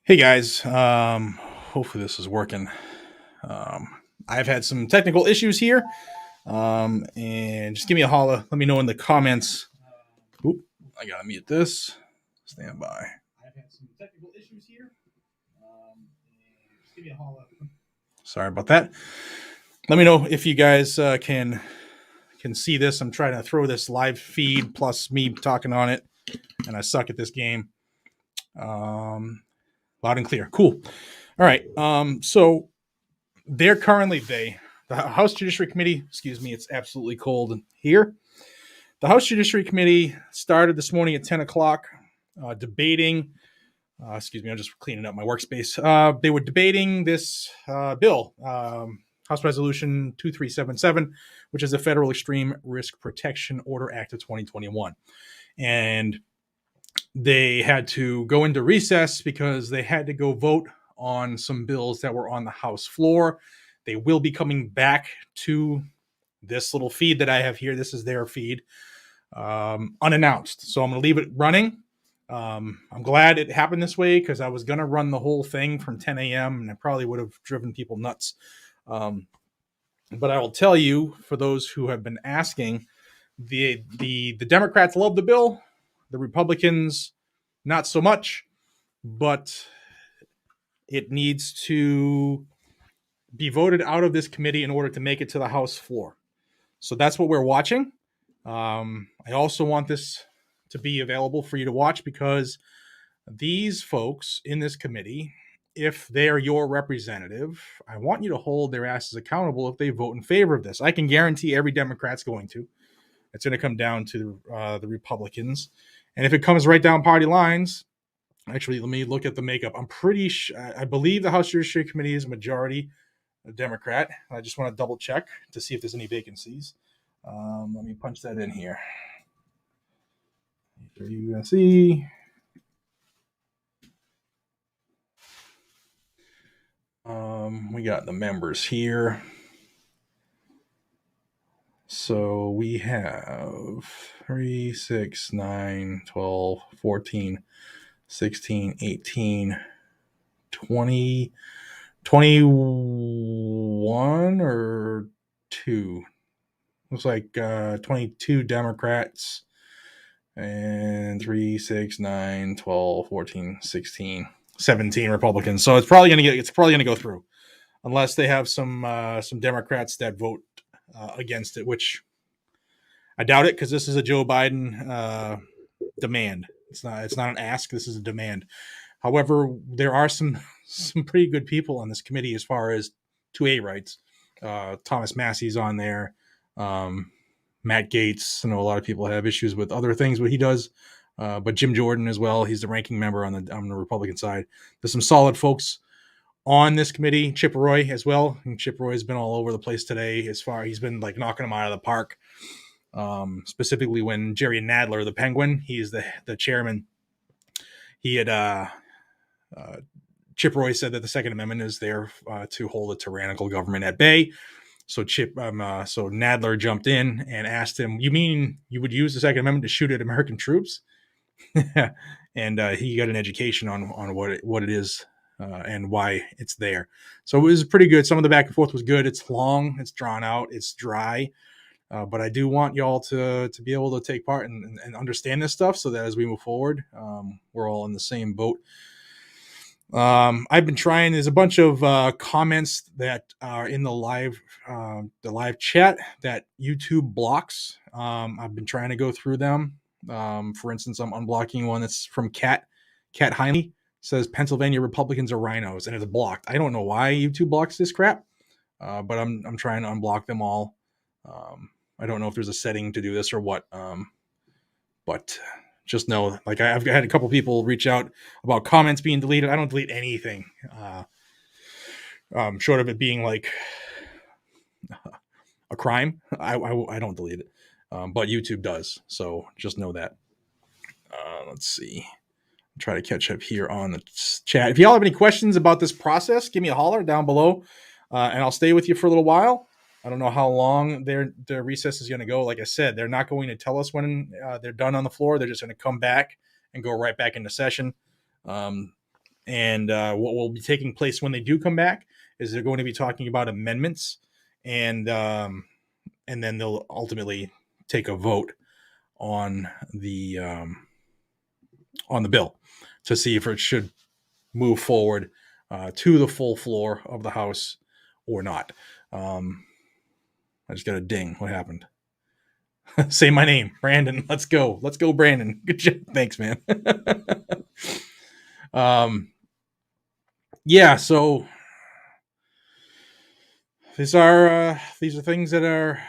Hey guys, hopefully this is working. Um, I've had some technical issues here, and just give me a holla. Let me know in the comments. Oop, I gotta mute this. Stand by. I've had some technical issues here, and just give me a holla. Sorry about that. Let me know if you guys can see this. I'm trying to throw this live feed plus me talking on it, and I suck at this game. Loud and clear. Cool. All right. So they're currently the House Judiciary Committee. Excuse me. It's absolutely cold in here. The House Judiciary Committee started this morning at 10 o'clock, debating. Excuse me. I'm just cleaning up my workspace. They were debating this bill, House Resolution 2377, which is the Federal Extreme Risk Protection Order Act of 2021, and they had to go into recess because they had to go vote on some bills that were on the House floor. They will be coming back to this little feed that I have here. This is their feed, unannounced. So I'm going to leave it running. I'm glad it happened this way because I was going to run the whole thing from 10 a.m. and I probably would have driven people nuts. But I will tell you, for those who have been asking, the Democrats love the bill. The Republicans, not so much, but it needs to be voted out of this committee in order to make it to the House floor. So that's what we're watching. I also want this to be available for you to watch because these folks in this committee, if they are your representative, I want you to hold their asses accountable if they vote in favor of this. I can guarantee every Democrat's going to. It's going to come down to the Republicans. And if it comes right down party lines, actually, let me look at the makeup. I'm pretty sure, I believe the House Judiciary Committee is majority Democrat. I just want to double check to see if there's any vacancies. Let me punch that in here. USC. We got the members here. So we have 3, 6, 9, 12, 14, 16, 18, 20, 21 or 2. Looks like 22 Democrats and 3, 6, 9, 12, 14, 16, 17 Republicans. So it's probably gonna go through, unless they have some Democrats that vote against it, which I doubt it because this is a Joe Biden demand. It's not an ask. This is a demand. However, there are some pretty good people on this committee as far as 2A rights. Thomas Massey's on there. Matt Gaetz. I know a lot of people have issues with other things what he does, but Jim Jordan as well. He's the ranking member on the Republican side. There's some solid folks on this committee. Chip Roy as well. And Chip Roy's been all over the place today. He's been like knocking them out of the park. Specifically when Jerry Nadler, the Penguin, he's the chairman. He had Chip Roy said that the Second Amendment is there to hold a tyrannical government at bay. So so Nadler jumped in and asked him, "You mean you would use the Second Amendment to shoot at American troops?" And he got an education on what it is and why it's there. So it was pretty good. Some of the back and forth was good. It's long, it's drawn out, it's dry. But I do want y'all to be able to take part and understand this stuff so that as we move forward, we're all in the same boat. I've been trying. There's a bunch of comments that are in the live chat that YouTube blocks. I've been trying to go through them. For instance, I'm unblocking one that's from Cat Heinley. Says Pennsylvania Republicans are rhinos, and it's blocked. I don't know why YouTube blocks this crap, but I'm trying to unblock them all. I don't know if there's a setting to do this or what, but just know, like, I've had a couple people reach out about comments being deleted. I don't delete anything, short of it being like a crime. I don't delete it, but YouTube does. So just know that. Let's see. Try to catch up here on the chat. If y'all have any questions about this process, give me a holler down below, and I'll stay with you for a little while. I don't know how long their recess is going to go. Like I said, they're not going to tell us when they're done on the floor. They're just going to come back and go right back into session. And what will be taking place when they do come back is they're going to be talking about amendments, and then they'll ultimately take a vote on the bill to see if it should move forward to the full floor of the House or not. I just got a ding. What happened? Say my name, Brandon. Let's go, Brandon. Good job. Thanks, man. Yeah. So these are things that are.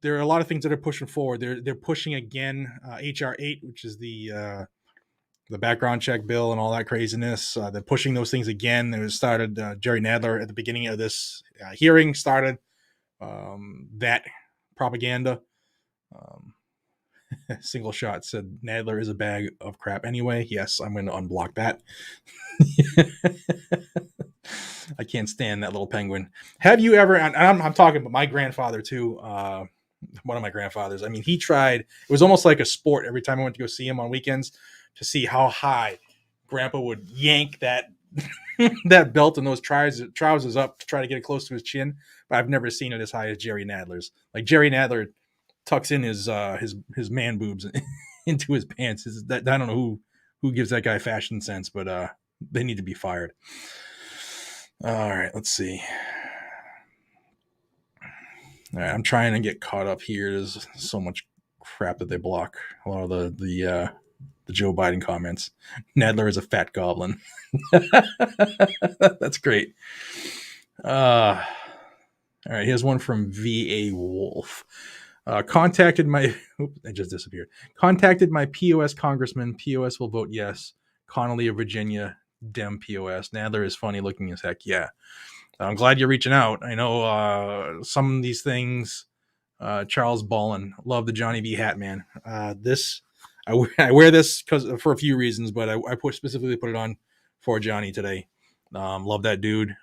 There are a lot of things that are pushing forward. They're pushing again HR 8, which is the background check bill and all that craziness. They're pushing those things again. It started. Jerry Nadler at the beginning of this hearing started that propaganda. Single shot said Nadler is a bag of crap anyway. Yes, I'm going to unblock that. I can't stand that little penguin. Have you ever, and I'm talking about my grandfather too, one of my grandfathers. I mean, he tried, it was almost like a sport every time I went to go see him on weekends to see how high Grandpa would yank that that belt and those trousers up to try to get it close to his chin. But I've never seen it as high as Jerry Nadler's. Like Jerry Nadler tucks in his man boobs into his pants. I don't know who gives that guy fashion sense, but they need to be fired. All right, let's see. All right, I'm trying to get caught up here. There's so much crap that they block. A lot of the Joe Biden comments. Nadler is a fat goblin. That's great. All right, here's one from VA Wolf. Contacted my it just disappeared. Contacted my POS congressman. POS will vote yes. Connolly of Virginia, Dem POS. Nadler is funny looking as heck. Yeah. I'm glad you're reaching out. I know some of these things. Charles Ballin, love the Johnny B. hat, man. I wear this for a few reasons, but I specifically put it on for Johnny today. Love that dude.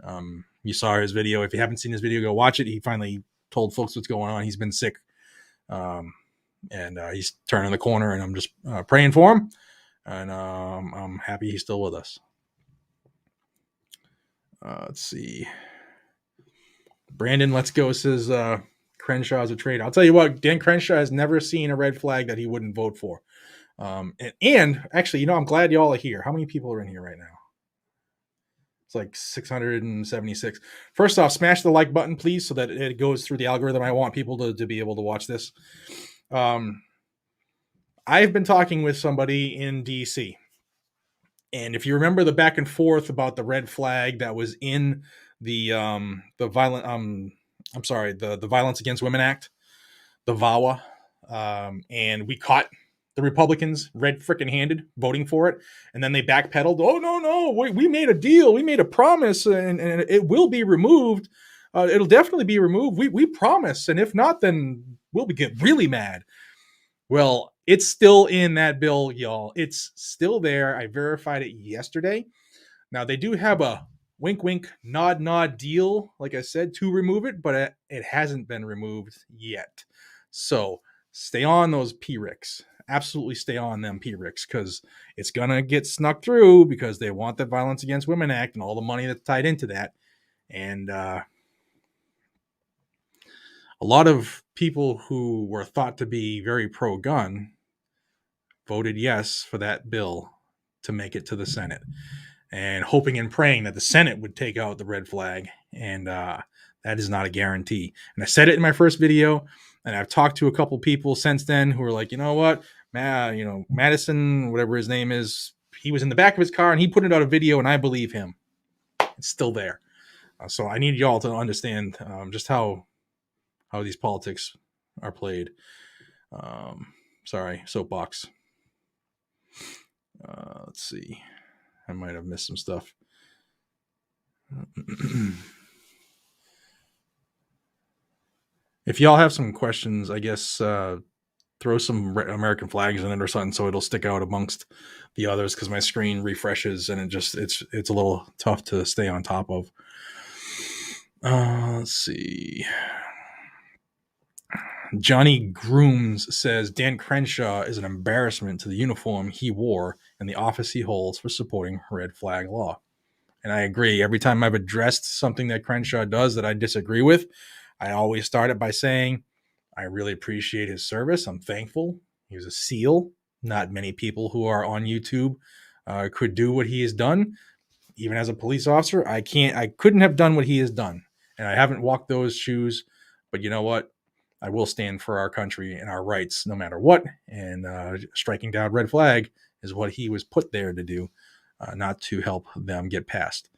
You saw his video. If you haven't seen his video, go watch it. He finally told folks what's going on. He's been sick, and he's turning the corner, and I'm just praying for him. And I'm happy he's still with us. Let's see. Brandon, let's go, says Crenshaw's a traitor. I'll tell you what, Dan Crenshaw has never seen a red flag that he wouldn't vote for. And actually, I'm glad y'all are here. How many people are in here right now? It's like 676. First off, smash the like button, please, so that it goes through the algorithm. I want people to be able to watch this. I've been talking with somebody in DC. And if you remember the back and forth about the red flag that was in the Violence Against Women Act, the VAWA, and we caught the Republicans red frickin' handed voting for it, and then they backpedaled. Oh no, we made a deal, we made a promise, and it will be removed. It'll definitely be removed. We promise, and if not, then we'll get really mad. Well, it's still in that bill, y'all. It's still there. I verified it yesterday. Now, they do have a wink, wink, nod, nod deal, like I said, to remove it, but it hasn't been removed yet. So stay on those PRICs. Absolutely stay on them PRICs, because it's going to get snuck through because they want the Violence Against Women Act and all the money that's tied into that. And a lot of people who were thought to be very pro-gun voted yes for that bill to make it to the Senate, and hoping and praying that the Senate would take out the red flag. And that is not a guarantee. And I said it in my first video, and I've talked to a couple people since then who are like, you know what, Madison, whatever his name is, he was in the back of his car and he put out a video, and I believe him. It's still there. So I need y'all to understand just how these politics are played. Sorry, soapbox. Let's see. I might have missed some stuff. If y'all have some questions, I guess throw some American flags in it or something so it'll stick out amongst the others, because my screen refreshes and it's a little tough to stay on top of. Let's see. Johnny Grooms says Dan Crenshaw is an embarrassment to the uniform he wore and the office he holds for supporting red flag law. And I agree. Every time I've addressed something that Crenshaw does that I disagree with, I always start it by saying, I really appreciate his service. I'm thankful. He was a SEAL. Not many people who are on YouTube could do what he has done. Even as a police officer, I couldn't have done what he has done. And I haven't walked those shoes. But you know what? I will stand for our country and our rights no matter what. And striking down red flag is what he was put there to do, not to help them get past.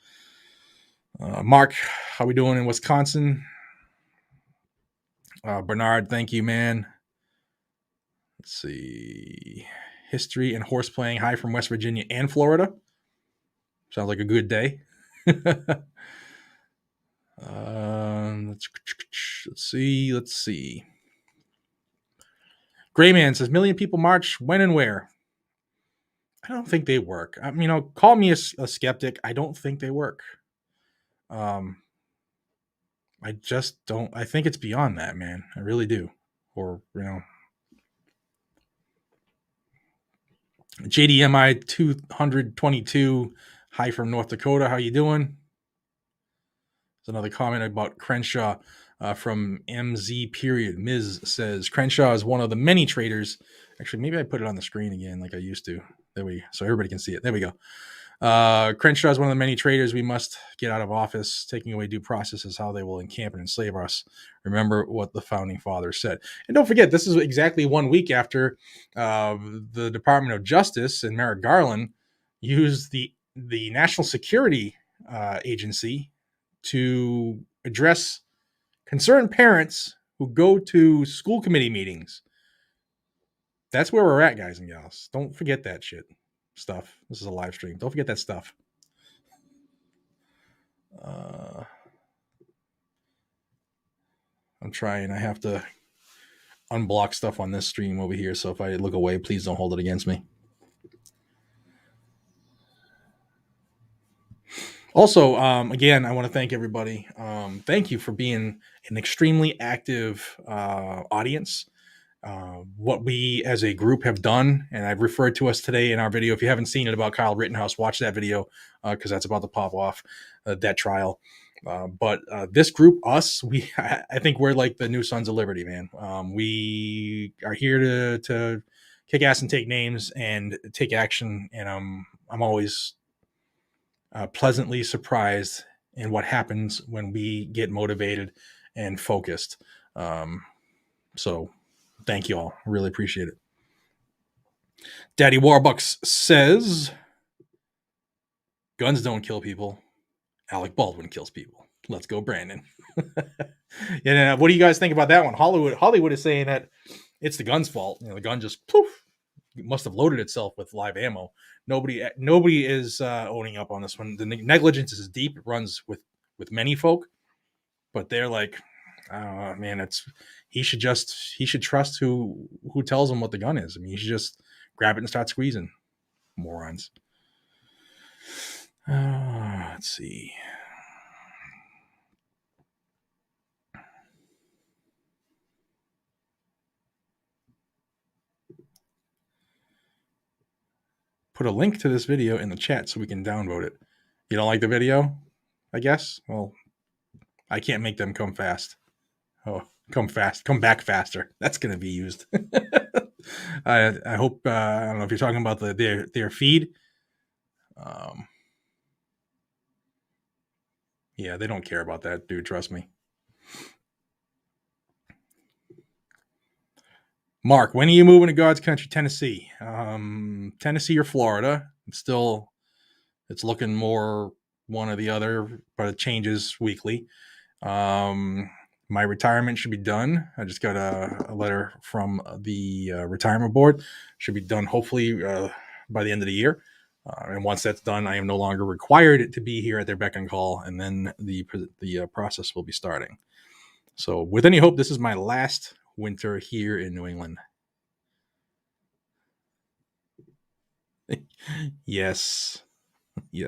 Mark, how we doing in Wisconsin? Bernard, thank you, man. Let's see. History and horse playing. Hi from West Virginia and Florida. Sounds like a good day. Let's see. Grayman says, million people march. When and where? I don't think they work. Call me a skeptic. I don't think they work. I just don't. I think it's beyond that, man. I really do. Or, JDMI 222. Hi from North Dakota. How you doing? There's another comment about Crenshaw from MZ period. Ms. says, Crenshaw is one of the many traitors. Actually, maybe I put it on the screen again like I used to. So everybody can see it. There we go. Crenshaw is one of the many traitors we must get out of office. Taking away due process is how they will encamp and enslave us. Remember what the founding fathers said. And don't forget, this is exactly 1 week after the Department of Justice and Merrick Garland used the National Security Agency to address concerned parents who go to school committee meetings. That's where we're at, guys and gals. Don't forget that shit. Stuff. This is a live stream. Don't forget that stuff. I'm trying. I have to unblock stuff on this stream over here. So if I look away, please don't hold it against me. Also, again, I want to thank everybody. Thank you for being an extremely active audience. What we as a group have done, and I've referred to us today in our video. If you haven't seen it about Kyle Rittenhouse, watch that video because that's about to pop off that trial. But this group, us, I think we're like the new Sons of Liberty, man. We are here to kick ass and take names and take action, and I'm always pleasantly surprised in what happens when we get motivated and focused. So thank you all. Really appreciate it. Daddy Warbucks says, guns don't kill people. Alec Baldwin kills people. Let's go, Brandon. Yeah, what do you guys think about that one? Hollywood is saying that it's the gun's fault. The gun just poof, must have loaded itself with live ammo. Nobody is owning up on this one. The negligence is deep. It runs with many folk, but they're like, man, he should trust who tells him what the gun is. He should just grab it and start squeezing. Morons. Let's see. Put a link to this video in the chat so we can download it. You don't like the video? I guess? Well, I can't make them come fast. Oh, come back faster. That's going to be used. I hope, I don't know if you're talking about their feed. Yeah, they don't care about that, dude. Trust me. Mark, when are you moving to God's country, Tennessee? Tennessee or Florida? It's looking more one or the other, but it changes weekly. My retirement should be done. I just got a letter from the retirement board. Should be done hopefully by the end of the year. And once that's done, I am no longer required to be here at their beck and call, and then the process will be starting. So with any hope, this is my last winter here in New England. Yes,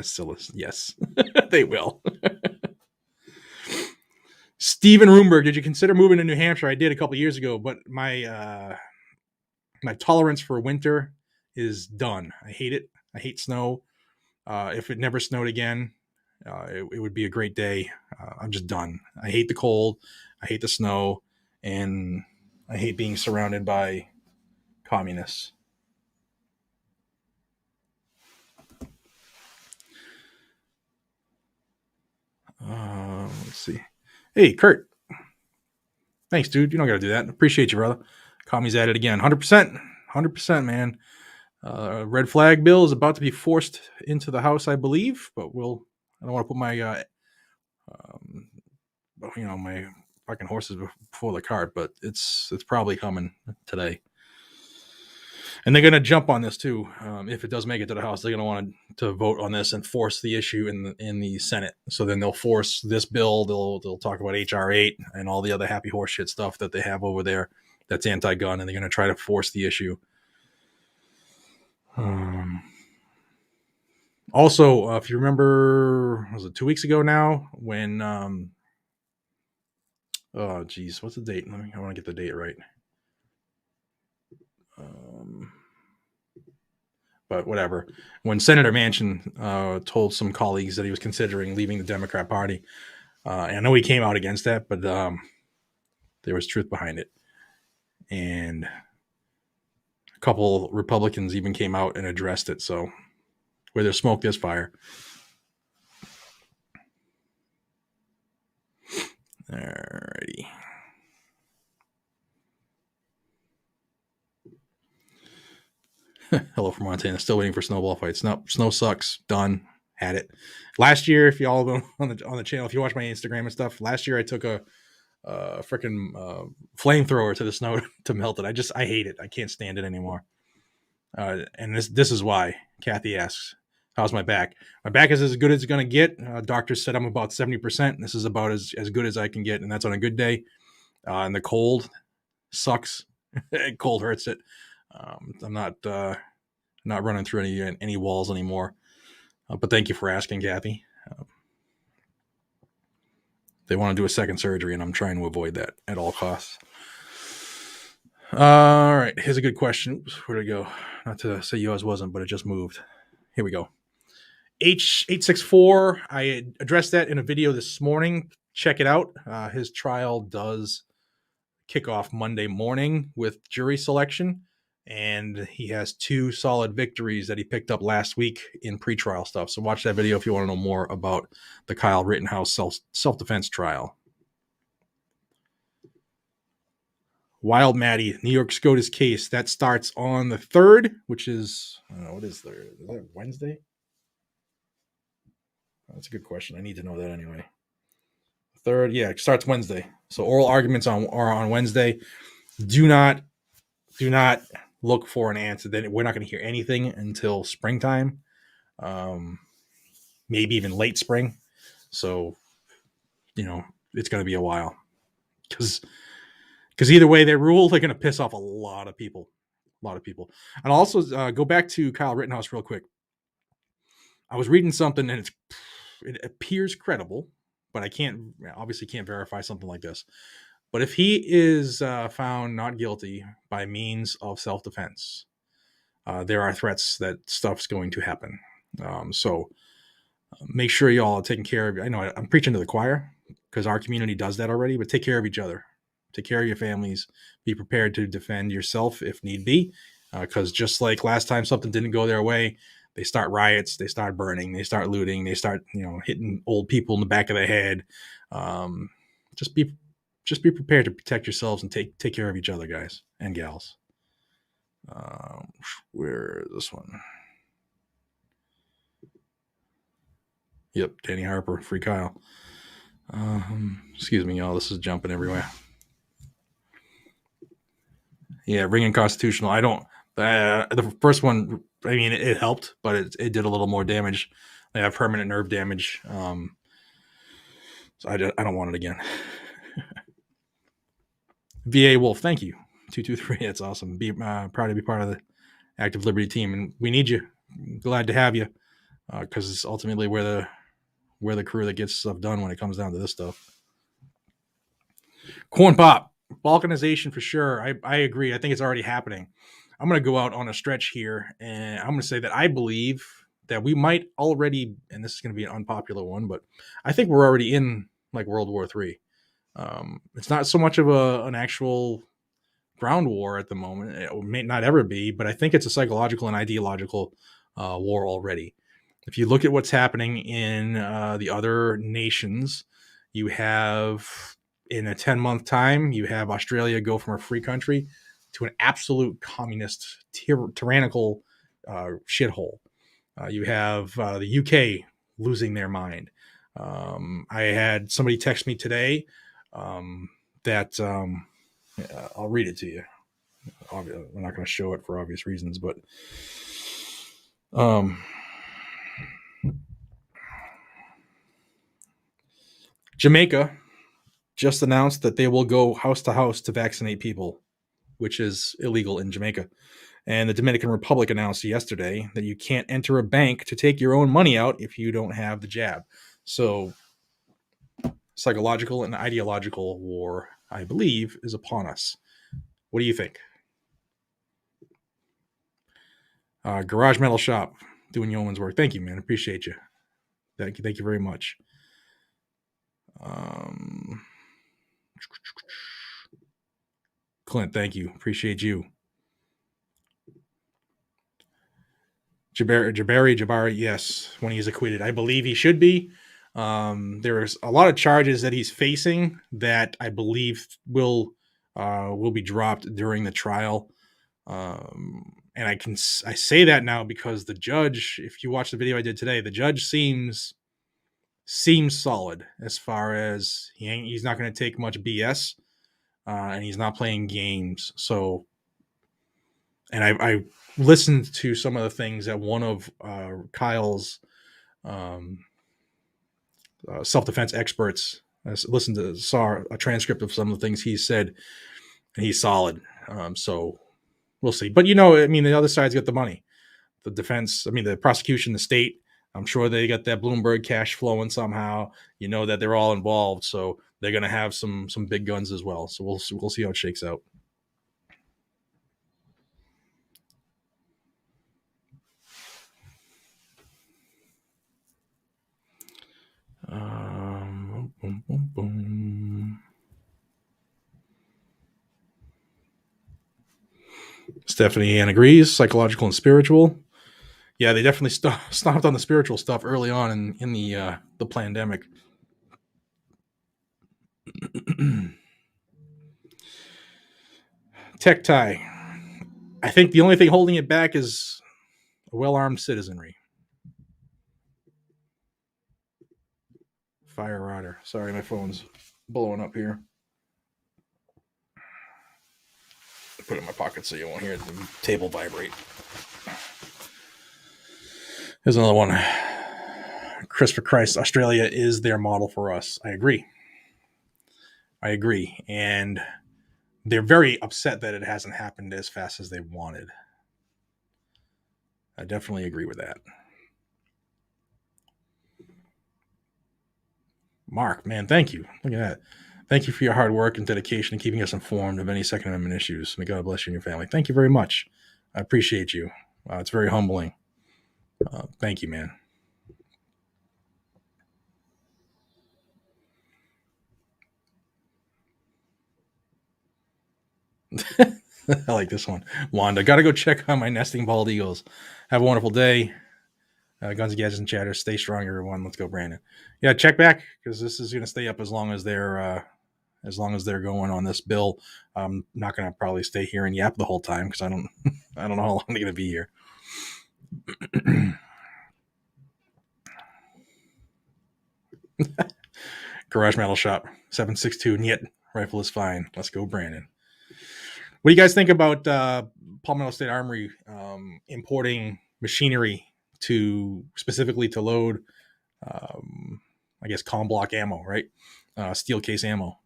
Silas. Yes, they will. Steven Roomberg, did you consider moving to New Hampshire? I did a couple years ago, but my tolerance for winter is done. I hate it. I hate snow. If it never snowed again, it would be a great day. I'm just done. I hate the cold. I hate the snow, and I hate being surrounded by communists. Let's see. Hey, Kurt. Thanks, dude. You don't got to do that. Appreciate you, brother. Commies at it again. 100%. 100%, man. Red flag bill is about to be forced into the House, I believe, but I don't want to put my, my fucking horses before the cart, but it's probably coming today. And they're going to jump on this too. If it does make it to the House, they're going to want to vote on this and force the issue in the Senate. So then they'll force this bill. They'll talk about HR 8 and all the other happy horseshit stuff that they have over there that's anti-gun, and they're going to try to force the issue. Also, if you remember, was it 2 weeks ago now when oh geez, what's the date? I want to get the date right. But whatever. When Senator Manchin told some colleagues that he was considering leaving the Democrat Party, and I know he came out against that, but there was truth behind it. And a couple Republicans even came out and addressed it. So where there's smoke, there's fire. Alrighty. Hello from Montana. Still waiting for snowball fights. Nope, snow sucks. Done. Had it. Last year, if y'all go on the channel, if you watch my Instagram and stuff, last year I took a freaking flamethrower to the snow to melt it. I hate it. I can't stand it anymore. And this is why. Kathy asks, how's my back? My back is as good as it's going to get. Doctors said I'm about 70%. This is about as good as I can get, and that's on a good day. And the cold sucks. Cold hurts it. I'm not running through any walls anymore. But thank you for asking, Kathy. They want to do a second surgery, and I'm trying to avoid that at all costs. All right, here's a good question. Oops, where'd it go? Not to say yours wasn't, but it just moved. Here we go. H864. I addressed that in a video this morning. Check it out. His trial does kick off Monday morning with jury selection, and he has 2 solid victories that he picked up last week in pretrial stuff. So watch that video if you want to know more about the Kyle Rittenhouse self-defense trial. Wild Maddie, New York SCOTUS case that starts on the 3rd, which is, I don't know, what is 3rd? Is that Wednesday? That's a good question. I need to know that anyway. 3rd, yeah, it starts Wednesday. So oral arguments are on Wednesday. Do not look for an answer. Then we're not going to hear anything until springtime, maybe even late spring. So, it's going to be a while because either way they rule, they're going to piss off a lot of people. And also go back to Kyle Rittenhouse real quick. I was reading something and it appears credible, but I obviously can't verify something like this. But if he is found not guilty by means of self-defense, there are threats that stuff's going to happen. So make sure y'all are taking care of. I know I'm preaching to the choir because our community does that already, but take care of each other. Take care of your families. Be prepared to defend yourself if need be, because just like last time something didn't go their way, they start riots, they start burning, they start looting, they start hitting old people in the back of the head. Just be prepared to protect yourselves and take care of each other, guys and gals. Where is this one? Yep, Danny Harper, free Kyle. Excuse me, y'all. This is jumping everywhere. Yeah, ringing constitutional. I don't. The first one, I mean, it helped, but it did a little more damage. I have permanent nerve damage. So I don't want it again. VA Wolf, thank you. 223. That's awesome. Be proud to be part of the Active Liberty team, and we need you. Glad to have you, because it's ultimately we're the crew that gets stuff done when it comes down to this stuff. Corn pop, balkanization for sure. I agree. I think it's already happening. I'm going to go out on a stretch here, and I'm going to say that I believe that we might already, and this is going to be an unpopular one, but I think we're already in like World War III. It's not so much of an actual ground war at the moment. It may not ever be, but I think it's a psychological and ideological war already. If you look at what's happening in the other nations, you have in a 10-month time, you have Australia go from a free country to an absolute communist, tyrannical shithole. You have the UK losing their mind. I had somebody text me today that I'll read it to you. Obviously, we're not going to show it for obvious reasons, but Jamaica just announced that they will go house to house to vaccinate people, which is illegal in Jamaica. And the Dominican Republic announced yesterday that you can't enter a bank to take your own money out if you don't have the jab. So, psychological and ideological war, I believe, is upon us. What do you think? Garage Metal Shop, doing yeoman's work. Thank you, man. Appreciate you. Thank you very much. Clint, thank you. Appreciate you. Jabari, yes, when he's acquitted. I believe he should be. There's a lot of charges that he's facing that I believe will be dropped during the trial. And I say that now because the judge, if you watch the video I did today, the judge seems solid as far as he's not going to take much BS, and he's not playing games. So, and I listened to some of the things that one of Kyle's self-defense experts saw a transcript of some of the things he said, and he's solid. So we'll see. But I mean, the other side's got the money. The defense, I mean, the prosecution, the state, I'm sure they got that Bloomberg cash flowing somehow. That they're all involved, so they're going to have some big guns as well. So we'll see how it shakes out. Boom, boom, boom. Stephanie Ann agrees. Psychological and spiritual. Yeah, they definitely stopped on the spiritual stuff early on in the pandemic. Tech tie. I think the only thing holding it back is a well-armed citizenry. Fire Rider. Sorry, my phone's blowing up here. Put it in my pocket so you won't hear the table vibrate. Here's another one. Chris for Christ, Australia is their model for us. I agree. And they're very upset that it hasn't happened as fast as they wanted. I definitely agree with that. Mark, man, thank you. Look at that. Thank you for your hard work and dedication and keeping us informed of any Second Amendment issues. May God bless you and your family. Thank you very much. I appreciate you. It's very humbling. Thank you, man. I like this one. Wanda, got to go check on my nesting bald eagles. Have a wonderful day. Guns and Gadgets and Chatter. Stay strong, everyone. Let's go, Brandon. Yeah, check back because this is going to stay up as long as they're going on this bill. I'm not going to probably stay here and yap the whole time because I don't know how long they're going to be here. Garage Metal Shop 762 Niet rifle is fine. Let's go, Brandon. What do you guys think about Palmetto State Armory importing machinery specifically to load, I guess, comm block ammo, right? Steel case ammo.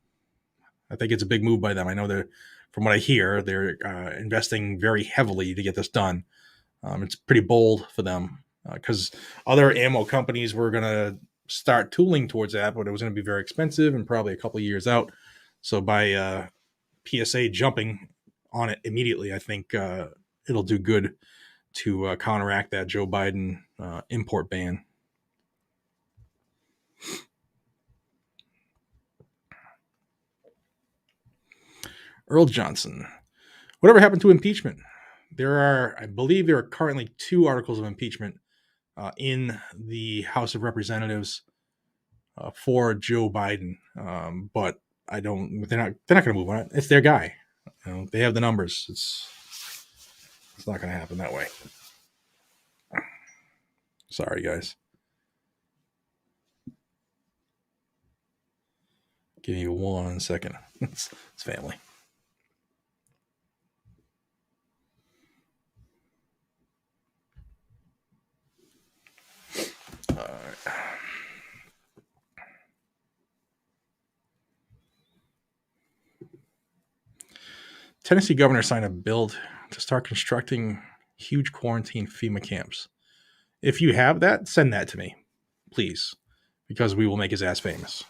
I think it's a big move by them. I know from what I hear, they're investing very heavily to get this done. It's pretty bold for them because other ammo companies were going to start tooling towards that, but it was going to be very expensive and probably a couple of years out. So by PSA jumping on it immediately, I think it'll do good to counteract that Joe Biden import ban. Earl Johnson. Whatever happened to impeachment? I believe there are currently 2 articles of impeachment in the House of Representatives for Joe Biden, but they're not going to move on it. It's their guy. They have the numbers. It's not going to happen that way. Sorry, guys. Give me 1 second. It's family. All right. Tennessee governor signed a bill to start constructing huge quarantine FEMA camps. If you have that, send that to me, please, because we will make his ass famous.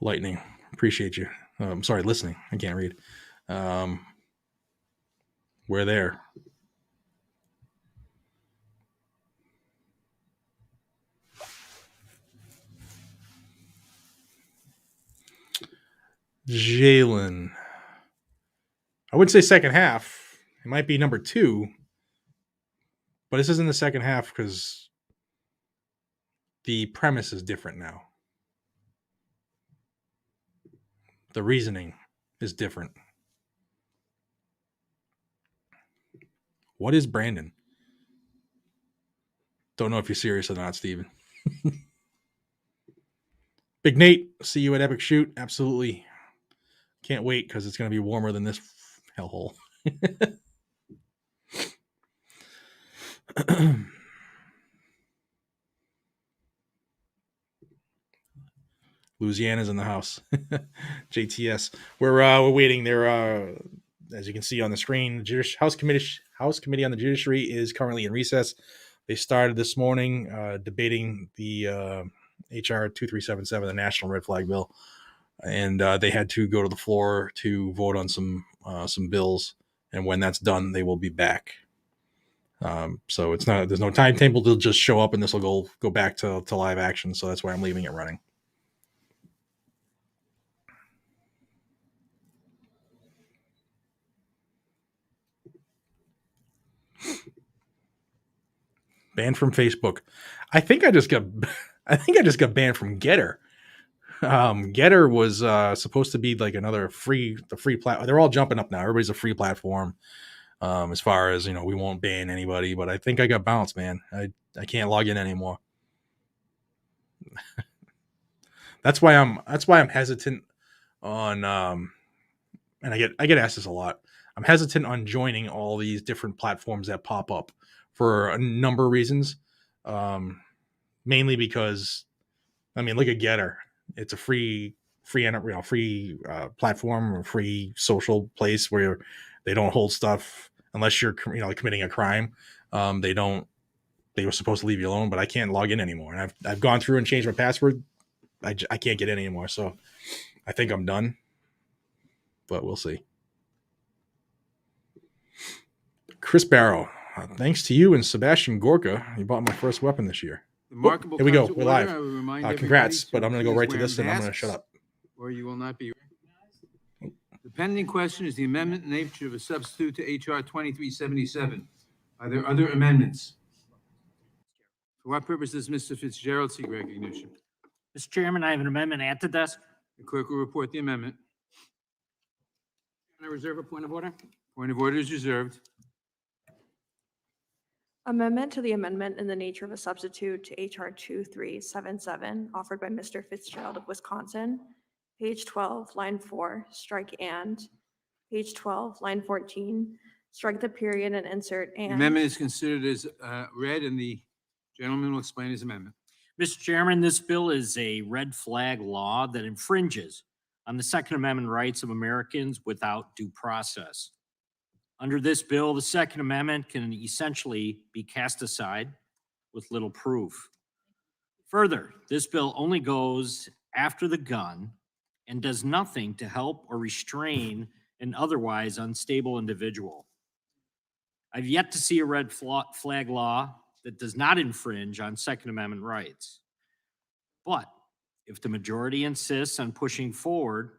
Lightning, appreciate you. I'm sorry, listening. I can't read. We're there. Jalen. I wouldn't say second half. It might be number 2, but this isn't the second half because the premise is different now. The reasoning is different. What is Brandon? Don't know if you're serious or not, Steven. Big Nate, see you at Epic Shoot. Absolutely. Can't wait because it's going to be warmer than this hellhole. Louisiana's in the house. JTS. We're waiting. There, as you can see on the screen, House Committee on the Judiciary is currently in recess. They started this morning debating the HR 2377, the National Red Flag Bill, and they had to go to the floor to vote on some bills. And when that's done, they will be back. So there's no timetable. They'll just show up, and this will go back to live action. So that's why I'm leaving it running. Banned from Facebook. I think I just got banned from Getter. Getter was supposed to be like the free platform. They're all jumping up now. Everybody's a free platform. As far as we won't ban anybody, but I think I got bounced, man. I can't log in anymore. That's why I'm hesitant on and I get asked this a lot. I'm hesitant on joining all these different platforms that pop up for a number of reasons. Mainly because, look at Getter. It's a free platform or free social place where they don't hold stuff unless you're committing a crime. They were supposed to leave you alone, but I can't log in anymore. And I've gone through and changed my password. I can't get in anymore. So I think I'm done, but we'll see. Chris Barrow, thanks to you and Sebastian Gorka, you bought my first weapon this year. Here we go. We're live. Congrats, but I'm going to go right to this and I'm going to shut up. Or you will not be recognized. The pending question is the amendment in nature of a substitute to HR 2377. Are there other amendments? For what purpose does Mr. Fitzgerald seek recognition? Mr. Chairman, I have an amendment at the desk. The clerk will report the amendment. Can I reserve a point of order? Point of order is reserved. Amendment to the amendment in the nature of a substitute to HR 2377 offered by Mr. Fitzgerald of Wisconsin. Page 12, line 4, strike and. Page 12, line 14, strike the period and insert and. The amendment is considered as read, and the gentleman will explain his amendment. Mr. Chairman, this bill is a red flag law that infringes on the Second Amendment rights of Americans without due process. Under this bill, the Second Amendment can essentially be cast aside with little proof. Further, this bill only goes after the gun and does nothing to help or restrain an otherwise unstable individual. I've yet to see a red flag law that does not infringe on Second Amendment rights. But if the majority insists on pushing forward,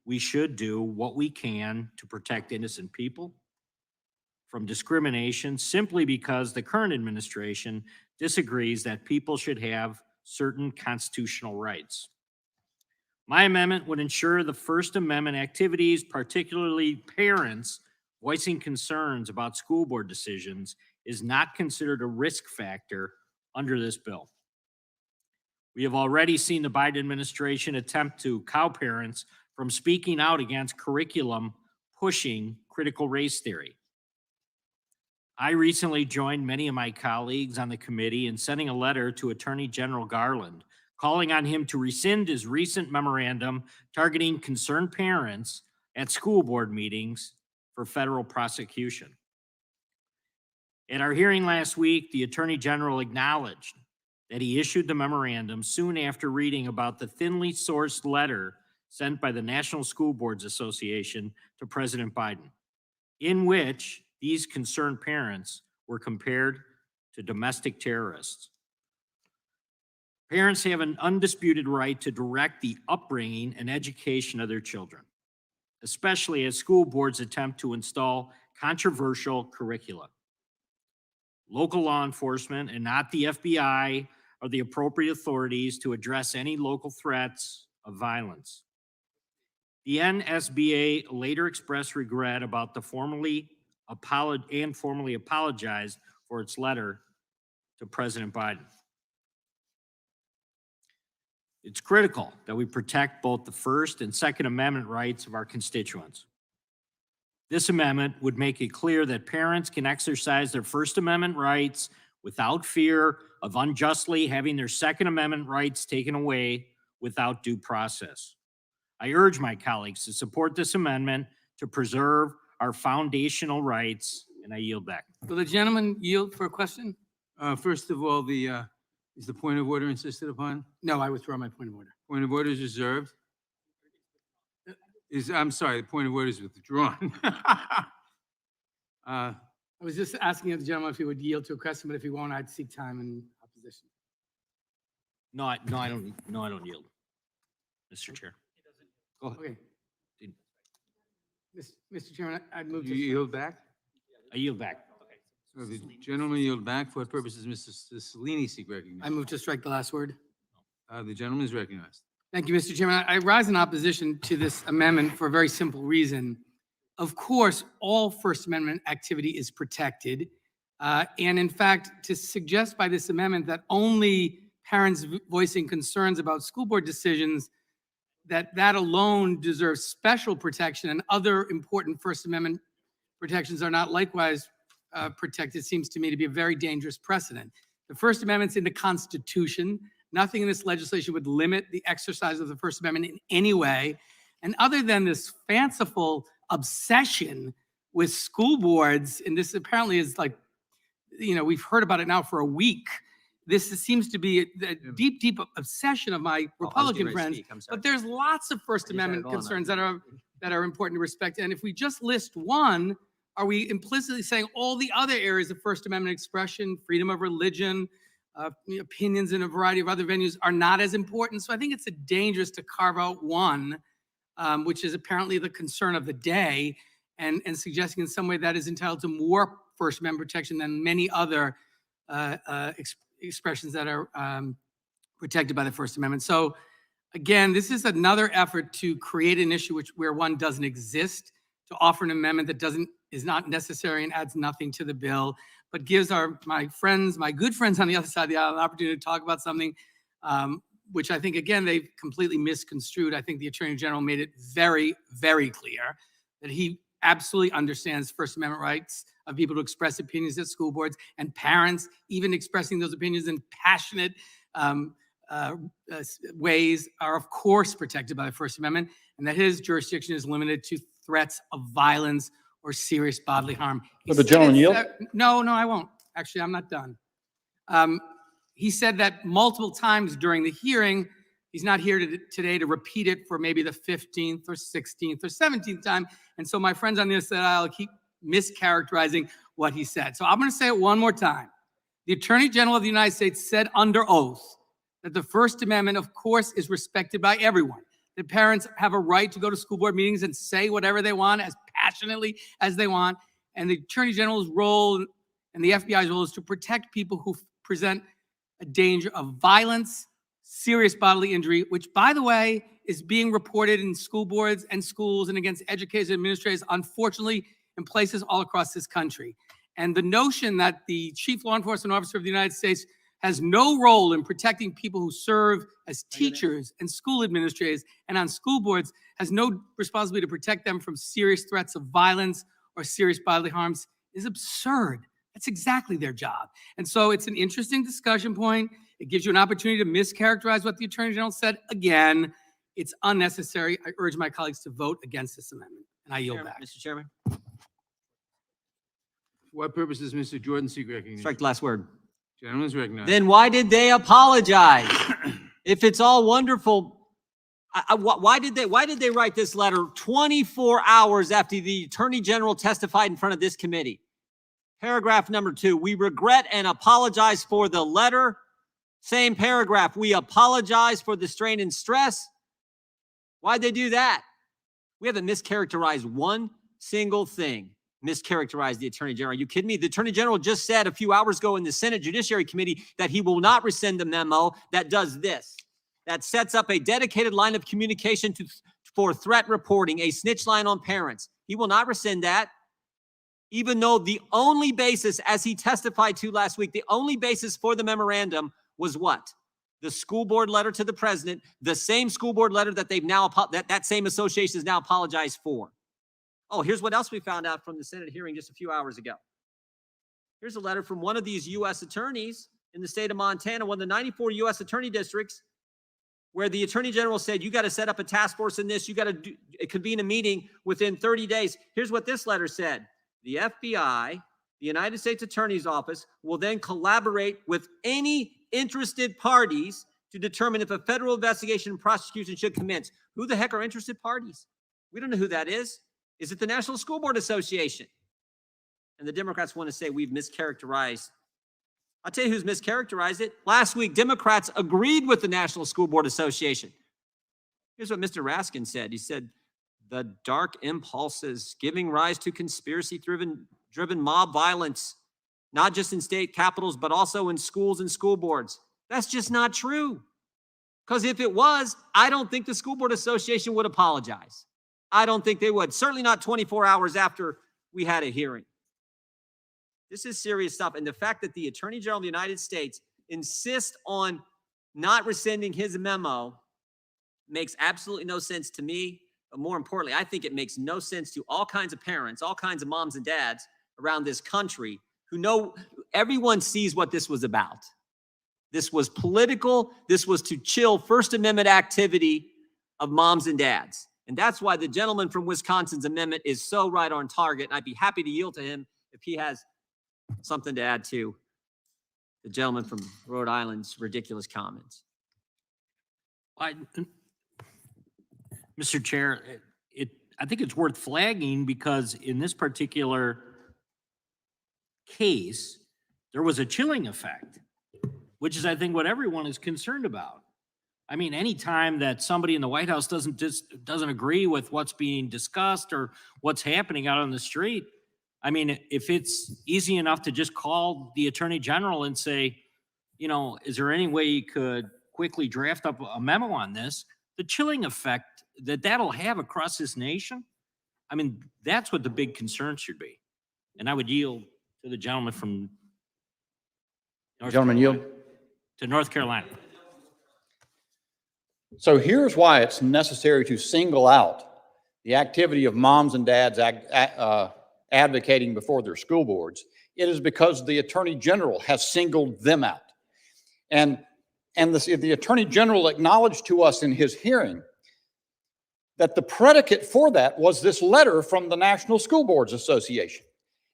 we should do what we can to protect innocent people from discrimination simply because the current administration disagrees that people should have certain constitutional rights. My amendment would ensure the First Amendment activities, particularly parents voicing concerns about school board decisions, is not considered a risk factor under this bill. We have already seen the Biden administration attempt to cow parents from speaking out against curriculum pushing critical race theory. I recently joined many of my colleagues on the committee in sending a letter to Attorney General Garland, calling on him to rescind his recent memorandum targeting concerned parents at school board meetings for federal prosecution. At our hearing last week, the Attorney General acknowledged that he issued the memorandum soon after reading about the thinly sourced letter sent by the National School Boards Association to President Biden, in which these concerned parents were compared to domestic terrorists. Parents have an undisputed right to direct the upbringing and education of their children, especially as school boards attempt to install controversial curricula. Local law enforcement and not the FBI are the appropriate authorities to address any local threats of violence. The NSBA later expressed regret about the formally apologized for its letter to President Biden. It's critical that we protect both the First and Second Amendment rights of our constituents. This amendment would make it clear that parents can exercise their First Amendment rights without fear of unjustly having their Second Amendment rights taken away without due process. I urge my colleagues to support this amendment to preserve our foundational rights, and I yield back. Will the gentleman yield for a question? First of all, is the point of order insisted upon? No, I withdraw my point of order. Point of order is reserved. I'm sorry, the point of order is withdrawn. I was just asking the gentleman if he would yield to a question, but if he won't, I'd seek time in opposition. No, I don't yield, Mr. Chair. Go ahead. Okay. Mr. Chairman, I'd move You to. yield back? I yield back. So the gentleman yield back. For what purposes, Mr. Cellini seek recognition? I move to strike the last word. The gentleman is recognized. Thank you, Mr. Chairman. I rise in opposition to this amendment for a very simple reason. Of course, all First Amendment activity is protected. And in fact, to suggest by this amendment that only parents voicing concerns about school board decisions, that alone deserves special protection and other important First Amendment protections are not likewise protected, seems to me to be a very dangerous precedent. The First Amendment's in the Constitution. Nothing in this legislation would limit the exercise of the First Amendment in any way. And other than this fanciful obsession with school boards, and this apparently is like, we've heard about it now for a week. This seems to be a deep, deep obsession of my Republican friends. But there's lots of First Amendment concerns that are important to respect. And if we just list one, are we implicitly saying all the other areas of First Amendment expression, freedom of religion, opinions in a variety of other venues are not as important? So I think it's dangerous to carve out one, which is apparently the concern of the day, and suggesting in some way that is entitled to more First Amendment protection than many other expressions that are protected by the First Amendment. So again, this is another effort to create an issue where one doesn't exist, to offer an amendment that is not necessary and adds nothing to the bill, but gives my good friends on the other side of the aisle an opportunity to talk about something which I think, again, they've completely misconstrued. I think the Attorney General made it very, very clear that he absolutely understands First Amendment rights of people to express opinions at school boards, and parents even expressing those opinions in passionate ways are, of course, protected by the First Amendment, and that his jurisdiction is limited to threats of violence or serious bodily harm. Will the gentleman yield? No, I won't. Actually, I'm not done. he said that multiple times during the hearing. He's not here today to repeat it for maybe the 15th or 16th or 17th time. And so my friends on the other side I'll keep mischaracterizing what he said. So I'm going to say it one more time. The Attorney General of the United States said under oath that the First Amendment, of course, is respected by everyone. That parents have a right to go to school board meetings and say whatever they want as passionately as they want. And the Attorney General's role and the FBI's role is to protect people who present a danger of violence, serious bodily injury, which, by the way, is being reported in school boards and schools and against educators and administrators, unfortunately, in places all across this country. And the notion that the chief law enforcement officer of the United States has no role in protecting people who serve as teachers and school administrators and on school boards, has no responsibility to protect them from serious threats of violence or serious bodily harms, is absurd. That's exactly their job. And so it's an interesting discussion point. It gives you an opportunity to mischaracterize what the Attorney General said. Again, it's unnecessary. I urge my colleagues to vote against this amendment, and I yield back. Mr. Chairman, For what purpose does Mr. Jordan seek recognition? strike the last word. Gentleman's recognized. Then why did they apologize? If it's all wonderful, why did they write this letter 24 hours after the Attorney General testified in front of this committee? Paragraph number 2, we regret and apologize for the letter. Same paragraph, we apologize for the strain and stress. Why'd they do that? We haven't mischaracterized one single thing. Mischaracterized the Attorney General. Are you kidding me? The Attorney General just said a few hours ago in the Senate Judiciary Committee that he will not rescind the memo that does this, that sets up a dedicated line of communication for threat reporting, a snitch line on parents. He will not rescind that, even though the only basis, as he testified to last week, the only basis for the memorandum was what? The school board letter to the president, the same school board letter that they've now, that same association has now apologized for. Oh, here's what else we found out from the Senate hearing just a few hours ago. Here's a letter from one of these U.S. attorneys in the state of Montana, one of the 94 U.S. attorney districts, where the Attorney General said, you got to set up a task force in this, you got to convene a meeting within 30 days. Here's what this letter said. The FBI, the United States Attorney's Office, will then collaborate with any interested parties to determine if a federal investigation and prosecution should commence. Who the heck are interested parties? We don't know who that is. Is it the National School Board Association? And the Democrats want to say we've mischaracterized. I'll tell you who's mischaracterized it. Last week, Democrats agreed with the National School Board Association. Here's what Mr. Raskin said. He said, the dark impulses giving rise to conspiracy-driven mob violence, not just in state capitals, but also in schools and school boards. That's just not true. Because if it was, I don't think the School Board Association would apologize. I don't think they would. Certainly not 24 hours after we had a hearing. This is serious stuff. And the fact that the Attorney General of the United States insists on not rescinding his memo makes absolutely no sense to me. But more importantly, I think it makes no sense to all kinds of parents, all kinds of moms and dads around this country who know everyone sees what this was about. This was political. This was to chill First Amendment activity of moms and dads. And that's why the gentleman from Wisconsin's amendment is so right on target. And I'd be happy to yield to him if he has something to add to the gentleman from Rhode Island's ridiculous comments. Mr. Chair, I think it's worth flagging because in this particular case, there was a chilling effect, which is, I think, what everyone is concerned about. I mean, any time that somebody in the White House doesn't agree with what's being discussed or what's happening out on the street, I mean, if it's easy enough to just call the Attorney General and say, you know, is there any way you could quickly draft up a memo on this? The chilling effect that'll have across this nation, I mean, that's what the big concern should be. And I would yield to the gentleman from North Carolina. To North Carolina. So here's why it's necessary to single out the activity of moms and dads advocating before their school boards. It is because the Attorney General has singled them out. And the Attorney General acknowledged to us in his hearing that the predicate for that was this letter from the National School Boards Association.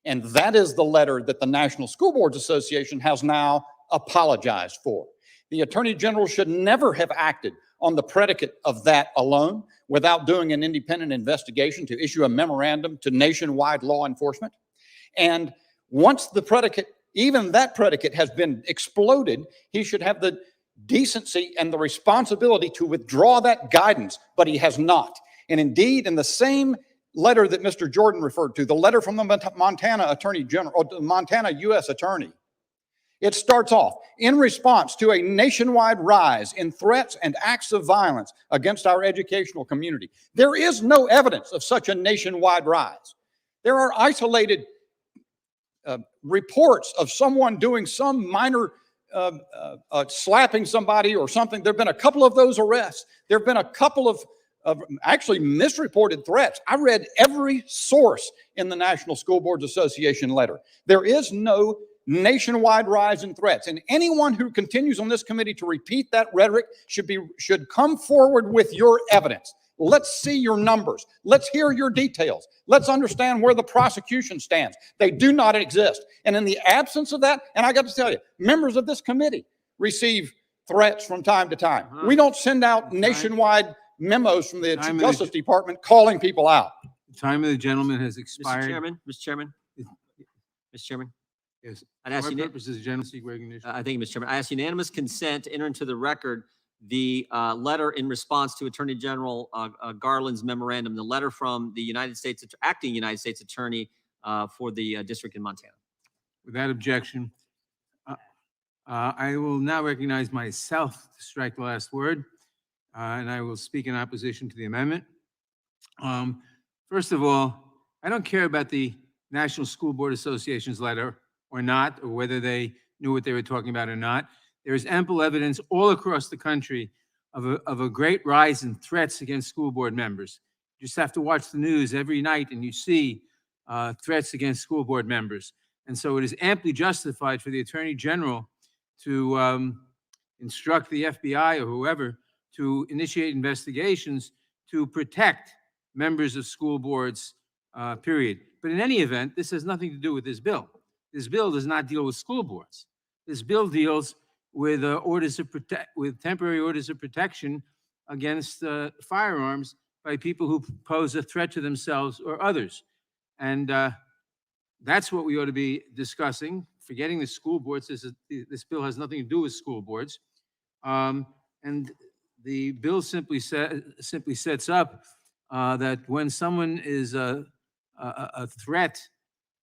And that is the letter that the National School Boards Association has now apologized for. The Attorney General should never have acted on the predicate of that alone without doing an independent investigation to issue a memorandum to nationwide law enforcement. And once the predicate, even that predicate has been exploded, he should have the decency and the responsibility to withdraw that guidance, but he has not. And indeed, in the same letter that Mr. Jordan referred to, the letter from the Montana Attorney General, or the Montana U.S. Attorney, it starts off, in response to a nationwide rise in threats and acts of violence against our educational community. There is no evidence of such a nationwide rise. There are isolated reports of someone doing some minor slapping somebody or something. There have been a couple of those arrests. There have been a couple of actually misreported threats. I read every source in the National School Boards Association letter. There is no nationwide rise in threats. And anyone who continues on this committee to repeat that rhetoric should come forward with your evidence. Let's see your numbers. Let's hear your details. Let's understand where the prosecution stands. They do not exist. And in the absence of that, and I got to tell you, members of this committee receive threats from time to time. We don't send out nationwide memos from the Justice Department calling people out. The time of the gentleman has expired. Mr. Chairman. Yes. I'd ask For you, purposes of general seek recognition. I thank you, Mr. Chairman. I ask unanimous consent to enter into the record the letter in response to Attorney General Garland's memorandum, the letter from the acting United States Attorney for the district in Montana. Without objection, I will now recognize myself to strike the last word, and I will speak in opposition to the amendment. First of all, I don't care about the National School Board Association's letter or not, or whether they knew what they were talking about or not. There is ample evidence all across the country of a great rise in threats against school board members. You just have to watch the news every night and you see threats against school board members. And so it is amply justified for the Attorney General to instruct the FBI or whoever to initiate investigations to protect members of school boards, period. But in any event, this has nothing to do with this bill. This bill does not deal with school boards. This bill deals with temporary orders of protection against firearms by people who pose a threat to themselves or others. And that's what we ought to be discussing, forgetting the school boards. This bill has nothing to do with school boards. And the bill simply sets up that when someone is a threat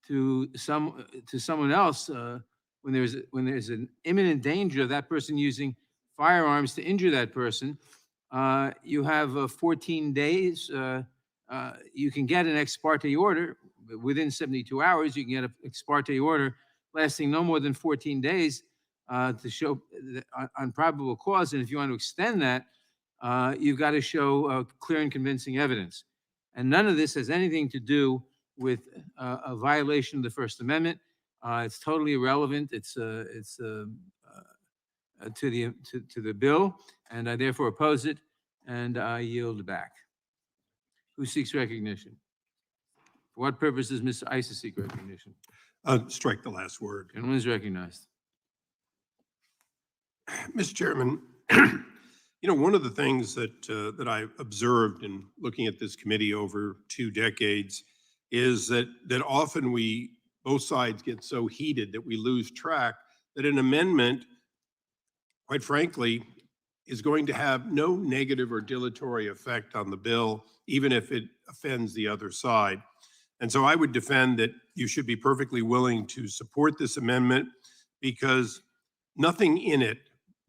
to someone else, when there's an imminent danger of that person using firearms to injure that person, you have 14 days. You can get an ex parte order within 72 hours. You can get an ex parte order lasting no more than 14 days to show on probable cause. And if you want to extend that, you've got to show clear and convincing evidence. And none of this has anything to do with a violation of the First Amendment. It's totally irrelevant. It's to the bill, and I therefore oppose it, and I yield back. Who seeks recognition? For what purpose does Ms. Issa seek recognition? Strike the last word. Gentleman is recognized. Mr. Chairman, one of the things that I observed in looking at this committee over 2 decades is that often both sides get so heated that we lose track that an amendment, quite frankly, is going to have no negative or dilatory effect on the bill, even if it offends the other side. And so I would defend that you should be perfectly willing to support this amendment, because nothing in it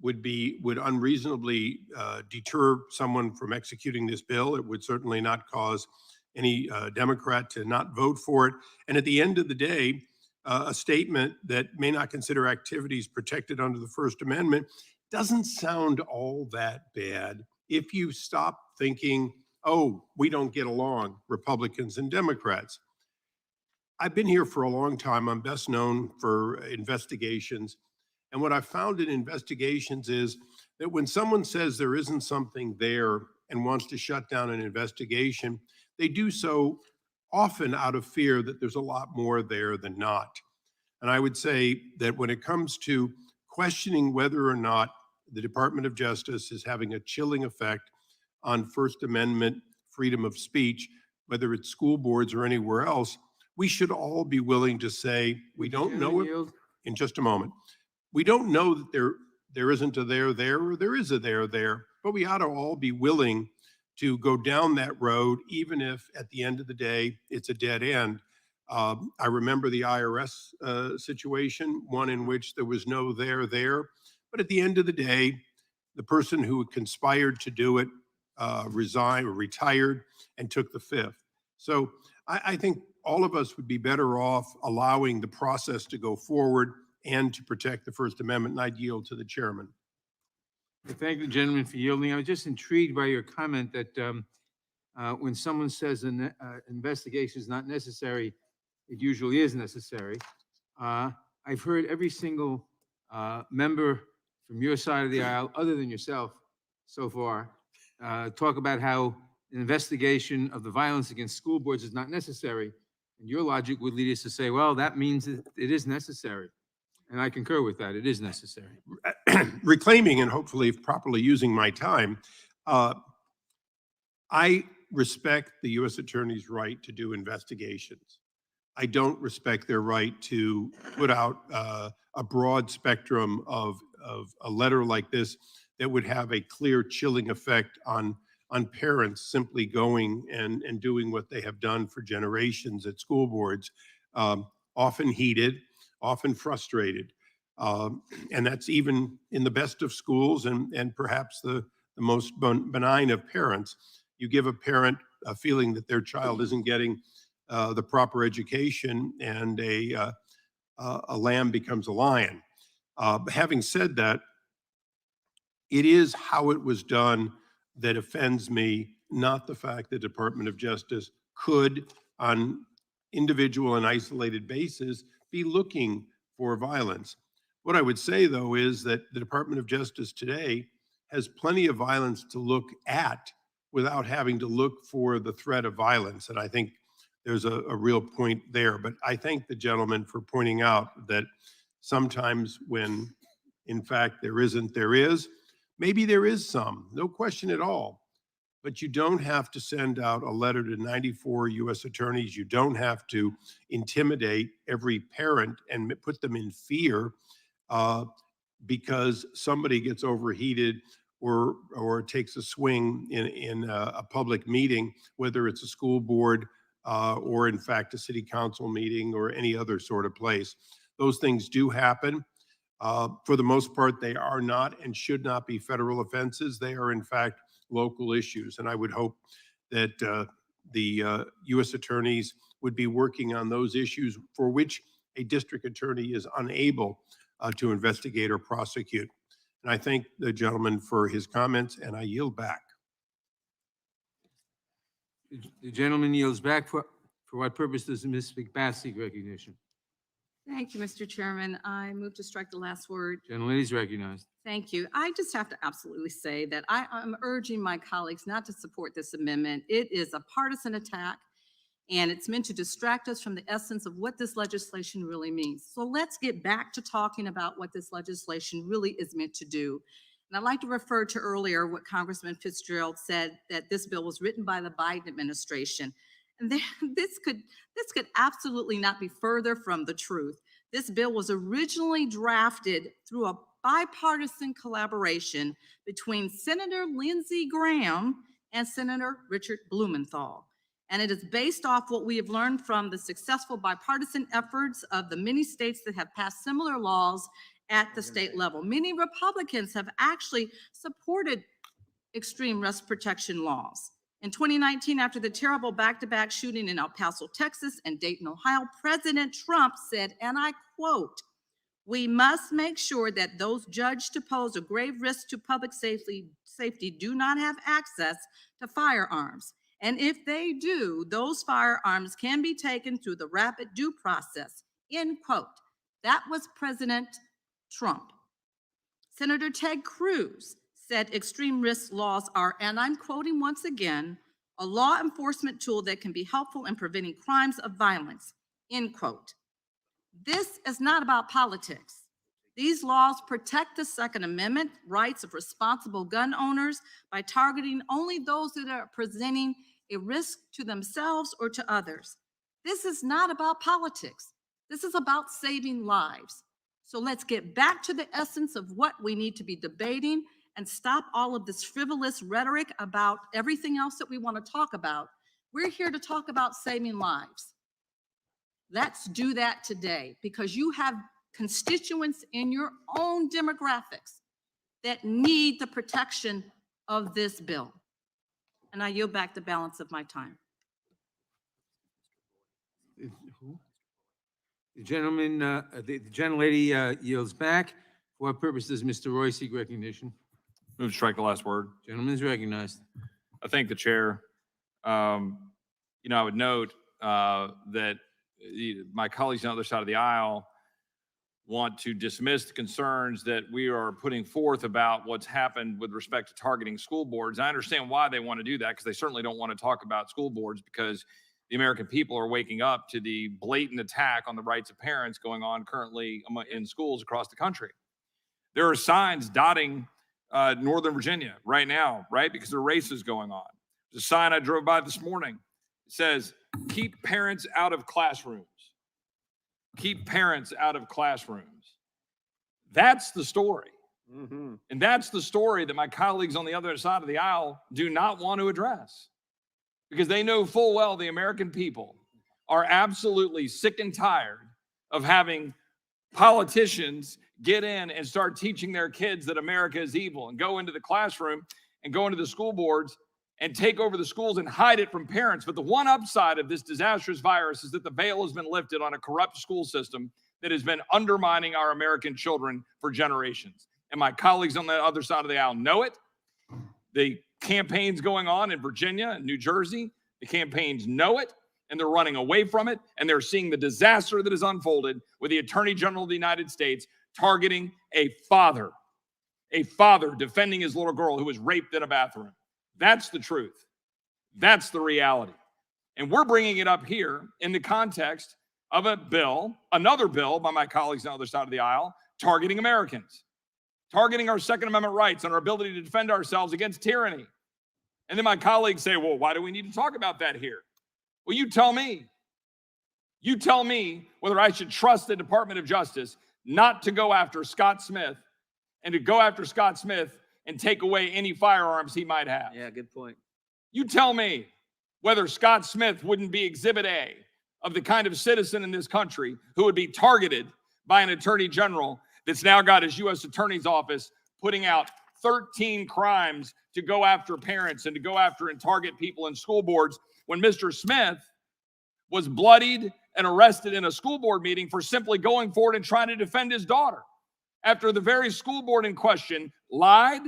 would unreasonably deter someone from executing this bill. It would certainly not cause any Democrat to not vote for it. And at the end of the day, a statement that may not consider activities protected under the First Amendment doesn't sound all that bad if you stop thinking, oh, we don't get along, Republicans and Democrats. I've been here for a long time. I'm best known for investigations. And what I found in investigations is that when someone says there isn't something there and wants to shut down an investigation, they do so often out of fear that there's a lot more there than not. And I would say that when it comes to questioning whether or not the Department of Justice is having a chilling effect on First Amendment freedom of speech, whether it's school boards or anywhere else, we should all be willing to say, we don't know it. Yield. In just a moment. We don't know that there isn't a there, or there is a there, but we ought to all be willing to go down that road, even if at the end of the day, it's a dead end. I remember the IRS situation, one in which there was no there, but at the end of the day, the person who conspired to do it resigned or retired and took the fifth. So I think all of us would be better off allowing the process to go forward and to protect the First Amendment, and I'd yield to the chairman. I thank the gentleman for yielding. I was just intrigued by your comment that when someone says an investigation is not necessary, it usually is necessary. I've heard every single member from your side of the aisle, other than yourself so far, talk about how an investigation of the violence against school boards is not necessary. And your logic would lead us to say, well, that means it is necessary. And I concur with that. It is necessary. Reclaiming and hopefully properly using my time, I respect the U.S. Attorney's right to do investigations. I don't respect their right to put out a broad spectrum of a letter like this that would have a clear chilling effect on parents simply going and doing what they have done for generations at school boards, often heated, often frustrated. And that's even in the best of schools and perhaps the most benign of parents. You give a parent a feeling that their child isn't getting the proper education, and a lamb becomes a lion. Having said that, it is how it was done that offends me, not the fact that the Department of Justice could, on individual and isolated basis, be looking for violence. What I would say, though, is that the Department of Justice today has plenty of violence to look at without having to look for the threat of violence. And I think there's a real point there. But I thank the gentleman for pointing out that sometimes when, in fact, there isn't, there is. Maybe there is some, no question at all. But you don't have to send out a letter to 94 U.S. attorneys. You don't have to intimidate every parent and put them in fear because somebody gets overheated or takes a swing in a public meeting, whether it's a school board or in fact a city council meeting or any other sort of place. Those things do happen. For the most part, they are not and should not be federal offenses. They are in fact local issues. And I would hope that the U.S. attorneys would be working on those issues for which a district attorney is unable to investigate or prosecute. And I thank the gentleman for his comments, and I yield back. The gentleman yields back. For what purpose does Ms. McBath seek recognition? Thank you, Mr. Chairman. I move to strike the last word. Gentlelady is recognized. Thank you. I just have to absolutely say that I'm urging my colleagues not to support this amendment. It is a partisan attack, and it's meant to distract us from the essence of what this legislation really means. So let's get back to talking about what this legislation really is meant to do. And I'd like to refer to earlier what Congressman Fitzgerald said, that this bill was written by the Biden administration. And this could absolutely not be further from the truth. This bill was originally drafted through a bipartisan collaboration between Senator Lindsey Graham and Senator Richard Blumenthal. And it is based off what we have learned from the successful bipartisan efforts of the many states that have passed similar laws at the state level. Many Republicans have actually supported extreme risk protection laws. In 2019, after the terrible back-to-back shooting in El Paso, Texas and Dayton, Ohio, President Trump said, and I quote, "We must make sure that those judged to pose a grave risk to public safety do not have access to firearms. And if they do, those firearms can be taken through the rapid due process," end quote. That was President Trump. Senator Ted Cruz said extreme risk laws are, and I'm quoting once again, "a law enforcement tool that can be helpful in preventing crimes of violence," end quote. This is not about politics. These laws protect the Second Amendment rights of responsible gun owners by targeting only those that are presenting a risk to themselves or to others. This is not about politics. This is about saving lives. So let's get back to the essence of what we need to be debating and stop all of this frivolous rhetoric about everything else that we want to talk about. We're here to talk about saving lives. Let's do that today, because you have constituents in your own demographics that need the protection of this bill. And I yield back the balance of my time. The gentleman, the gentlelady yields back. For what purpose does Mr. Roy seek recognition? Move to strike the last word. Gentleman is recognized. I thank the chair. I would note that my colleagues on the other side of the aisle want to dismiss the concerns that we are putting forth about what's happened with respect to targeting school boards. I understand why they want to do that, because they certainly don't want to talk about school boards, because the American people are waking up to the blatant attack on the rights of parents going on currently in schools across the country. There are signs dotting Northern Virginia right now, right? Because there are races going on. There's a sign I drove by this morning. It says, keep parents out of classrooms. Keep parents out of classrooms. That's the story. Mm-hmm. And that's the story that my colleagues on the other side of the aisle do not want to address, because they know full well the American people are absolutely sick and tired of having politicians get in and start teaching their kids that America is evil and go into the classroom and go into the school boards and take over the schools and hide it from parents. But the one upside of this disastrous virus is that the veil has been lifted on a corrupt school system that has been undermining our American children for generations. And my colleagues on the other side of the aisle know it. The campaigns going on in Virginia and New Jersey, the campaigns know it, and they're running away from it, and they're seeing the disaster that has unfolded with the Attorney General of the United States targeting a father defending his little girl who was raped in a bathroom. That's the truth. That's the reality. And we're bringing it up here in the context of a bill, another bill by my colleagues on the other side of the aisle, targeting Americans, targeting our Second Amendment rights and our ability to defend ourselves against tyranny. And then my colleagues say, well, why do we need to talk about that here? Well, you tell me. You tell me whether I should trust the Department of Justice not to go after Scott Smith and to go after Scott Smith and take away any firearms he might have. Yeah, good point. You tell me whether Scott Smith wouldn't be Exhibit A of the kind of citizen in this country who would be targeted by an attorney general that's now got his U.S. Attorney's Office putting out 13 crimes to go after parents and to go after and target people in school boards, when Mr. Smith was bloodied and arrested in a school board meeting for simply going forward and trying to defend his daughter after the very school board in question lied,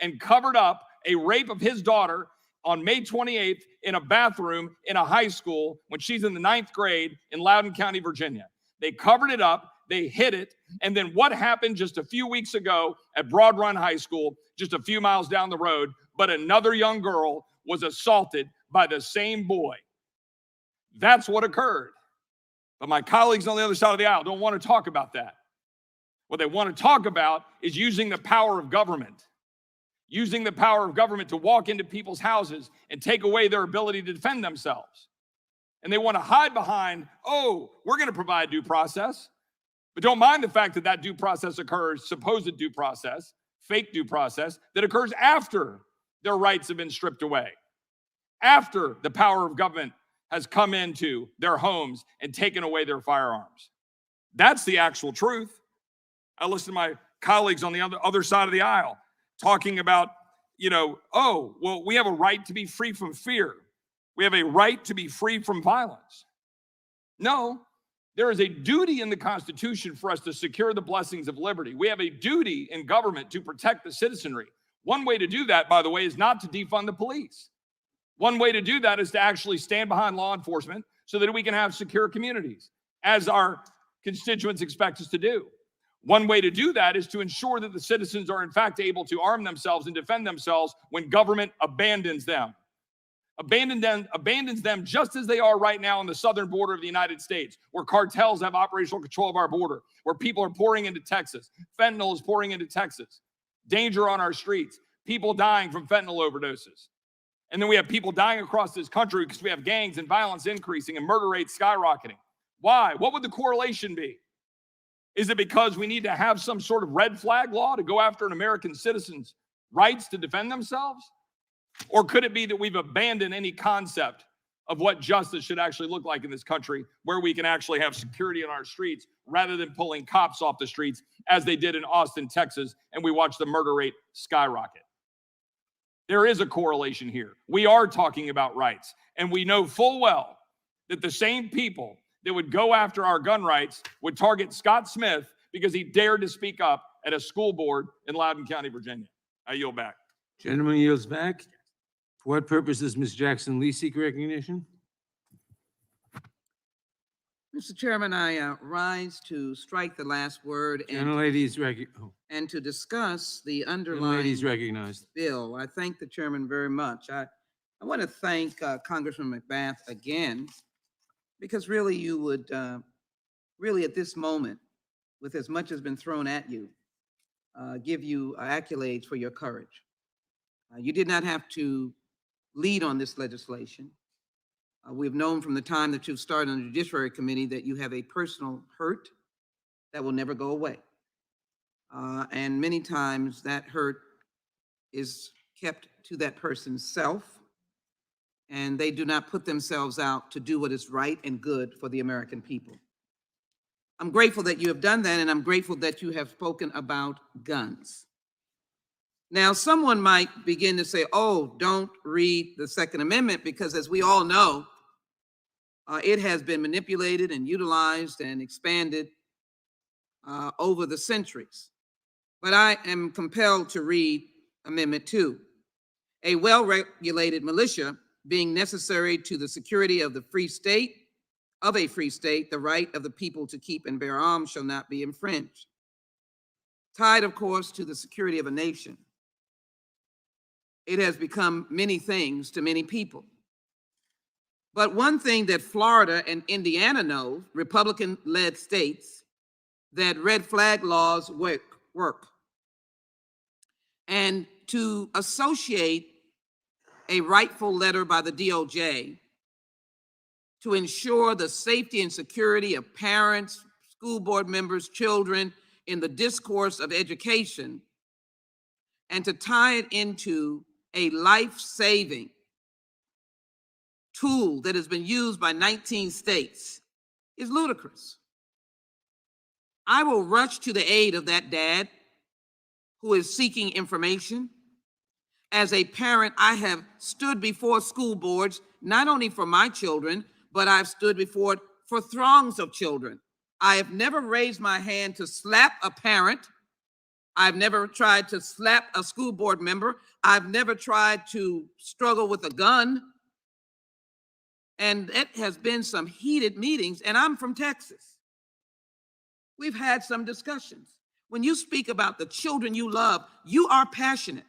and covered up a rape of his daughter on May 28th in a bathroom in a high school when she's in the 9th grade in Loudoun County, Virginia. They covered it up, they hid it, and then what happened just a few weeks ago at Broad Run High School, just a few miles down the road, but another young girl was assaulted by the same boy. That's what occurred. But my colleagues on the other side of the aisle don't want to talk about that. What they want to talk about is using the power of government. Using the power of government to walk into people's houses and take away their ability to defend themselves. And they want to hide behind, oh, we're going to provide due process. But don't mind the fact that that due process occurs, supposed due process, fake due process, that occurs after their rights have been stripped away. After the power of government has come into their homes and taken away their firearms. That's the actual truth. I listen to my colleagues on the other side of the aisle talking about, oh, well, we have a right to be free from fear. We have a right to be free from violence. No, there is a duty in the Constitution for us to secure the blessings of liberty. We have a duty in government to protect the citizenry. One way to do that, by the way, is not to defund the police. One way to do that is to actually stand behind law enforcement so that we can have secure communities, as our constituents expect us to do. One way to do that is to ensure that the citizens are in fact able to arm themselves and defend themselves when government abandons them. abandons them just as they are right now on the southern border of the United States, where cartels have operational control of our border, where people are pouring into Texas. Fentanyl is pouring into Texas. Danger on our streets. People dying from fentanyl overdoses. And then we have people dying across this country because we have gangs and violence increasing and murder rates skyrocketing. Why? What would the correlation be? Is it because we need to have some sort of red flag law to go after an American citizen's rights to defend themselves? Or could it be that we've abandoned any concept of what justice should actually look like in this country, where we can actually have security in our streets rather than pulling cops off the streets as they did in Austin, Texas, and we watched the murder rate skyrocket? There is a correlation here. We are talking about rights, and we know full well that the same people that would go after our gun rights would target Scott Smith because he dared to speak up at a school board in Loudoun County, Virginia. I yield back. Gentleman yields back. For what purpose does Ms. Jackson Lee seek recognition? Mr. Chairman, I rise to strike the last word Gentlelady is recognized. and to discuss the Gentlelady underlying is recognized. bill. I thank the chairman very much. I want to thank Congressman McBath again, because really you would, really at this moment, with as much has been thrown at you, give you accolades for your courage. You did not have to lead on this legislation. We've known from the time that you've started on the Judiciary Committee that you have a personal hurt that will never go away. And many times that hurt is kept to that person's self, and they do not put themselves out to do what is right and good for the American people. I'm grateful that you have done that, and I'm grateful that you have spoken about guns. Now, someone might begin to say, oh, don't read the Second Amendment, because as we all know, it has been manipulated and utilized and expanded over the centuries. But I am compelled to read Amendment 2. A well-regulated militia being necessary to the security of the free state, the right of the people to keep and bear arms shall not be infringed. Tied, of course, to the security of a nation. It has become many things to many people. But one thing that Florida and Indiana know, Republican-led states, that red flag laws work. And to associate a rightful letter by the DOJ to ensure the safety and security of parents, school board members, children in the discourse of education, and to tie it into a life-saving tool that has been used by 19 states is ludicrous. I will rush to the aid of that dad who is seeking information. As a parent, I have stood before school boards, not only for my children, but I've stood before it for throngs of children. I have never raised my hand to slap a parent. I've never tried to slap a school board member. I've never tried to struggle with a gun. And it has been some heated meetings, and I'm from Texas. We've had some discussions. When you speak about the children you love, you are passionate.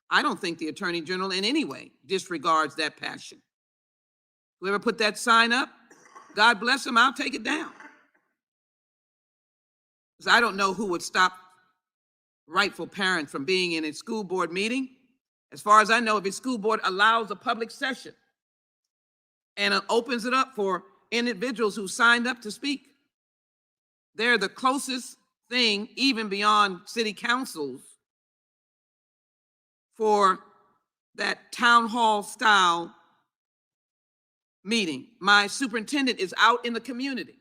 I don't think the Attorney General in any way disregards that passion. Whoever put that sign up, God bless him, I'll take it down. Because I don't know who would stop rightful parents from being in a school board meeting. As far as I know, if a school board allows a public session and opens it up for individuals who signed up to speak, they're the closest thing, even beyond city councils, for that town hall style meeting. My superintendent is out in the community,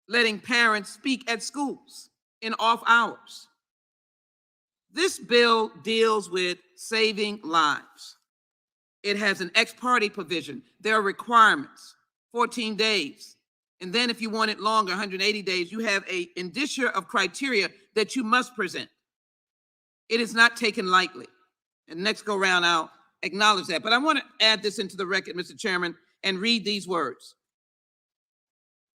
letting parents speak at schools in off hours. This bill deals with saving lives. It has an ex parte provision. There are requirements, 14 days. And then if you want it longer, 180 days, you have an indicia of criteria that you must present. It is not taken lightly. And next go round, I'll acknowledge that. But I want to add this into the record, Mr. Chairman, and read these words.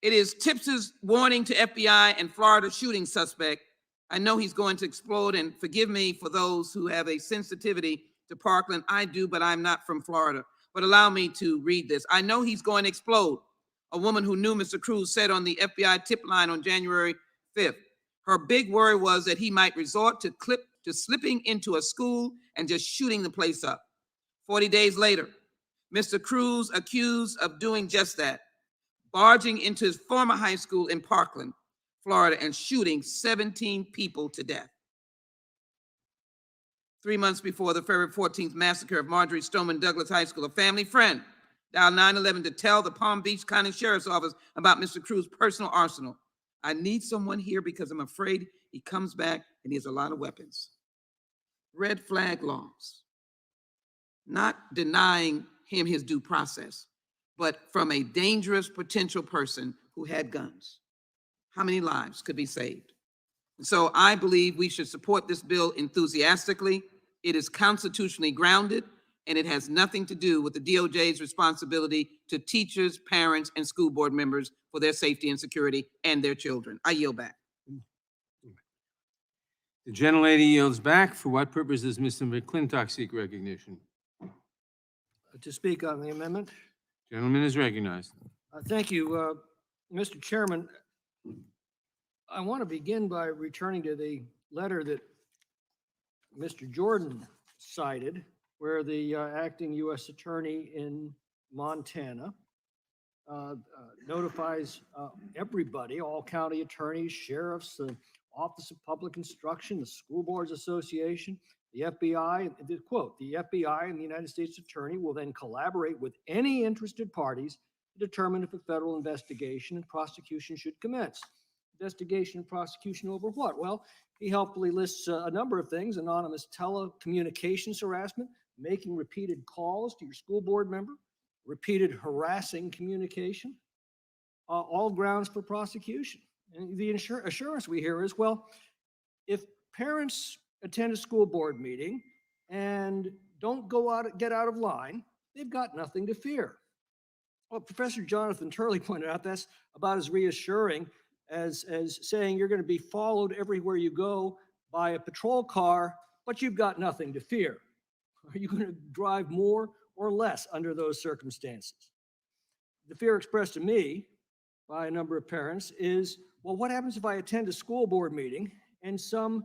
It is Tips's warning to FBI and Florida shooting suspect. I know he's going to explode, and forgive me for those who have a sensitivity to Parkland. I do, but I'm not from Florida. but allow me to read this. I know he's going to explode. A woman who knew Mr. Cruz said on the FBI tip line on January 5th, her big worry was that he might resort to slipping into a school and just shooting the place up. 40 days later, Mr. Cruz accused of doing just that, barging into his former high school in Parkland, Florida, and shooting 17 people to death. 3 months before the February 14th massacre of Marjorie Stoneman Douglas High School, a family friend dialed 911 to tell the Palm Beach County Sheriff's Office about Mr. Cruz's personal arsenal. I need someone here because I'm afraid he comes back and he has a lot of weapons. Red flag laws. Not denying him his due process, but from a dangerous potential person who had guns. How many lives could be saved? And so I believe we should support this bill enthusiastically. It is constitutionally grounded, and it has nothing to do with the DOJ's responsibility to teachers, parents, and school board members for their safety and security and their children. I yield back. The gentlelady yields back. For what purpose does Mr. McClintock seek recognition? To speak on the amendment. Gentleman is recognized. Thank you, Mr. Chairman. I want to begin by returning to the letter that Mr. Jordan cited, where the acting U.S. attorney in Montana notifies everybody, all county attorneys, sheriffs, the Office of Public Instruction, the School Boards Association, the FBI, quote, the FBI and the United States Attorney will then collaborate with any interested parties to determine if a federal investigation and prosecution should commence. Investigation and prosecution over what? Well, he helpfully lists a number of things: anonymous telecommunications harassment, making repeated calls to your school board member, repeated harassing communication, all grounds for prosecution. And the assurance we hear is, well, if parents attend a school board meeting and don't get out of line, they've got nothing to fear. Well, Professor Jonathan Turley pointed out that's about as reassuring as saying you're going to be followed everywhere you go by a patrol car, but you've got nothing to fear. Are you going to drive more or less under those circumstances? The fear expressed to me by a number of parents is, well, what happens if I attend a school board meeting and some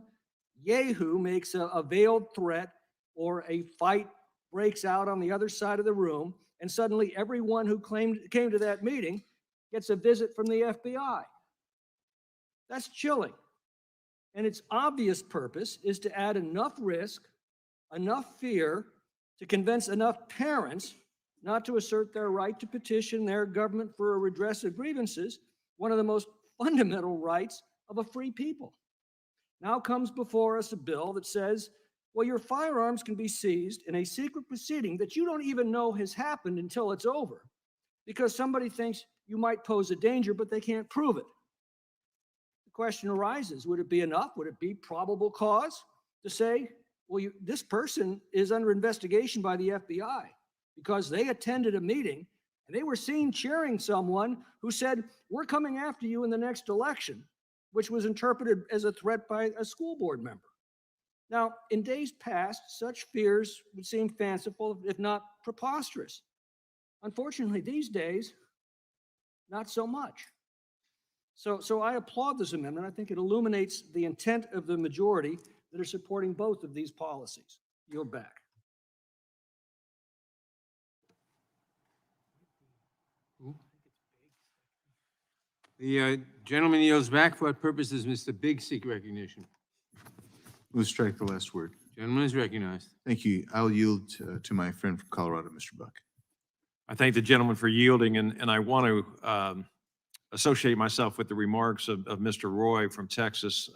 yahoo makes a veiled threat or a fight breaks out on the other side of the room, and suddenly everyone who came to that meeting gets a visit from the FBI? That's chilling. And its obvious purpose is to add enough risk, enough fear to convince enough parents not to assert their right to petition their government for a redress of grievances, one of the most fundamental rights of a free people. Now comes before us a bill that says, well, your firearms can be seized in a secret proceeding that you don't even know has happened until it's over, because somebody thinks you might pose a danger, but they can't prove it. The question arises, would it be enough? Would it be probable cause to say, well, this person is under investigation by the FBI because they attended a meeting and they were seen cheering someone who said, we're coming after you in the next election, which was interpreted as a threat by a school board member. Now, in days past, such fears would seem fanciful, if not preposterous. Unfortunately, these days, not so much. So I applaud this amendment. I think it illuminates the intent of the majority that are supporting both of these policies. Yield back. The gentleman yields back. For what purpose does Mr. Big seek recognition? Move strike the last word. Gentleman is recognized. Thank you. I'll yield to my friend from Colorado, Mr. Buck. I thank the gentleman for yielding, and I want to associate myself with the remarks of Mr. Roy from Texas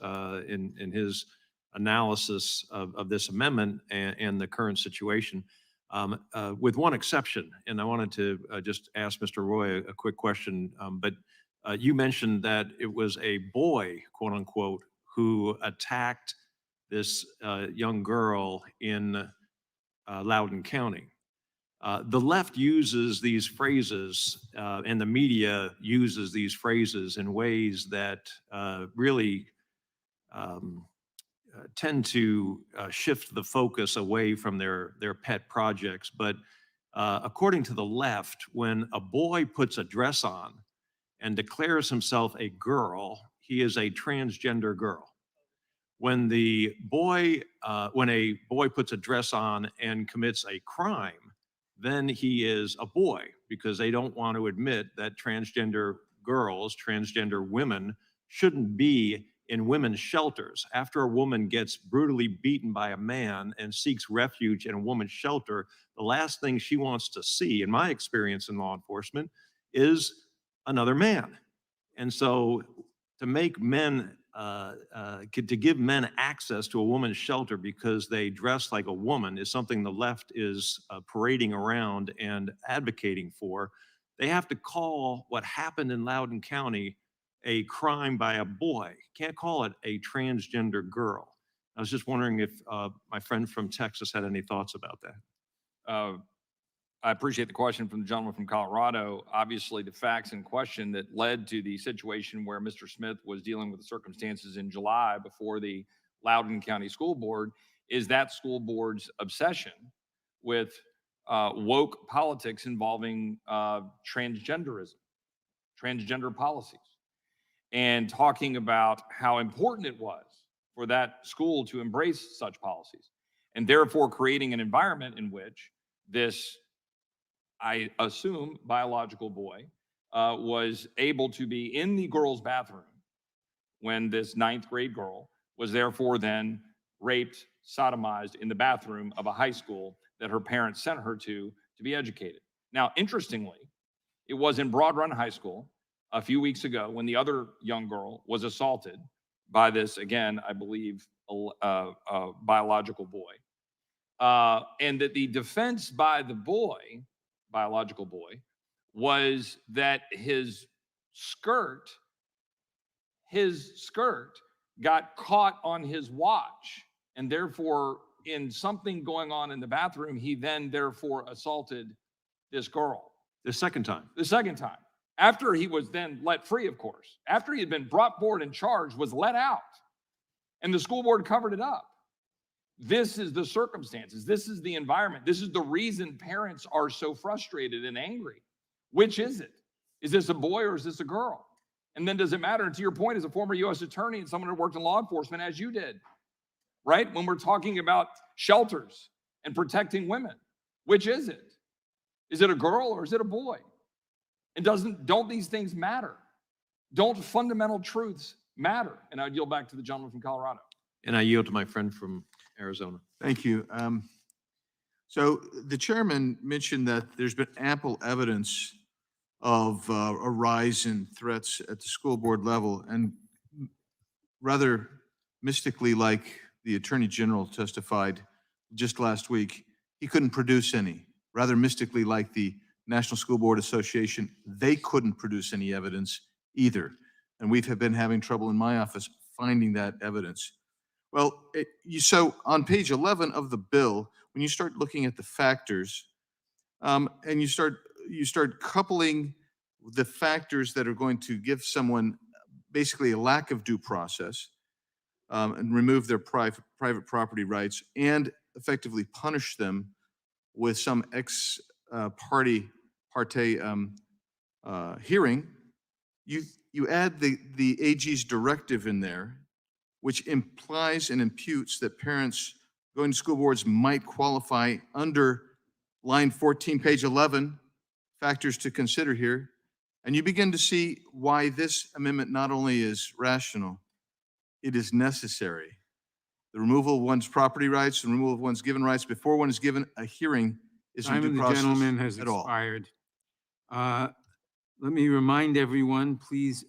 in his analysis of this amendment and the current situation, with one exception. And I wanted to just ask Mr. Roy a quick question, but you mentioned that it was a boy, quote unquote, who attacked this young girl in Loudoun County. The left uses these phrases and the media uses these phrases in ways that really tend to shift the focus away from their pet projects. But according to the left, when a boy puts a dress on and declares himself a girl, he is a transgender girl. When a boy puts a dress on and commits a crime, then he is a boy, because they don't want to admit that transgender girls, transgender women, shouldn't be in women's shelters. After a woman gets brutally beaten by a man and seeks refuge in a woman's shelter, the last thing she wants to see, in my experience in law enforcement, is another man. And so to make men, to give men access to a woman's shelter because they dress like a woman is something the left is parading around and advocating for. They have to call what happened in Loudoun County a crime by a boy. Can't call it a transgender girl. I was just wondering if my friend from Texas had any thoughts about that. I appreciate the question from the gentleman from Colorado. Obviously, the facts in question that led to the situation where Mr. Smith was dealing with the circumstances in July before the Loudoun County School Board is that school board's obsession with woke politics involving transgenderism, transgender policies, and talking about how important it was for that school to embrace such policies, and therefore creating an environment in which this, I assume, biological boy was able to be in the girls' bathroom when this 9th grade girl was therefore then raped, sodomized in the bathroom of a high school that her parents sent her to be educated. Now, interestingly, it was in Broad Run High School a few weeks ago when the other young girl was assaulted by this, again, I believe, biological boy. And that the defense by the boy, biological boy, was that his skirt got caught on his watch, and therefore in something going on in the bathroom, he then therefore assaulted this girl. The second time. The second time. After he was then let free, of course. After he had been brought forward and charged, was let out. And the school board covered it up. This is the circumstances. This is the environment. This is the reason parents are so frustrated and angry. Which is it? Is this a boy or is this a girl? And then does it matter? And to your point, as a former U.S. attorney and someone who worked in law enforcement, as you did, right? When we're talking about shelters and protecting women, which is it? Is it a girl or is it a boy? And don't these things matter? Don't fundamental truths matter? And I'd yield back to the gentleman from Colorado. And I yield to my friend from Arizona. Thank you. So the chairman mentioned that there's been ample evidence of a rise in threats at the school board level, and rather mystically, like the Attorney General testified just last week, he couldn't produce any. Rather mystically, like the National School Board Association, they couldn't produce any evidence either. And we have been having trouble in my office finding that evidence. Well, so on page 11 of the bill, when you start looking at the factors, and you start coupling the factors that are going to give someone basically a lack of due process, and remove their private property rights and effectively punish them with some ex parte hearing, you add the AG's directive in there, which implies and imputes that parents going to school boards might qualify under line 14, page 11, factors to consider here. And you begin to see why this amendment not only is rational, it is necessary. The removal of one's property rights, the removal of one's given rights before one is given a hearing isn't Time of due the process gentleman has at all. expired. Let me remind everyone, please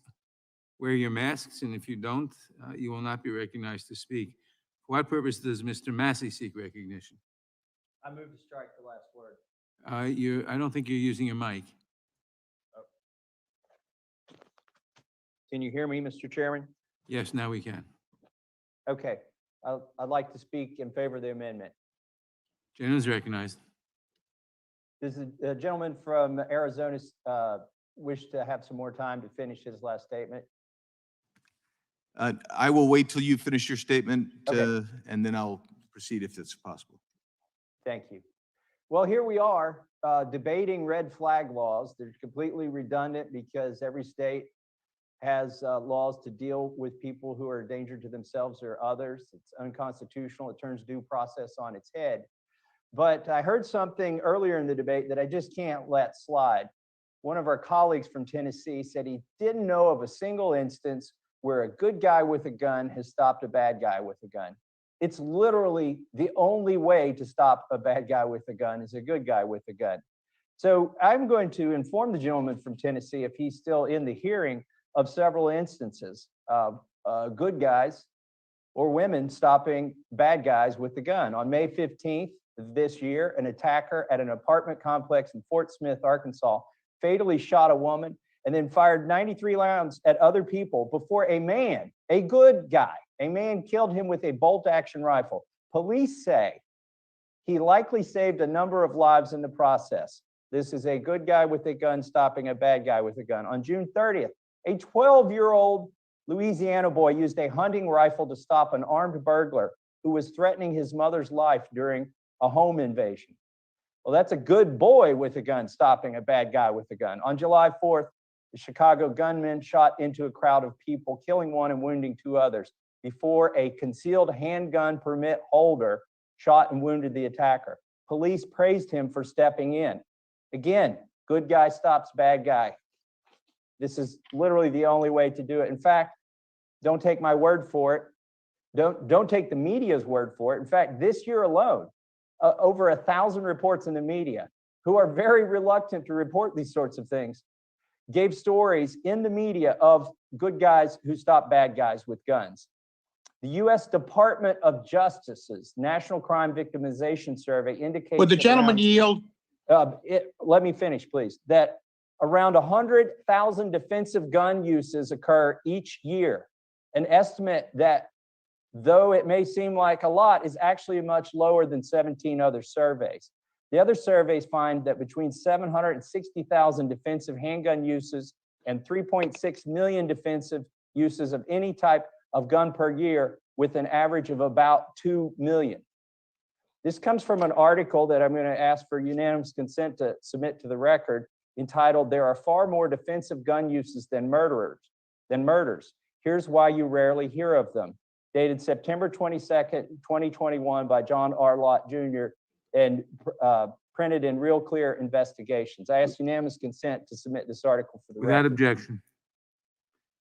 wear your masks, and if you don't, you will not be recognized to speak. For what purpose does Mr. Massey seek recognition? I move to strike the last word. I don't think you're using your mic. Can you hear me, Mr. Chairman? Yes, now we can. Okay, I'd like to speak in favor of the amendment. Gentleman's recognized. Does the gentleman from Arizona wish to have some more time to finish his last statement? I will wait till you finish your statement, Okay. and then I'll proceed if it's possible. Thank you. Well, here we are debating red flag laws. They're completely redundant because every state has laws to deal with people who are a danger to themselves or others. It's unconstitutional. It turns due process on its head. But I heard something earlier in the debate that I just can't let slide. One of our colleagues from Tennessee said he didn't know of a single instance where a good guy with a gun has stopped a bad guy with a gun. It's literally the only way to stop a bad guy with a gun is a good guy with a gun. So I'm going to inform the gentleman from Tennessee, if he's still in the hearing, of several instances of good guys or women stopping bad guys with the gun. On May 15th this year, an attacker at an apartment complex in Fort Smith, Arkansas, fatally shot a woman and then fired 93 rounds at other people before a man, a good guy, a man killed him with a bolt-action rifle. Police say he likely saved a number of lives in the process. This is a good guy with a gun stopping a bad guy with a gun. On June 30th, a 12-year-old Louisiana boy used a hunting rifle to stop an armed burglar who was threatening his mother's life during a home invasion. Well, that's a good boy with a gun stopping a bad guy with a gun. On July 4th, the Chicago gunman shot into a crowd of people, killing one and wounding two others, before a concealed handgun permit holder shot and wounded the attacker. Police praised him for stepping in. Again, good guy stops bad guy. This is literally the only way to do it. In fact, don't take my word for it. Don't take the media's word for it. In fact, this year alone, over 1,000 reports in the media, who are very reluctant to report these sorts of things, gave stories in the media of good guys who stop bad guys with guns. The U.S. Department of Justice's National Crime Victimization Survey indicates— Would the gentleman yield? Let me finish, please. That around 100,000 defensive gun uses occur each year. An estimate that, though it may seem like a lot, is actually much lower than 17 other surveys. The other surveys find that between 760,000 defensive handgun uses and 3.6 million defensive uses of any type of gun per year, with an average of about 2 million. This comes from an article that I'm going to ask for unanimous consent to submit to the record, entitled "There Are Far More Defensive Gun Uses Than Murders. Here's Why You Rarely Hear of Them," dated September 22nd, 2021 by John R. Lott Jr. and printed in Real Clear Investigations. I ask unanimous consent to submit this article for the record. Without objection.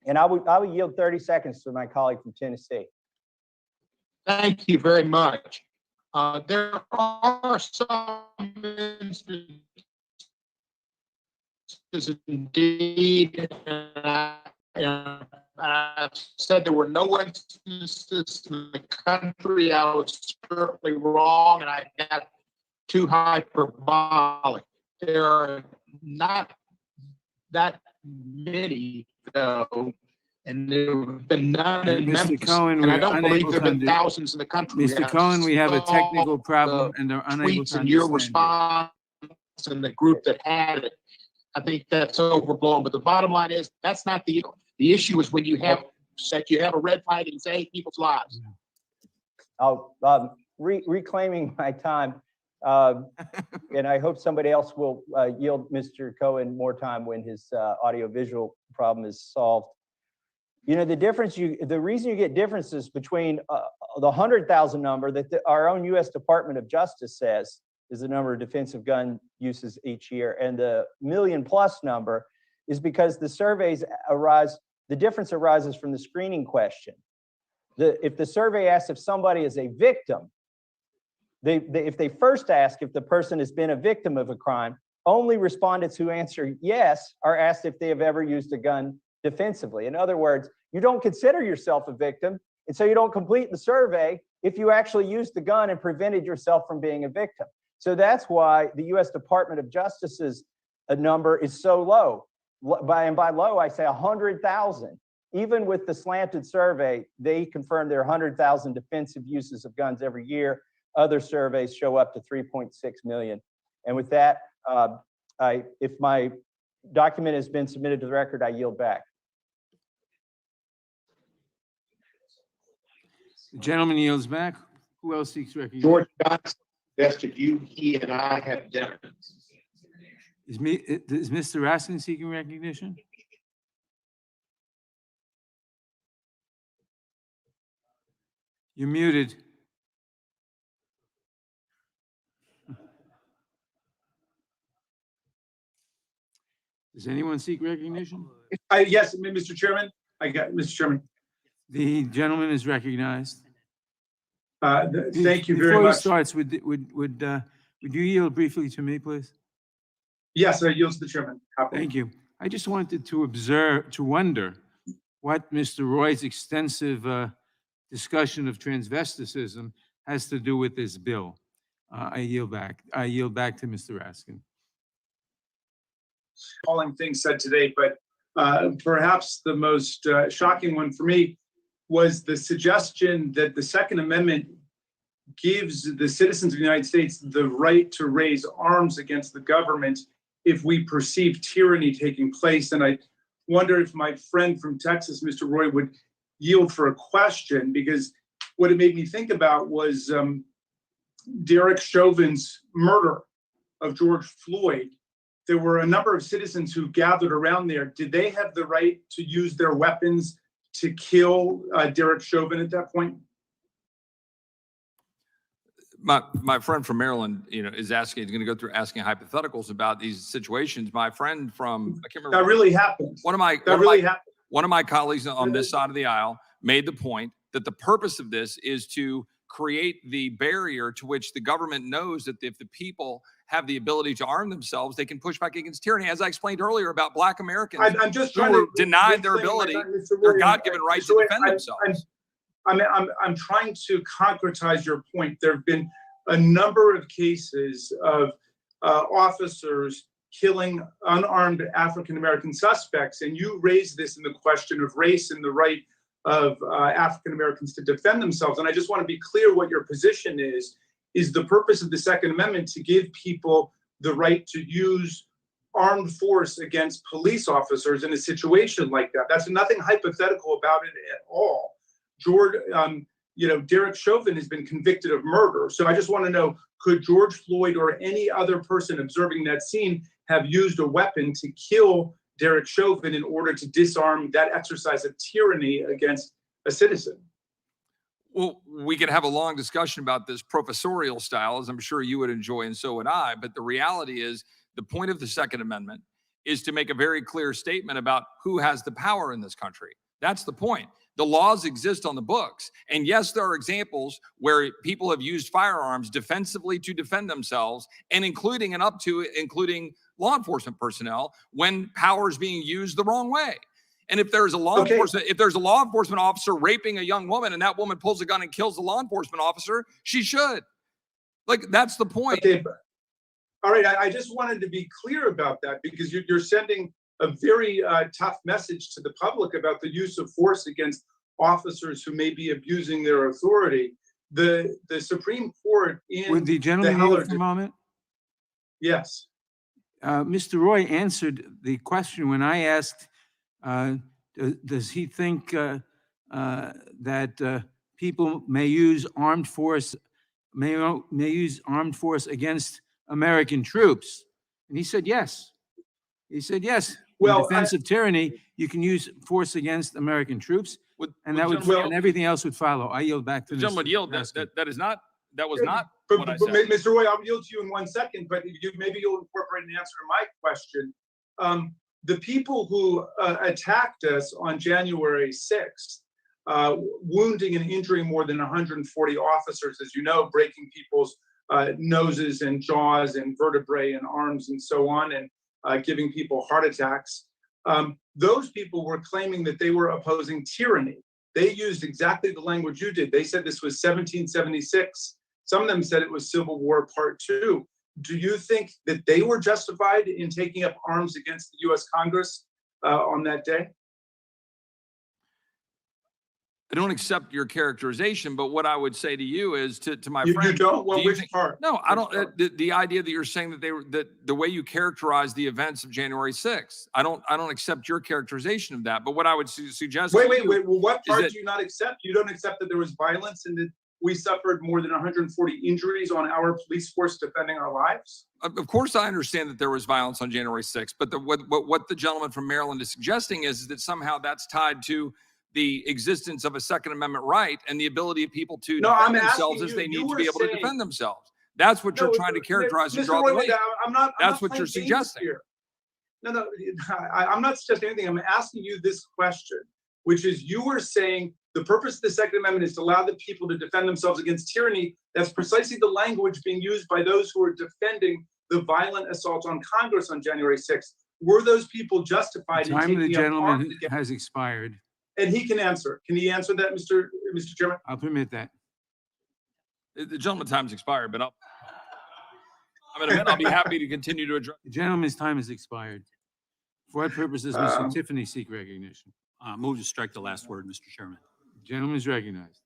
And I will yield 30 seconds to my colleague from Tennessee. Thank you very much. There are some instances indeed, and I said there were no instances in the country. I was certainly wrong, and I got too hyperbolic. There are not that many, though, and there have been none in Mr. Memphis. Cohen, And I we're don't believe unable there to have been thousands in the country. Mr. Cohen, we have a technical problem and they're unable Tweets to and your understand you. response and the group that had it. I think that's overblown. But the bottom line is that's not the issue. The issue is when you have a red flag and save people's lives. I'll reclaiming my time, and I hope somebody else will yield Mr. Cohen more time when his audio-visual problem is solved. You know, the reason you get differences between the 100,000 number that our own U.S. Department of Justice says is the number of defensive gun uses each year, and the million-plus number is because the difference arises from the screening question. If the survey asks if somebody is a victim, if they first ask if the person has been a victim of a crime, only respondents who answer yes are asked if they have ever used a gun defensively. In other words, you don't consider yourself a victim, and so you don't complete the survey if you actually used the gun and prevented yourself from being a victim. So that's why the U.S. Department of Justice's number is so low. By low, I say 100,000. Even with the slanted survey, they confirm there are 100,000 defensive uses of guns every year. Other surveys show up to 3.6 million. And with that, if my document has been submitted to the record, I yield back. The gentleman yields back. Who else seeks recognition? George Johnson. suggested he and I have dinner. Is Mr. Raskin seeking recognition? You're muted. Does anyone seek recognition? Yes, Mr. Chairman. Mr. Chairman. The gentleman is recognized. Thank you very Before he much. starts, would you yield briefly to me, please? Yes, I yield to the chairman. Happily. Thank you. I just wanted to wonder what Mr. Roy's extensive discussion of transvesticism has to do with this bill. I yield back to Mr. Raskin. Calling things said today, but perhaps the most shocking one for me was the suggestion that the Second Amendment gives the citizens of the United States the right to raise arms against the government if we perceive tyranny taking place. And I wonder if my friend from Texas, Mr. Roy, would yield for a question, because what it made me think about was Derek Chauvin's murder of George Floyd. There were a number of citizens who gathered around there. Did they have the right to use their weapons to kill Derek Chauvin at that point? My friend from Maryland, is going to go through asking hypotheticals about these situations. My friend from, I can't remember. That really happened. One of my colleagues on this side of the aisle made the point that the purpose of this is to create the barrier to which the government knows that if the people have the ability to arm themselves, they can push back against tyranny. As I explained earlier about Black Americans I'm just who trying were to denied their ability, their God-given right to defend themselves. I'm trying to concretize your point. There have been a number of cases of officers killing unarmed African-American suspects, and you raised this in the question of race and the right of African-Americans to defend themselves. And I just want to be clear what your position is the purpose of the Second Amendment to give people the right to use armed force against police officers in a situation like that. That's nothing hypothetical about it at all. Derek Chauvin has been convicted of murder. So I just want to know, could George Floyd or any other person observing that scene have used a weapon to kill Derek Chauvin in order to disarm that exercise of tyranny against a citizen? Well, we could have a long discussion about this professorial style, as I'm sure you would enjoy, and so would I. But the reality is, the point of the Second Amendment is to make a very clear statement about who has the power in this country. That's the point. The laws exist on the books. And yes, there are examples where people have used firearms defensively to defend themselves, and including law enforcement personnel when power is being used the wrong way. And if there's a law enforcement officer raping a young woman and that woman pulls a gun and kills the law enforcement officer, she should. That's the point. Okay. All right. I just wanted to be clear about that, because you're sending a very tough message to the public about the use of force against officers who may be abusing their authority. The Supreme Court in Would the gentleman yield for a moment? Yes. Mr. Roy answered the question when I asked, does he think that people may use armed force against American troops? And he said yes. He said yes. Well, in defense of tyranny, you can use force against American troops, and everything else would follow. I yield back to the gentleman. That was not what I said. Mr. Roy, I'll yield to you in 1 second, but maybe you'll incorporate an answer to my question. The people who attacked us on January 6th, wounding and injuring more than 140 officers, as you know, breaking people's noses and jaws and vertebrae and arms and so on, and giving people heart attacks. Those people were claiming that they were opposing tyranny. They used exactly the language you did. They said this was 1776. Some of them said it was Civil War Part 2. Do you think that they were justified in taking up arms against the U.S. Congress on that day? I don't accept your characterization, but what I would say to you is to my friend. You don't? Well, which part? No, I don't. The idea that you're saying that the way you characterize the events of January 6th, I don't accept your characterization of that. But what I would suggest. Wait. Well, what part do you not accept? You don't accept that there was violence in the we suffered more than 140 injuries on our police force defending our lives? Of course, I understand that there was violence on January 6th, but what the gentleman from Maryland is suggesting is that somehow that's tied to the existence of a Second Amendment right and the ability of people to No, I'm defend themselves asking as you, they you need to were be able to saying- defend themselves. That's what you're No, trying to characterize and Mr. draw the Royland, link. I'm not That's what playing you're games suggesting. here. No, I'm not suggesting anything. I'm asking you this question, which is you were saying the purpose of the Second Amendment is to allow the people to defend themselves against tyranny. That's precisely the language being used by those who are defending the violent assaults on Congress on January 6th. Were those people justified in Time of the taking up arms gentleman against? has expired. And he can answer. Can he answer that, Mr. Chairman? I'll permit that. The gentleman's time's expired, but in a minute, I'll be happy to continue to address. The gentleman's time has expired. For what purpose does Mr. Tiffany seek recognition? Move to strike the last word, Mr. Chairman. Gentleman is recognized.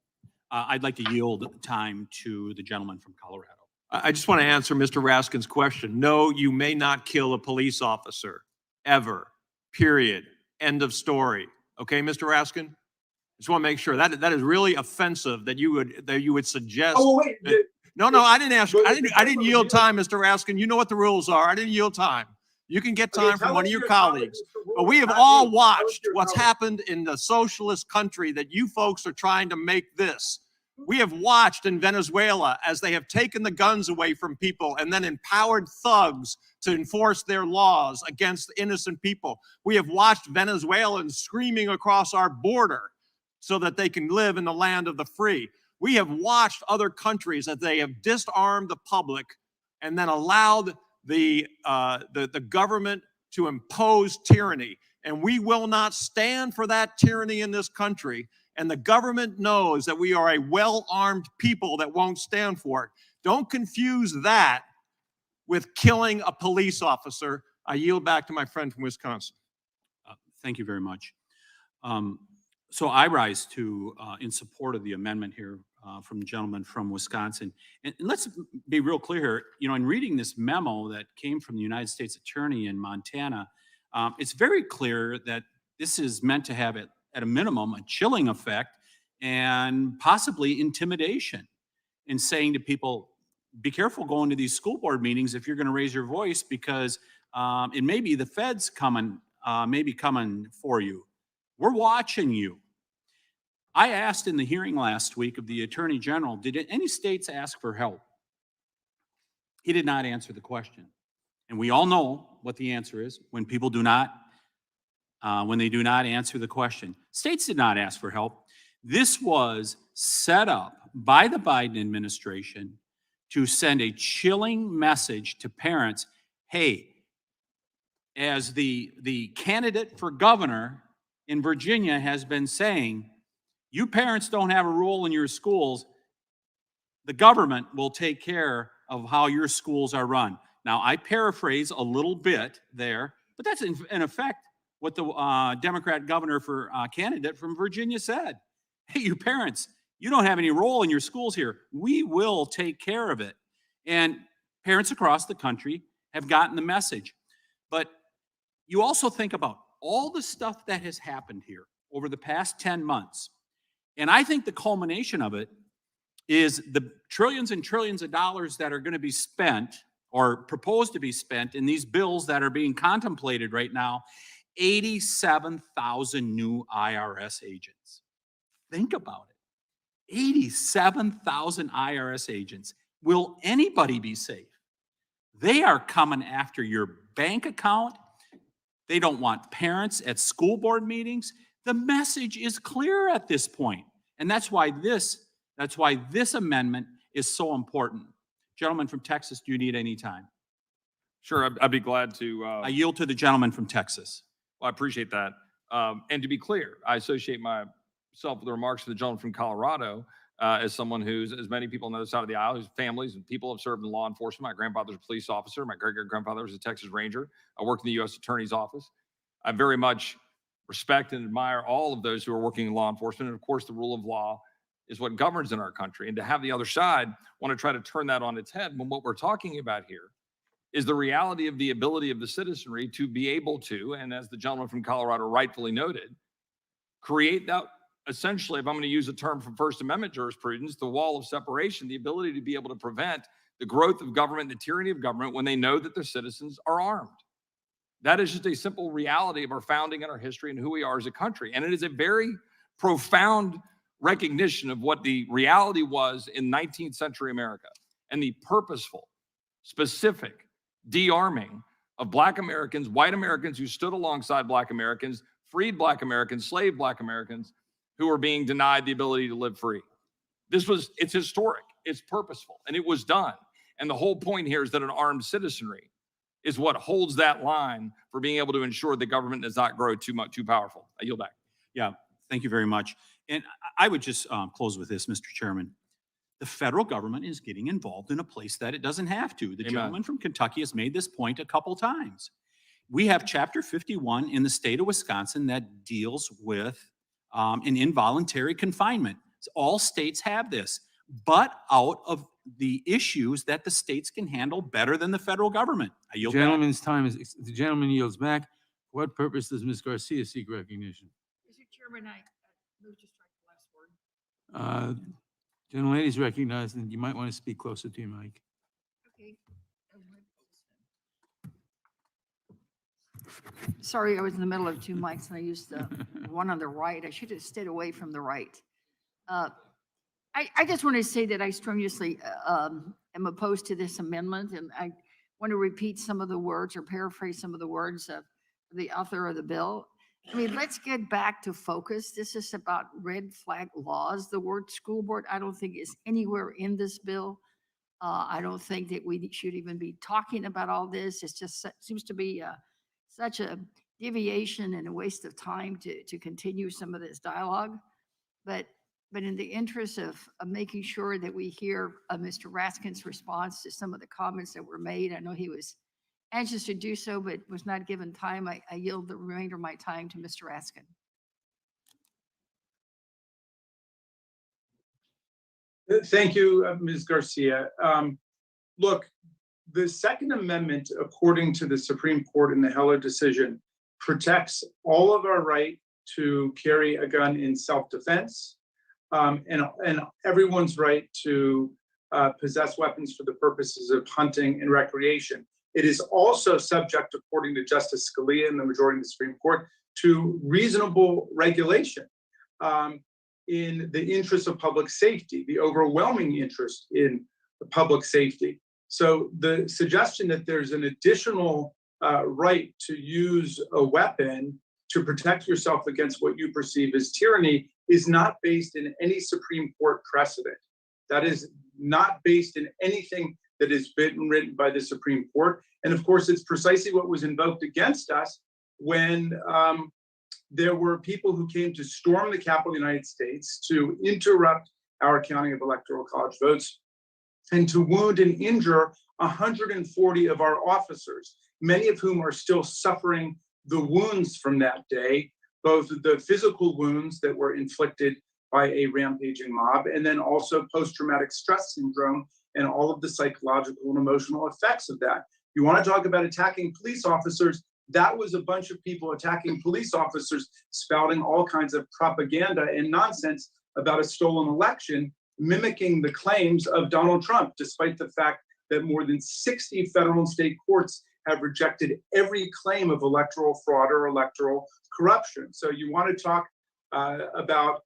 I'd like to yield time to the gentleman from Colorado. I just want to answer Mr. Raskin's question. No, you may not kill a police officer, ever, period, end of story. Okay, Mr. Raskin? Just want to make sure that is really offensive that you would suggest. Oh, well, wait. No, I didn't ask you. I didn't yield time, Mr. Raskin. You know what the rules are. I didn't yield time. You can get time from one of your colleagues. But we have all watched what's happened in the socialist country that you folks are trying to make this. We have watched in Venezuela as they have taken the guns away from people and then empowered thugs to enforce their laws against innocent people. We have watched Venezuelans screaming across our border so that they can live in the land of the free. We have watched other countries as they have disarmed the public and then allowed the government to impose tyranny. And we will not stand for that tyranny in this country. And the government knows that we are a well-armed people that won't stand for it. Don't confuse that with killing a police officer. I yield back to my friend from Wisconsin. Thank you very much. So I rise in support of the amendment here from the gentleman from Wisconsin. And let's be real clear here. You know, in reading this memo that came from the United States Attorney in Montana, it's very clear that this is meant to have, at a minimum, a chilling effect and possibly intimidation in saying to people, be careful going to these school board meetings if you're going to raise your voice, because it may be the feds coming for you. We're watching you. I asked in the hearing last week of the Attorney General, did any states ask for help? He did not answer the question. And we all know what the answer is when people do not, when they do not answer the question. States did not ask for help. This was set up by the Biden administration to send a chilling message to parents. Hey, as the candidate for governor in Virginia has been saying, you parents don't have a role in your schools. The government will take care of how your schools are run. Now, I paraphrase a little bit there, but that's in effect what the Democrat governor for candidate from Virginia said. Hey, you parents, you don't have any role in your schools here. We will take care of it. And parents across the country have gotten the message. But you also think about all the stuff that has happened here over the past 10 months. And I think the culmination of it is the trillions and trillions of dollars that are going to be spent or proposed to be spent in these bills that are being contemplated right now. 87,000 new IRS agents. Think about it. 87,000 IRS agents. Will anybody be safe? They are coming after your bank account. They don't want parents at school board meetings. The message is clear at this point. And that's why this amendment is so important. Gentleman from Texas, do you need any time? Sure, I'd be glad to. I yield to the gentleman from Texas. Well, I appreciate that. And to be clear, I associate myself with the remarks of the gentleman from Colorado as someone who's, as many people on the other side of the aisle, whose families and people have served in law enforcement. My grandfather's a police officer. My great-great-grandfather was a Texas Ranger. I worked in the U.S. Attorney's Office. I very much respect and admire all of those who are working in law enforcement. And of course, the rule of law is what governs in our country. And to have the other side want to try to turn that on its head when what we're talking about here is the reality of the ability of the citizenry to be able to, and as the gentleman from Colorado rightfully noted, create that essentially, if I'm going to use a term from First Amendment jurisprudence, the wall of separation, the ability to be able to prevent the growth of government, the tyranny of government when they know that their citizens are armed. That is just a simple reality of our founding and our history and who we are as a country. And it is a very profound recognition of what the reality was in 19th century America and the purposeful, specific de-arming of Black Americans, white Americans who stood alongside Black Americans, freed Black Americans, slave Black Americans who were being denied the ability to live free. It's historic, it's purposeful, and it was done. And the whole point here is that an armed citizenry is what holds that line for being able to ensure the government does not grow too powerful. I yield back. Yeah, thank you very much. And I would just close with this, Mr. Chairman. The federal government is getting involved in a place that it doesn't have to. The gentleman from Kentucky has made this point a couple times. We have Chapter 51 in the state of Wisconsin that deals with an involuntary confinement. All states have this, but out of the issues that the states can handle better than the federal government. I yield back. The gentleman yields back. For what purpose does Ms. Garcia seek recognition? Mr. Chairman, I move to strike the last word. Gentlelady is recognized, and you might want to speak closer to your mic. Okay. Sorry, I was in the middle of two mics and I used the one on the right. I should have stayed away from the right. I just want to say that I strenuously am opposed to this amendment, and I want to repeat some of the words or paraphrase some of the words of the author of the bill. I mean, let's get back to focus. This is about red flag laws. The word school board, I don't think is anywhere in this bill. I don't think that we should even be talking about all this. It's just seems to be such a deviation and a waste of time to continue some of this dialogue. But in the interest of making sure that we hear Mr. Raskin's response to some of the comments that were made, I know he was anxious to do so, but was not given time. I yield the remainder of my time to Mr. Raskin. Thank you, Ms. Garcia. Look, the Second Amendment, according to the Supreme Court in the Heller decision, protects all of our right to carry a gun in self-defense, and everyone's right to possess weapons for the purposes of hunting and recreation. It is also subject, according to Justice Scalia and the majority of the Supreme Court, to reasonable regulation in the interest of public safety, the overwhelming interest in public safety. So the suggestion that there's an additional right to use a weapon to protect yourself against what you perceive as tyranny is not based in any Supreme Court precedent. That is not based in anything that has been written by the Supreme Court. And of course, it's precisely what was invoked against us when there were people who came to storm the Capitol of the United States to interrupt our counting of electoral college votes and to wound and injure 140 of our officers, many of whom are still suffering the wounds from that day, both the physical wounds that were inflicted by a rampaging mob, and then also post-traumatic stress syndrome and all of the psychological and emotional effects of that. You want to talk about attacking police officers? That was a bunch of people attacking police officers, spouting all kinds of propaganda and nonsense about a stolen election, mimicking the claims of Donald Trump, despite the fact that more than 60 federal and state courts have rejected every claim of electoral fraud or electoral corruption. So you want to talk about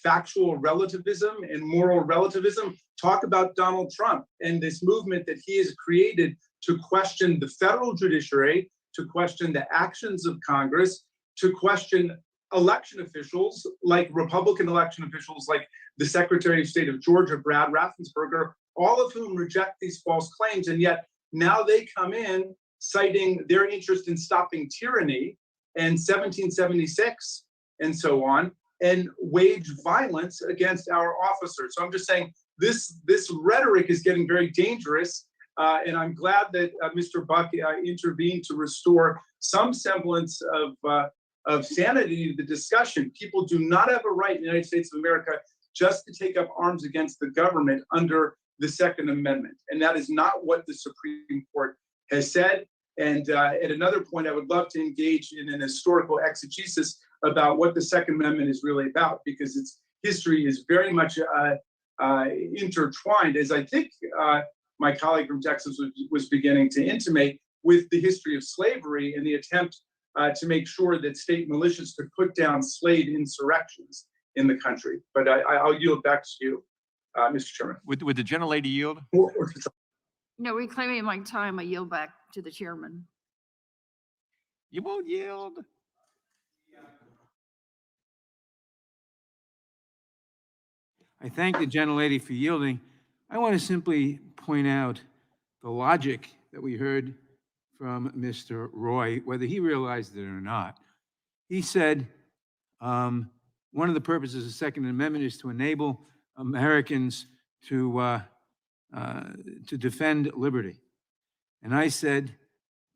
factual relativism and moral relativism, talk about Donald Trump and this movement that he has created to question the federal judiciary, to question the actions of Congress, to question election officials, like Republican election officials, like the Secretary of State of Georgia, Brad Raffensperger, all of whom reject these false claims. And yet now they come in citing their interest in stopping tyranny and 1776 and so on, and wage violence against our officers. So I'm just saying this rhetoric is getting very dangerous. And I'm glad that Mr. Buck intervened to restore some semblance of sanity to the discussion. People do not have a right in the United States of America just to take up arms against the government under the Second Amendment. And that is not what the Supreme Court has said. And at another point, I would love to engage in an historical exegesis about what the Second Amendment is really about, because its history is very much intertwined, as I think my colleague from Texas was beginning to intimate, with the history of slavery and the attempt to make sure that state militias could put down slave insurrections in the country. But I'll yield back to you, Mr. Chairman. Would the gentlelady yield? No, reclaiming my time, I yield back to the chairman. You won't yield. I thank the gentlelady for yielding. I want to simply point out the logic that we heard from Mr. Roy, whether he realized it or not. He said, one of the purposes of the Second Amendment is to enable Americans to defend liberty. And I said,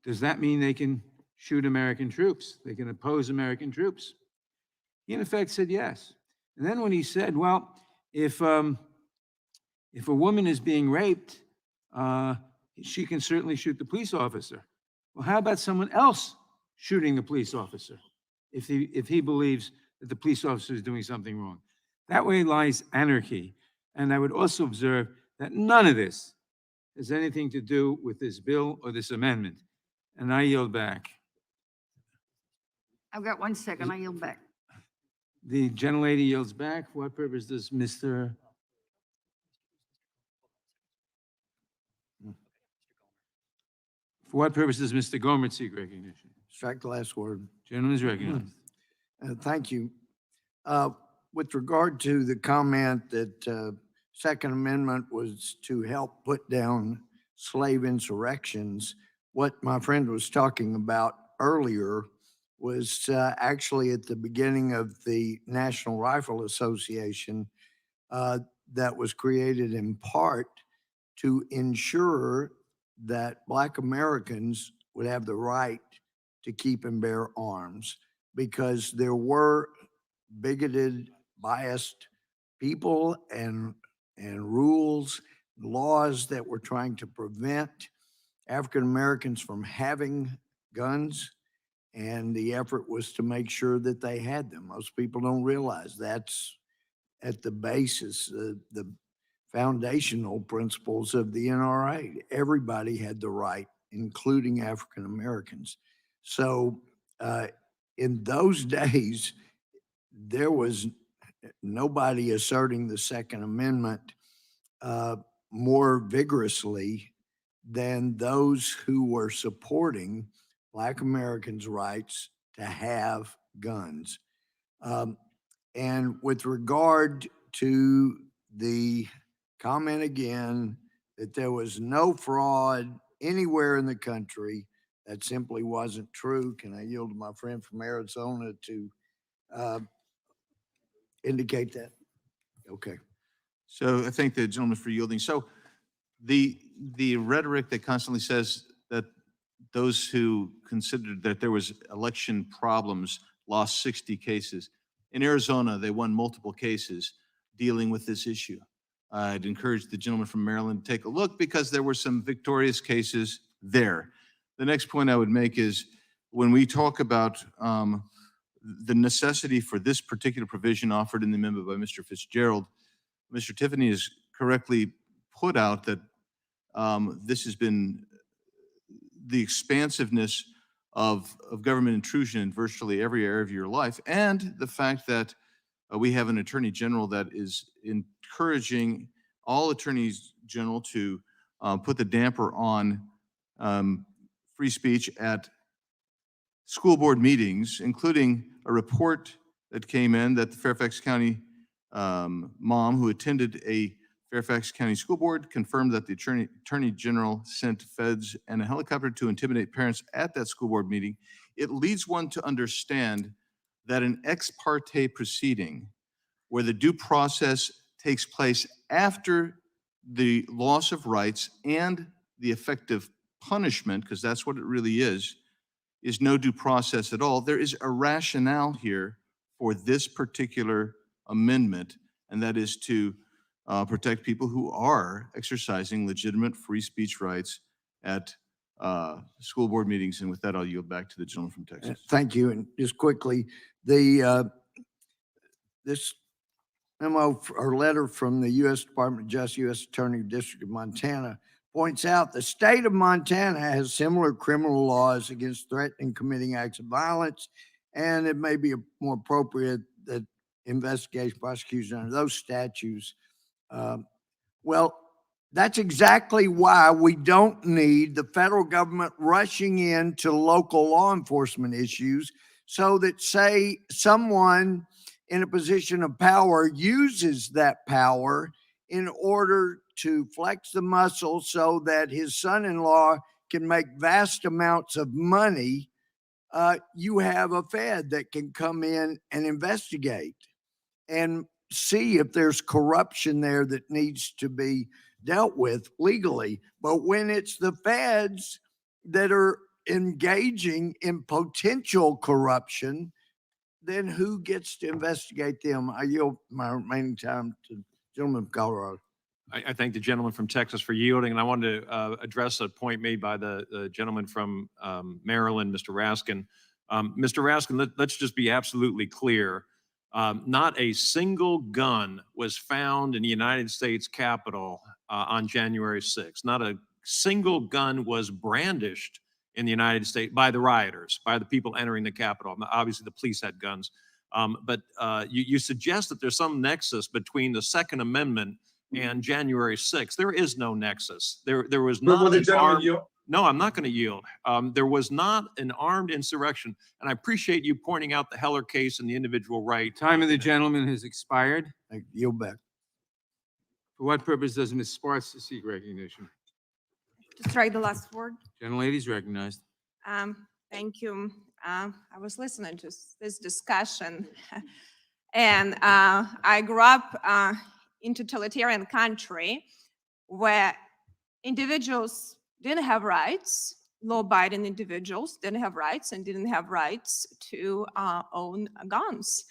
does that mean they can shoot American troops? They can oppose American troops? He in effect said yes. And then when he said, well, if a woman is being raped, she can certainly shoot the police officer. Well, how about someone else shooting the police officer if he believes that the police officer is doing something wrong? That way lies anarchy. And I would also observe that none of this has anything to do with this bill or this amendment. And I yield back. I've got 1 second, I yield back. The gentlelady yields back. For what purpose does Mr. For what purpose does Mr. Gomer seek recognition? Strike the last word. Gentleman is recognized. Thank you. With regard to the comment that Second Amendment was to help put down slave insurrections, what my friend was talking about earlier was actually at the beginning of the National Rifle Association that was created in part to ensure that Black Americans would have the right to keep and bear arms, because there were bigoted, biased people and rules, laws that were trying to prevent African Americans from having guns, and the effort was to make sure that they had them. Most people don't realize that's at the basis, the foundational principles of the NRA. Everybody had the right, including African Americans. So in those days, there was nobody asserting the Second Amendment more vigorously than those who were supporting Black Americans' rights to have guns. And with regard to the comment again that there was no fraud anywhere in the country, that simply wasn't true. Can I yield to my friend from Arizona to indicate that? Okay. So I thank the gentleman for yielding. So the rhetoric that constantly says that those who considered that there was election problems lost 60 cases. In Arizona, they won multiple cases dealing with this issue. I'd encourage the gentleman from Maryland to take a look, because there were some victorious cases there. The next point I would make is when we talk about the necessity for this particular provision offered in the amendment by Mr. Fitzgerald, Mr. Tiffany has correctly put out that this has been the expansiveness of government intrusion in virtually every area of your life, and the fact that we have an attorney general that is encouraging all attorneys general to put the damper on free speech at school board meetings, including a report that came in that the Fairfax County mom who attended a Fairfax County school board confirmed that the attorney general sent feds and a helicopter to intimidate parents at that school board meeting. It leads one to understand that an ex parte proceeding where the due process takes place after the loss of rights and the effective punishment, because that's what it really is no due process at all. There is a rationale here for this particular amendment, and that is to protect people who are exercising legitimate free speech rights at school board meetings. And with that, I'll yield back to the gentleman from Texas. Thank you. And just quickly, this memo or letter from the U.S. Department of Justice, U.S. Attorney District of Montana points out the state of Montana has similar criminal laws against threatening, committing acts of violence, and it may be more appropriate that investigation, prosecution under those statutes. Well, that's exactly why we don't need the federal government rushing into local law enforcement issues, so that, say, someone in a position of power uses that power in order to flex the muscle so that his son-in-law can make vast amounts of money. You have a Fed that can come in and investigate and see if there's corruption there that needs to be dealt with legally. But when it's the feds that are engaging in potential corruption, then who gets to investigate them? I yield my remaining time to the gentleman from Colorado. I thank the gentleman from Texas for yielding, and I wanted to address a point made by the gentleman from Maryland, Mr. Raskin. Mr. Raskin, let's just be absolutely clear. Not a single gun was found in the United States Capitol on January 6th. Not a single gun was brandished in the United States by the rioters, by the people entering the Capitol. Obviously, the police had guns. But you suggest that there's some nexus between the Second Amendment and January 6th. There is no nexus. There was not an armed... No, I'm not going to yield. There was not an armed insurrection. And I appreciate you pointing out the Heller case and the individual right. Time of the gentleman has expired. I yield back. For what purpose does Ms. Sparks seek recognition? To strike the last word. Gentlelady is recognized. Thank you. I was listening to this discussion, and I grew up in totalitarian country where individuals didn't have rights, law-abiding individuals didn't have rights and didn't have rights to own guns.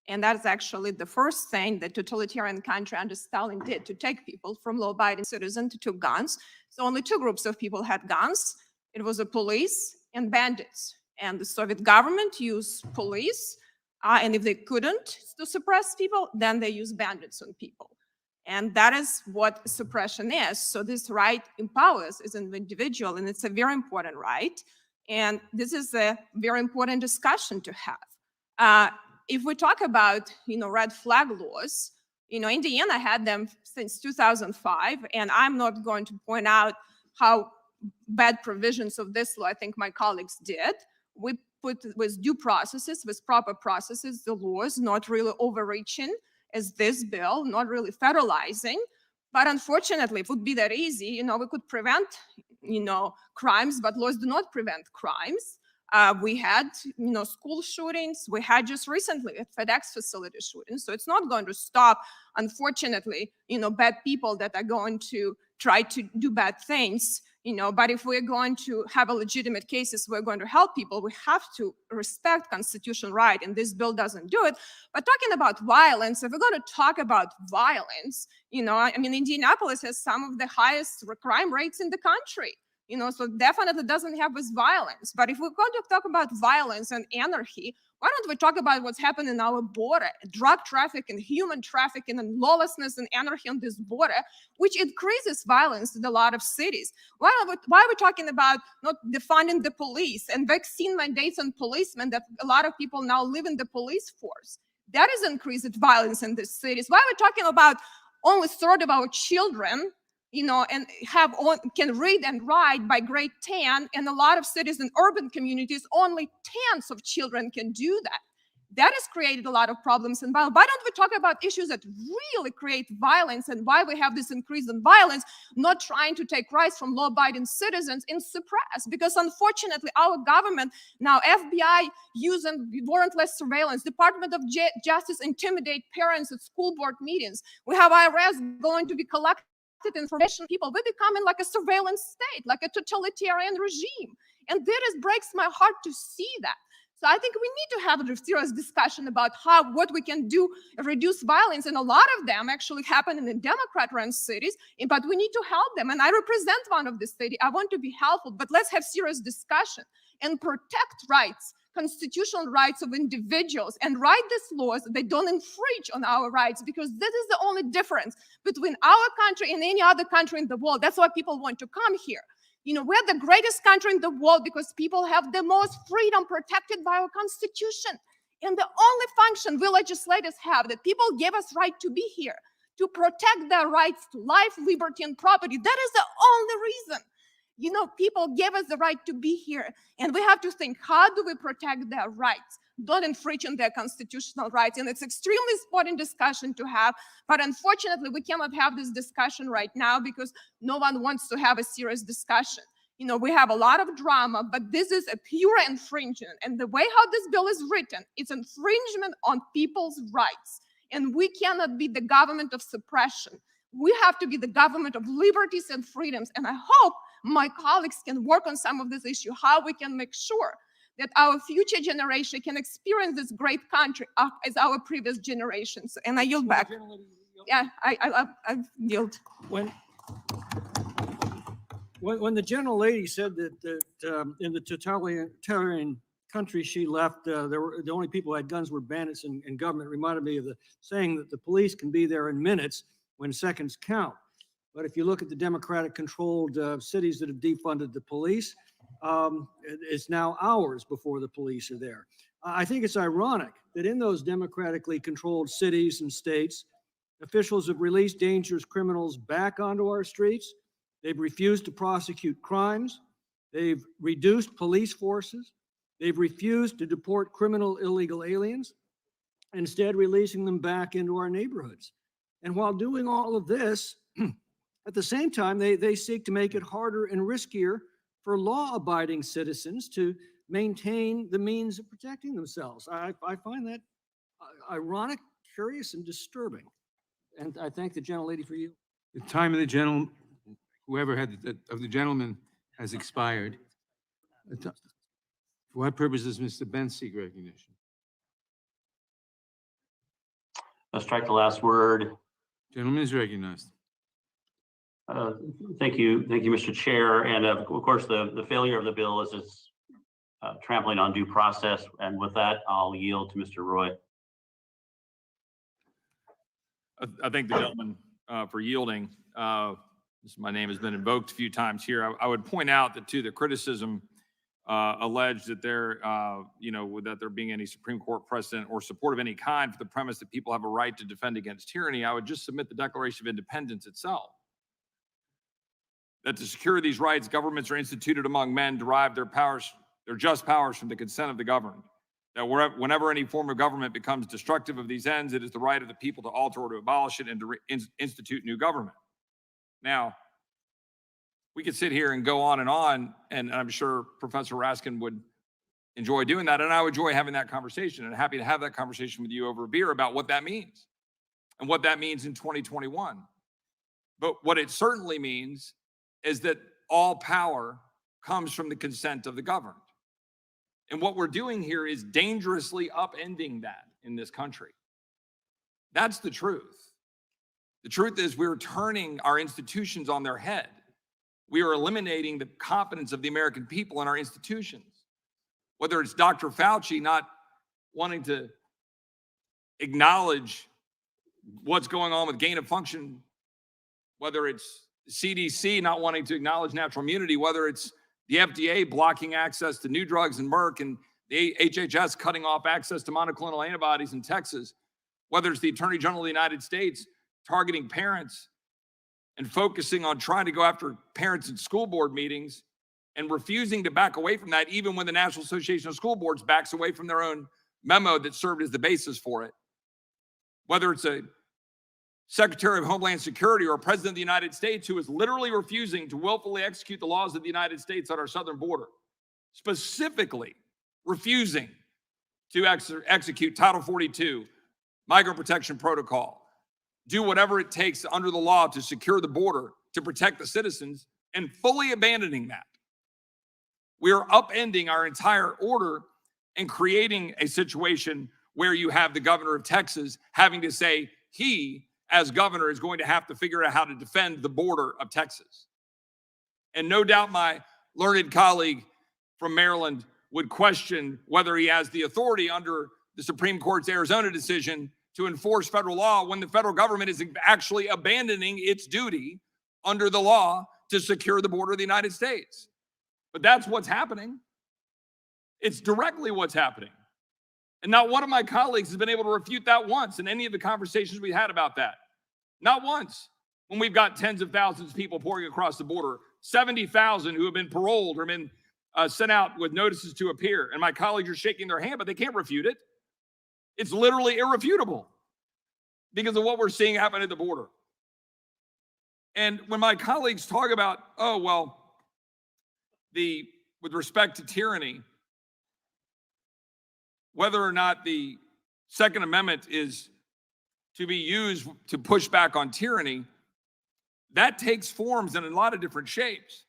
And that's actually the first thing that totalitarian country under Stalin did, to take people from law-abiding citizens to guns. So only two groups of people had guns. It was the police and bandits. And the Soviet government used police, and if they couldn't to suppress people, then they used bandits on people. And that is what suppression is. So this right empowers as an individual, and it's a very important right. And this is a very important discussion to have. If we talk about, red flag laws, Indiana had them since 2005, and I'm not going to point out how bad provisions of this law I think my colleagues did. We put with due processes, with proper processes, the laws, not really overreaching as this bill, not really federalizing. But unfortunately, if it would be that easy, we could prevent, crimes, but laws do not prevent crimes. We had, school shootings. We had just recently a FedEx facility shooting. So it's not going to stop, unfortunately, bad people that are going to try to do bad things. But if we're going to have a legitimate cases, we're going to help people, we have to respect constitutional right, and this bill doesn't do it. But talking about violence, if we're going to talk about violence, Indianapolis has some of the highest crime rates in the country. So definitely doesn't have this violence. But if we're going to talk about violence and anarchy, why don't we talk about what's happened in our border, drug trafficking, human trafficking, and lawlessness and anarchy on this border, which increases violence in a lot of cities. Why are we talking about not defunding the police and vaccine mandates on policemen that a lot of people now live in the police force? That is increased violence in these cities. Why are we talking about only a third of our children and can read and write by grade 10, and a lot of cities and urban communities, only tens of children can do that. That has created a lot of problems and violence. Why don't we talk about issues that really create violence and why we have this increase in violence, not trying to take rights from law-abiding citizens and suppress? Because unfortunately, our government, now FBI using warrantless surveillance, Department of Justice intimidate parents at school board meetings. We have IRS going to be collecting information people. We're becoming like a surveillance state, like a totalitarian regime. And that breaks my heart to see that. So I think we need to have a serious discussion about what we can do to reduce violence. And a lot of them actually happen in the Democrat-run cities, but we need to help them. And I represent one of the cities. I want to be helpful, but let's have serious discussion and protect rights, constitutional rights of individuals, and write these laws that don't infringe on our rights, because this is the only difference between our country and any other country in the world. That's why people want to come here. You know, we're the greatest country in the world because people have the most freedom protected by our Constitution. And the only function we legislators have, that people gave us right to be here, to protect their rights to life, liberty, and property. That is the only reason. You know, people gave us the right to be here. And we have to think, how do we protect their rights? Don't infringe on their constitutional rights. And it's extremely important discussion to have. But unfortunately, we cannot have this discussion right now because no one wants to have a serious discussion. You know, we have a lot of drama, but this is a pure infringement. And the way how this bill is written, it's infringement on people's rights. And we cannot be the government of suppression. We have to be the government of liberties and freedoms. And I hope my colleagues can work on some of this issue, how we can make sure that our future generation can experience this great country as our previous generations. And I yield back. Yeah, I yield. When the gentle lady said that in the totalitarian country she left, the only people who had guns were bandits and government, reminded me of the saying that the police can be there in minutes when seconds count. But if you look at the Democratic-controlled cities that have defunded the police, it's now hours before the police are there. I think it's ironic that in those democratically controlled cities and states, officials have released dangerous criminals back onto our streets. They've refused to prosecute crimes. They've reduced police forces. They've refused to deport criminal illegal aliens, instead releasing them back into our neighborhoods. And while doing all of this, at the same time, they seek to make it harder and riskier for law-abiding citizens to maintain the means of protecting themselves. I find that ironic, curious, and disturbing. And I thank the gentlelady for you. The time of the gentleman, whoever had of the gentleman has expired. For what purpose does Mr. Benz seek recognition? Let's strike the last word. Gentleman is recognized. Thank you, Mr. Chair. And of course, the failure of the bill is it's trampling on due process. And with that, I'll yield to Mr. Roy. I thank the gentleman for yielding. My name has been invoked a few times here. I would point out that the criticism alleged that that there being any Supreme Court precedent or support of any kind for the premise that people have a right to defend against tyranny, I would just submit the Declaration of Independence itself. That to secure these rights, governments are instituted among men, derive their just powers from the consent of the governed. That whenever any form of government becomes destructive of these ends, it is the right of the people to alter or to abolish it and to institute new government. Now, we could sit here and go on, and I'm sure Professor Raskin would enjoy doing that, and I would enjoy having that conversation, and happy to have that conversation with you over a beer about what that means and what that means in 2021. But what it certainly means is that all power comes from the consent of the governed. And what we're doing here is dangerously upending that in this country. That's the truth. The truth is we're turning our institutions on their head. We are eliminating the confidence of the American people in our institutions. Whether it's Dr. Fauci not wanting to acknowledge what's going on with gain of function, whether it's CDC not wanting to acknowledge natural immunity, whether it's the FDA blocking access to new drugs in Merck and the HHS cutting off access to monoclonal antibodies in Texas, whether it's the Attorney General of the United States targeting parents and focusing on trying to go after parents in school board meetings and refusing to back away from that, even when the National Association of School Boards backs away from their own memo that served as the basis for it. Whether it's a Secretary of Homeland Security or a President of the United States who is literally refusing to willfully execute the laws of the United States on our southern border, specifically refusing to execute Title 42, Migrant Protection Protocol, do whatever it takes under the law to secure the border, to protect the citizens, and fully abandoning that. We are upending our entire order and creating a situation where you have the governor of Texas having to say he, as governor, is going to have to figure out how to defend the border of Texas. And no doubt my learned colleague from Maryland would question whether he has the authority under the Supreme Court's Arizona decision to enforce federal law when the federal government is actually abandoning its duty under the law to secure the border of the United States. But that's what's happening. It's directly what's happening. And not one of my colleagues has been able to refute that once in any of the conversations we had about that. Not once. When we've got tens of thousands of people pouring across the border, 70,000 who have been paroled or been sent out with notices to appear. And my colleagues are shaking their hand, but they can't refute it. It's literally irrefutable because of what we're seeing happen at the border. And when my colleagues talk about, oh, well, with respect to tyranny, whether or not the Second Amendment is to be used to push back on tyranny, that takes forms in a lot of different shapes.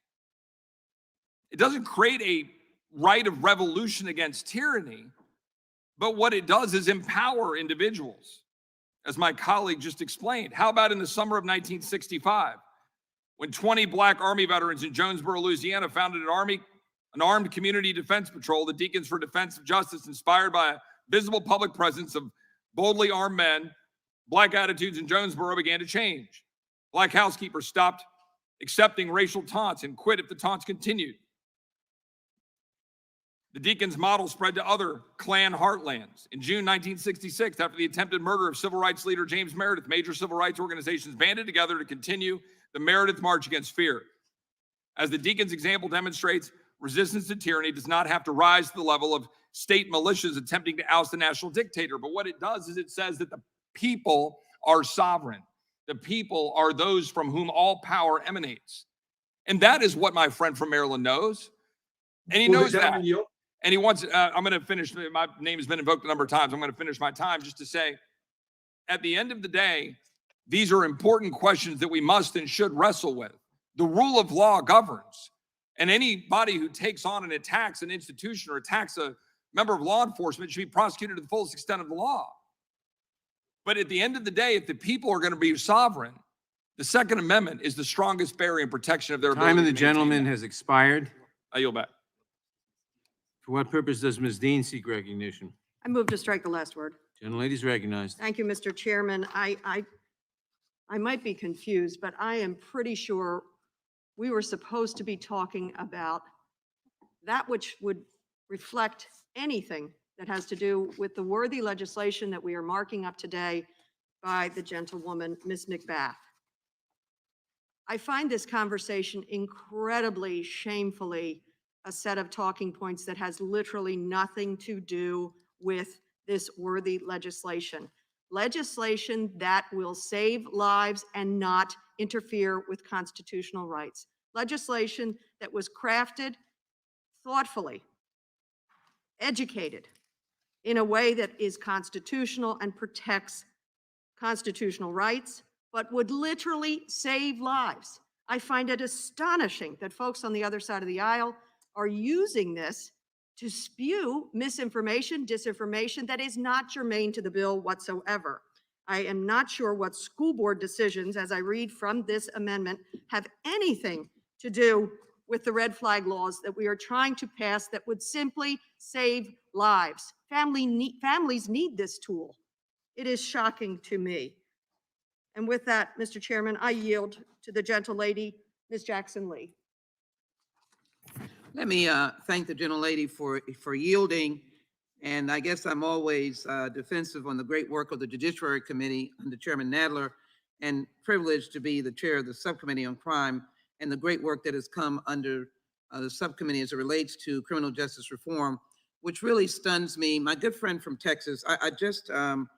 It doesn't create a right of revolution against tyranny, but what it does is empower individuals, as my colleague just explained. How about in the summer of 1965, when 20 Black Army veterans in Jonesboro, Louisiana, founded an armed community defense patrol, the Deacons for Defense of Justice, inspired by a visible public presence of boldly armed men. Black attitudes in Jonesboro began to change. Black housekeepers stopped accepting racial taunts and quit if the taunts continued. The Deacons' model spread to other Klan heartlands. In June 1966, after the attempted murder of civil rights leader James Meredith, major civil rights organizations banded together to continue the Meredith March Against Fear. As the Deacons' example demonstrates, resistance to tyranny does not have to rise to the level of state militias attempting to oust a national dictator. But what it does is it says that the people are sovereign. The people are those from whom all power emanates. And that is what my friend from Maryland knows. And he knows that. And he wants, I'm going to finish, my name has been invoked a number of times. I'm going to finish my time just to say, at the end of the day, these are important questions that we must and should wrestle with. The rule of law governs. And anybody who takes on and attacks an institution or attacks a member of law enforcement should be prosecuted to the fullest extent of the law. But at the end of the day, if the people are going to be sovereign, the Second Amendment is the strongest barrier and protection of their ability. Time of the to maintain gentleman that. has expired. I yield back. For what purpose does Ms. Dean seek recognition? I move to strike the last word. Gentlelady is recognized. Thank you, Mr. Chairman. I might be confused, but I am pretty sure we were supposed to be talking about that which would reflect anything that has to do with the worthy legislation that we are marking up today by the gentlewoman, Ms. McBath. I find this conversation incredibly shamefully a set of talking points that has literally nothing to do with this worthy legislation. Legislation that will save lives and not interfere with constitutional rights. Legislation that was crafted thoughtfully, educated in a way that is constitutional and protects constitutional rights, but would literally save lives. I find it astonishing that folks on the other side of the aisle are using this to spew misinformation, disinformation that is not germane to the bill whatsoever. I am not sure what school board decisions, as I read from this amendment, have anything to do with the red flag laws that we are trying to pass that would simply save lives. Families need this tool. It is shocking to me. And with that, Mr. Chairman, I yield to the gentlelady, Ms. Jackson Lee. Let me thank the gentlelady for yielding. And I guess I'm always defensive on the great work of the Judiciary Committee under Chairman Nadler, and privileged to be the chair of the Subcommittee on Crime and the great work that has come under the subcommittee as it relates to criminal justice reform, which really stuns me. My good friend from Texas, I'm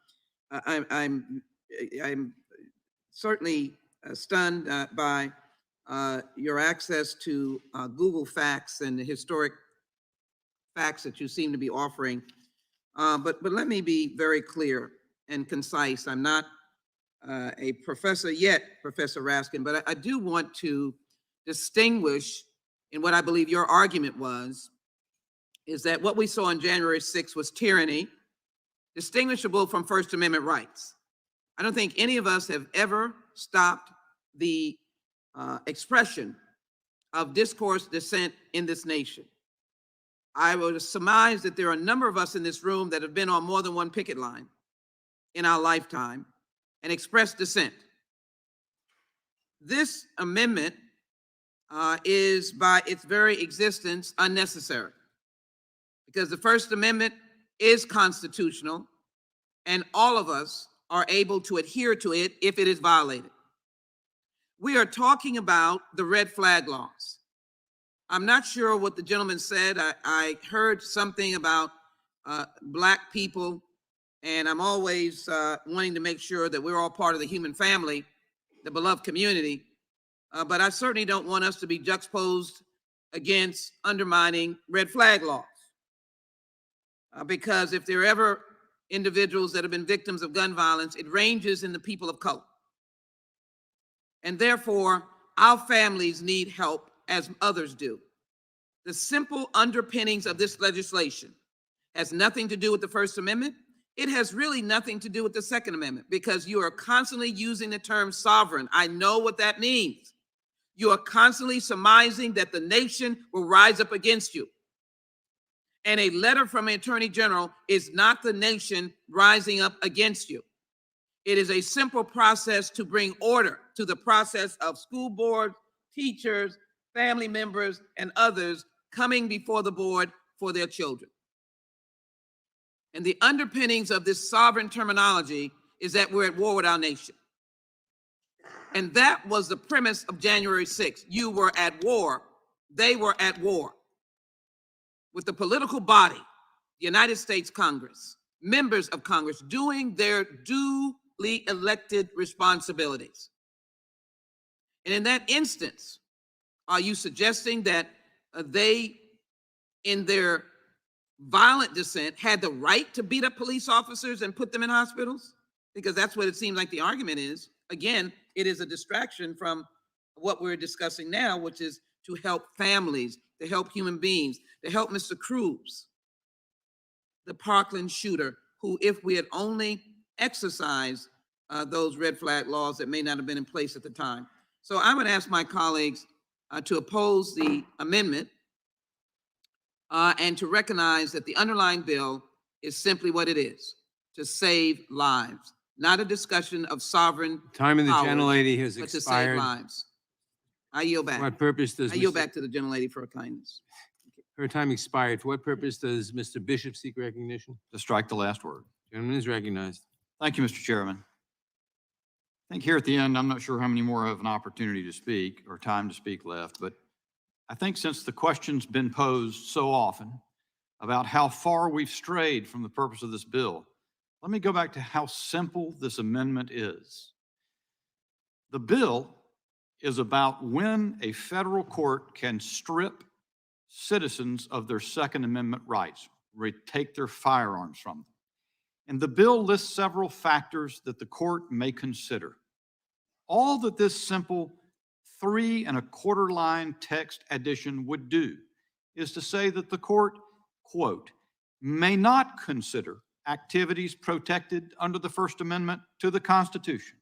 certainly stunned by your access to Google facts and the historic facts that you seem to be offering. But let me be very clear and concise. I'm not a professor yet, Professor Raskin, but I do want to distinguish in what I believe your argument was is that what we saw on January 6th was tyranny, distinguishable from First Amendment rights. I don't think any of us have ever stopped the expression of discourse, dissent in this nation. I would surmise that there are a number of us in this room that have been on more than one picket line in our lifetime and expressed dissent. This amendment is by its very existence unnecessary, because the First Amendment is constitutional and all of us are able to adhere to it if it is violated. We are talking about the red flag laws. I'm not sure what the gentleman said. I heard something about Black people, and I'm always wanting to make sure that we're all part of the human family, the beloved community. But I certainly don't want us to be juxtaposed against undermining red flag laws. Because if there are ever individuals that have been victims of gun violence, it ranges in the people of color. And therefore, our families need help as others do. The simple underpinnings of this legislation has nothing to do with the First Amendment. It has really nothing to do with the Second Amendment, because you are constantly using the term sovereign. I know what that means. You are constantly surmising that the nation will rise up against you. And a letter from an attorney general is not the nation rising up against you. It is a simple process to bring order to the process of school board, teachers, family members, and others coming before the board for their children. And the underpinnings of this sovereign terminology is that we're at war with our nation. And that was the premise of January 6th. You were at war. They were at war with the political body, the United States Congress, members of Congress doing their duly elected responsibilities. And in that instance, are you suggesting that they, in their violent dissent, had the right to beat up police officers and put them in hospitals? Because that's what it seems like the argument is. Again, it is a distraction from what we're discussing now, which is to help families, to help human beings, to help Mr. Cruz, the Parkland shooter, who, if we had only exercised those red flag laws that may not have been in place at the time. So I would ask my colleagues to oppose the amendment and to recognize that the underlying bill is simply what it is, to save lives, not a discussion of sovereign Time of the powers, gentlelady has but to save expired. lives. I yield For back. what purpose does I yield Mr. back to the gentlelady for her kindness. Her time expired. For what purpose does Mr. Bishop seek recognition? To strike the last word. Gentleman is recognized. Thank you, Mr. Chairman. I think here at the end, I'm not sure how many more have an opportunity to speak or time to speak left, but I think since the question's been posed so often about how far we've strayed from the purpose of this bill, let me go back to how simple this amendment is. The bill is about when a federal court can strip citizens of their Second Amendment rights, take their firearms from them. And the bill lists several factors that the court may consider. All that this simple 3 1/4 line text addition would do is to say that the court, quote, may not consider activities protected under the First Amendment to the Constitution,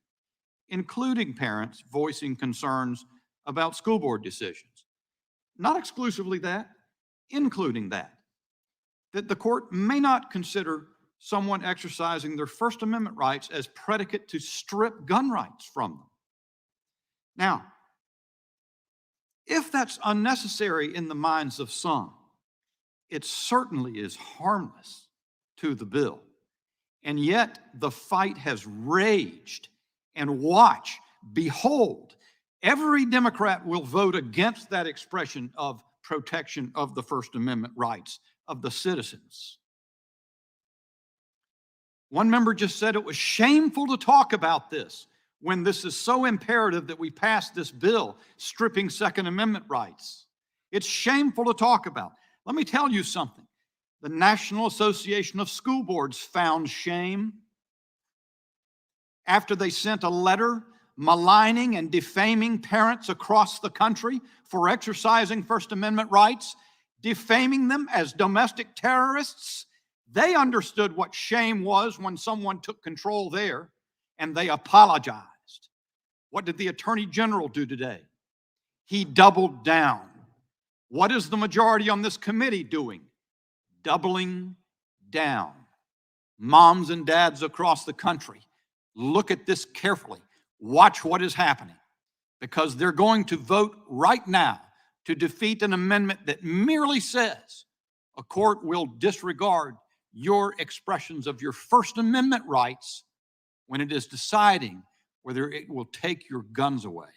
including parents voicing concerns about school board decisions. Not exclusively that, including that the court may not consider someone exercising their First Amendment rights as predicate to strip gun rights from them. Now, if that's unnecessary in the minds of some, it certainly is harmless to the bill. And yet the fight has raged. And watch, behold, every Democrat will vote against that expression of protection of the First Amendment rights of the citizens. One member just said it was shameful to talk about this when this is so imperative that we pass this bill stripping Second Amendment rights. It's shameful to talk about. Let me tell you something. The National Association of School Boards found shame after they sent a letter maligning and defaming parents across the country for exercising First Amendment rights. defaming them as domestic terrorists. They understood what shame was when someone took control there, and they apologized. What did the Attorney General do today? He doubled down. What is the majority on this committee doing? Doubling down. Moms and dads across the country, look at this carefully. Watch what is happening, because they're going to vote right now to defeat an amendment that merely says a court will disregard your expressions of your First Amendment rights when it is deciding whether it will take your guns away.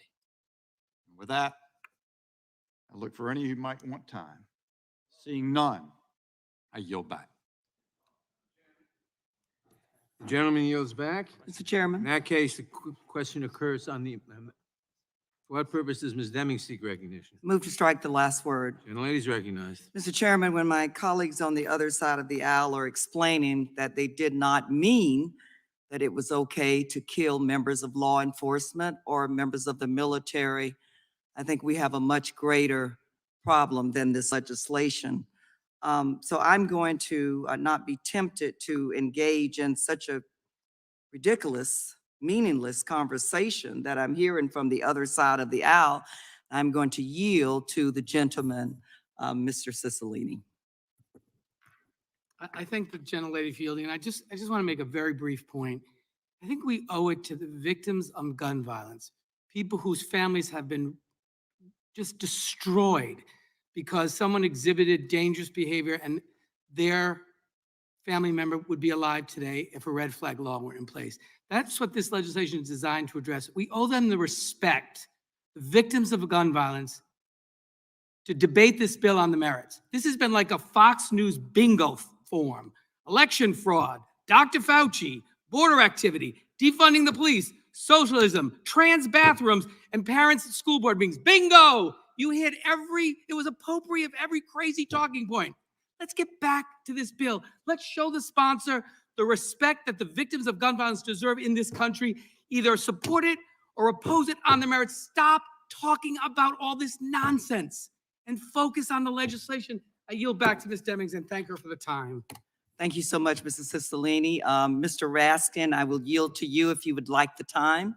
With that, I look for any who might want time. Seeing none, I yield back. The gentleman yields back. Mr. Chairman. In that case, the question occurs on the amendment. For what purpose does Ms. Deming seek recognition? Move to strike the last word. Gentlelady is recognized. Mr. Chairman, when my colleagues on the other side of the aisle are explaining that they did not mean that it was okay to kill members of law enforcement or members of the military, I think we have a much greater problem than this legislation. So I'm going to not be tempted to engage in such a ridiculous, meaningless conversation that I'm hearing from the other side of the aisle. I'm going to yield to the gentleman, Mr. Cicilline. I thank the gentlelady Fielding, and I just want to make a very brief point. I think we owe it to the victims of gun violence, people whose families have been just destroyed because someone exhibited dangerous behavior and their family member would be alive today if a red flag law were in place. That's what this legislation is designed to address. We owe them the respect, the victims of gun violence, to debate this bill on the merits. This has been like a Fox News bingo form. Election fraud, Dr. Fauci, border activity, defunding the police, socialism, trans bathrooms, and parents at school board meetings. Bingo! You hit it was a potpourri of every crazy talking point. Let's get back to this bill. Let's show the sponsor the respect that the victims of gun violence deserve in this country. Either support it or oppose it on the merits. Stop talking about all this nonsense and focus on the legislation. I yield back to Ms. Demings and thank her for the time. Thank you so much, Mrs. Cicilline. Mr. Raskin, I will yield to you if you would like the time.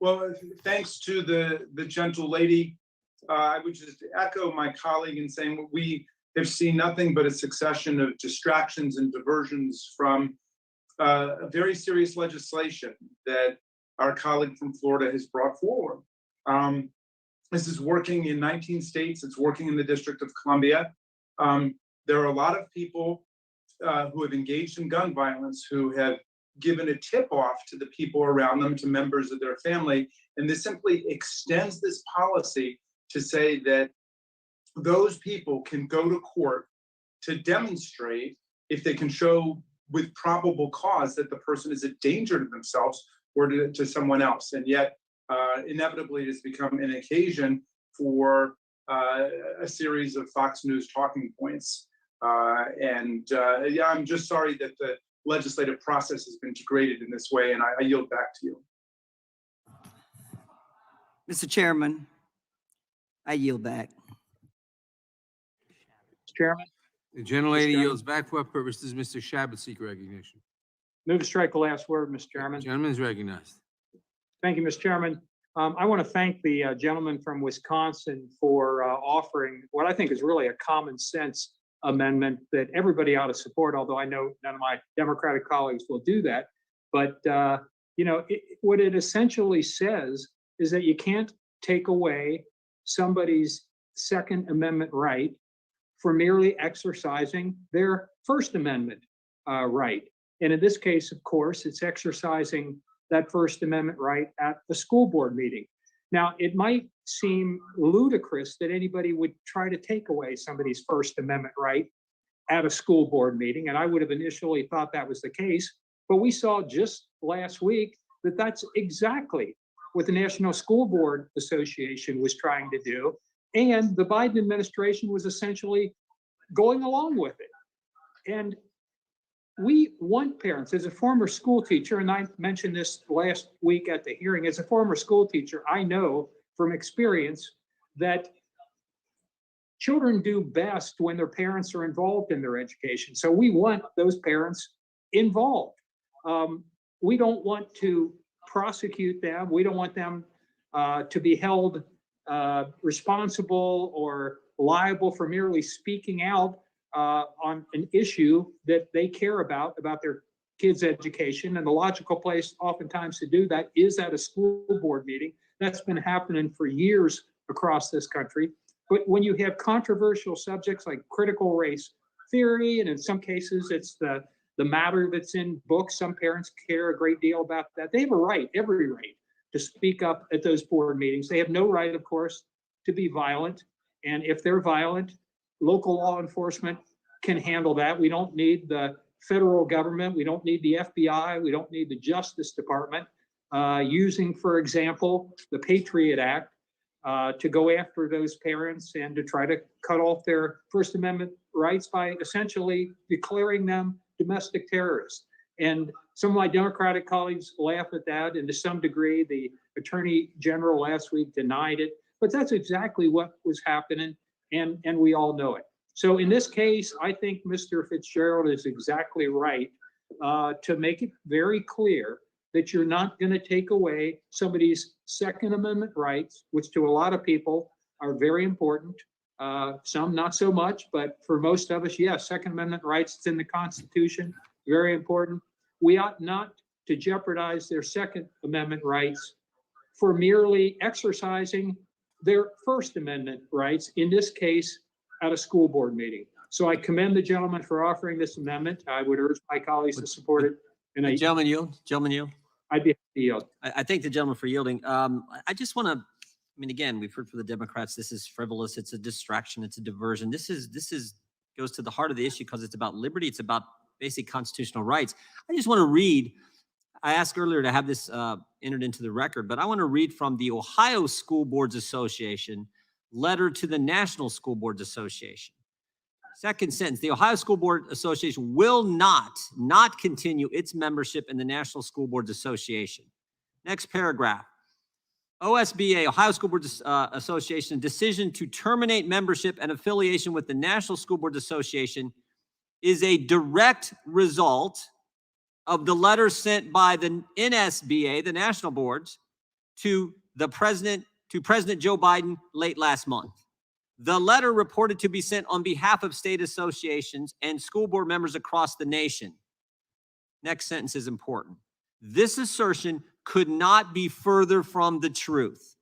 Well, thanks to the gentle lady. I would just echo my colleague in saying we have seen nothing but a succession of distractions and diversions from a very serious legislation that our colleague from Florida has brought forward. This is working in 19 states. It's working in the District of Columbia. There are a lot of people who have engaged in gun violence who have given a tip-off to the people around them, to members of their family, and this simply extends this policy to say that those people can go to court to demonstrate, if they can show with probable cause, that the person is a danger to themselves or to someone else. And yet, inevitably, it has become an occasion for a series of Fox News talking points. Yeah, I'm just sorry that the legislative process has been degraded in this way, and I yield back to you. Mr. Chairman, I yield back. Chairman. The gentlelady yields back. For what purpose does Mr. Shabbat seek recognition? Move to strike the last word, Mr. Chairman. The gentleman is recognized. Thank you, Mr. Chairman. I want to thank the gentleman from Wisconsin for offering what I think is really a common sense amendment that everybody ought to support, although I know none of my Democratic colleagues will do that. But, what it essentially says is that you can't take away somebody's Second Amendment right for merely exercising their First Amendment right. And in this case, of course, it's exercising that First Amendment right at the school board meeting. Now, it might seem ludicrous that anybody would try to take away somebody's First Amendment right at a school board meeting, and I would have initially thought that was the case, but we saw just last week that that's exactly what the National School Board Association was trying to do, and the Biden administration was essentially going along with it. And we want parents, as a former school teacher, and I mentioned this last week at the hearing, as a former school teacher, I know from experience that children do best when their parents are involved in their education. So we want those parents involved. We don't want to prosecute them. We don't want them to be held responsible or liable for merely speaking out on an issue that they care about their kids' education. And the logical place oftentimes to do that is at a school board meeting. That's been happening for years across this country. But when you have controversial subjects like critical race theory, and in some cases it's the matter that's in books, some parents care a great deal about that. They have a right, every right, to speak up at those board meetings. They have no right, of course, to be violent. And if they're violent, local law enforcement can handle that. We don't need the federal government. We don't need the FBI. We don't need the Justice Department using, for example, the Patriot Act to go after those parents and to try to cut off their First Amendment rights by essentially declaring them domestic terrorists. And some of my Democratic colleagues laugh at that, and to some degree, the Attorney General last week denied it. But that's exactly what was happening, and we all know it. So in this case, I think Mr. Fitzgerald is exactly right to make it very clear that you're not going to take away somebody's Second Amendment rights, which to a lot of people are very important. Some not so much, but for most of us, yes, Second Amendment rights, it's in the Constitution, very important. We ought not to jeopardize their Second Amendment rights for merely exercising their First Amendment rights, in this case, at a school board meeting. So I commend the gentleman for offering this amendment. I would urge my colleagues to support it. And I, Gentleman yield, gentleman yield. I'd be happy to yield. I thank the gentleman for yielding. I just want to, I mean, again, we've heard from the Democrats, this is frivolous, it's a distraction, it's a diversion. This goes to the heart of the issue because it's about liberty, it's about basic constitutional rights. I just want to read, I asked earlier to have this entered into the record, but I want to read from the Ohio School Boards Association letter to the National School Boards Association. Second sentence, the Ohio School Board Association will not continue its membership in the National School Boards Association. Next paragraph, OSBA, Ohio School Boards Association, decision to terminate membership and affiliation with the National School Boards Association is a direct result of the letter sent by the NSBA, the national boards, to President Joe Biden late last month. The letter reported to be sent on behalf of state associations and school board members across the nation. Next sentence is important. This assertion could not be further from the truth.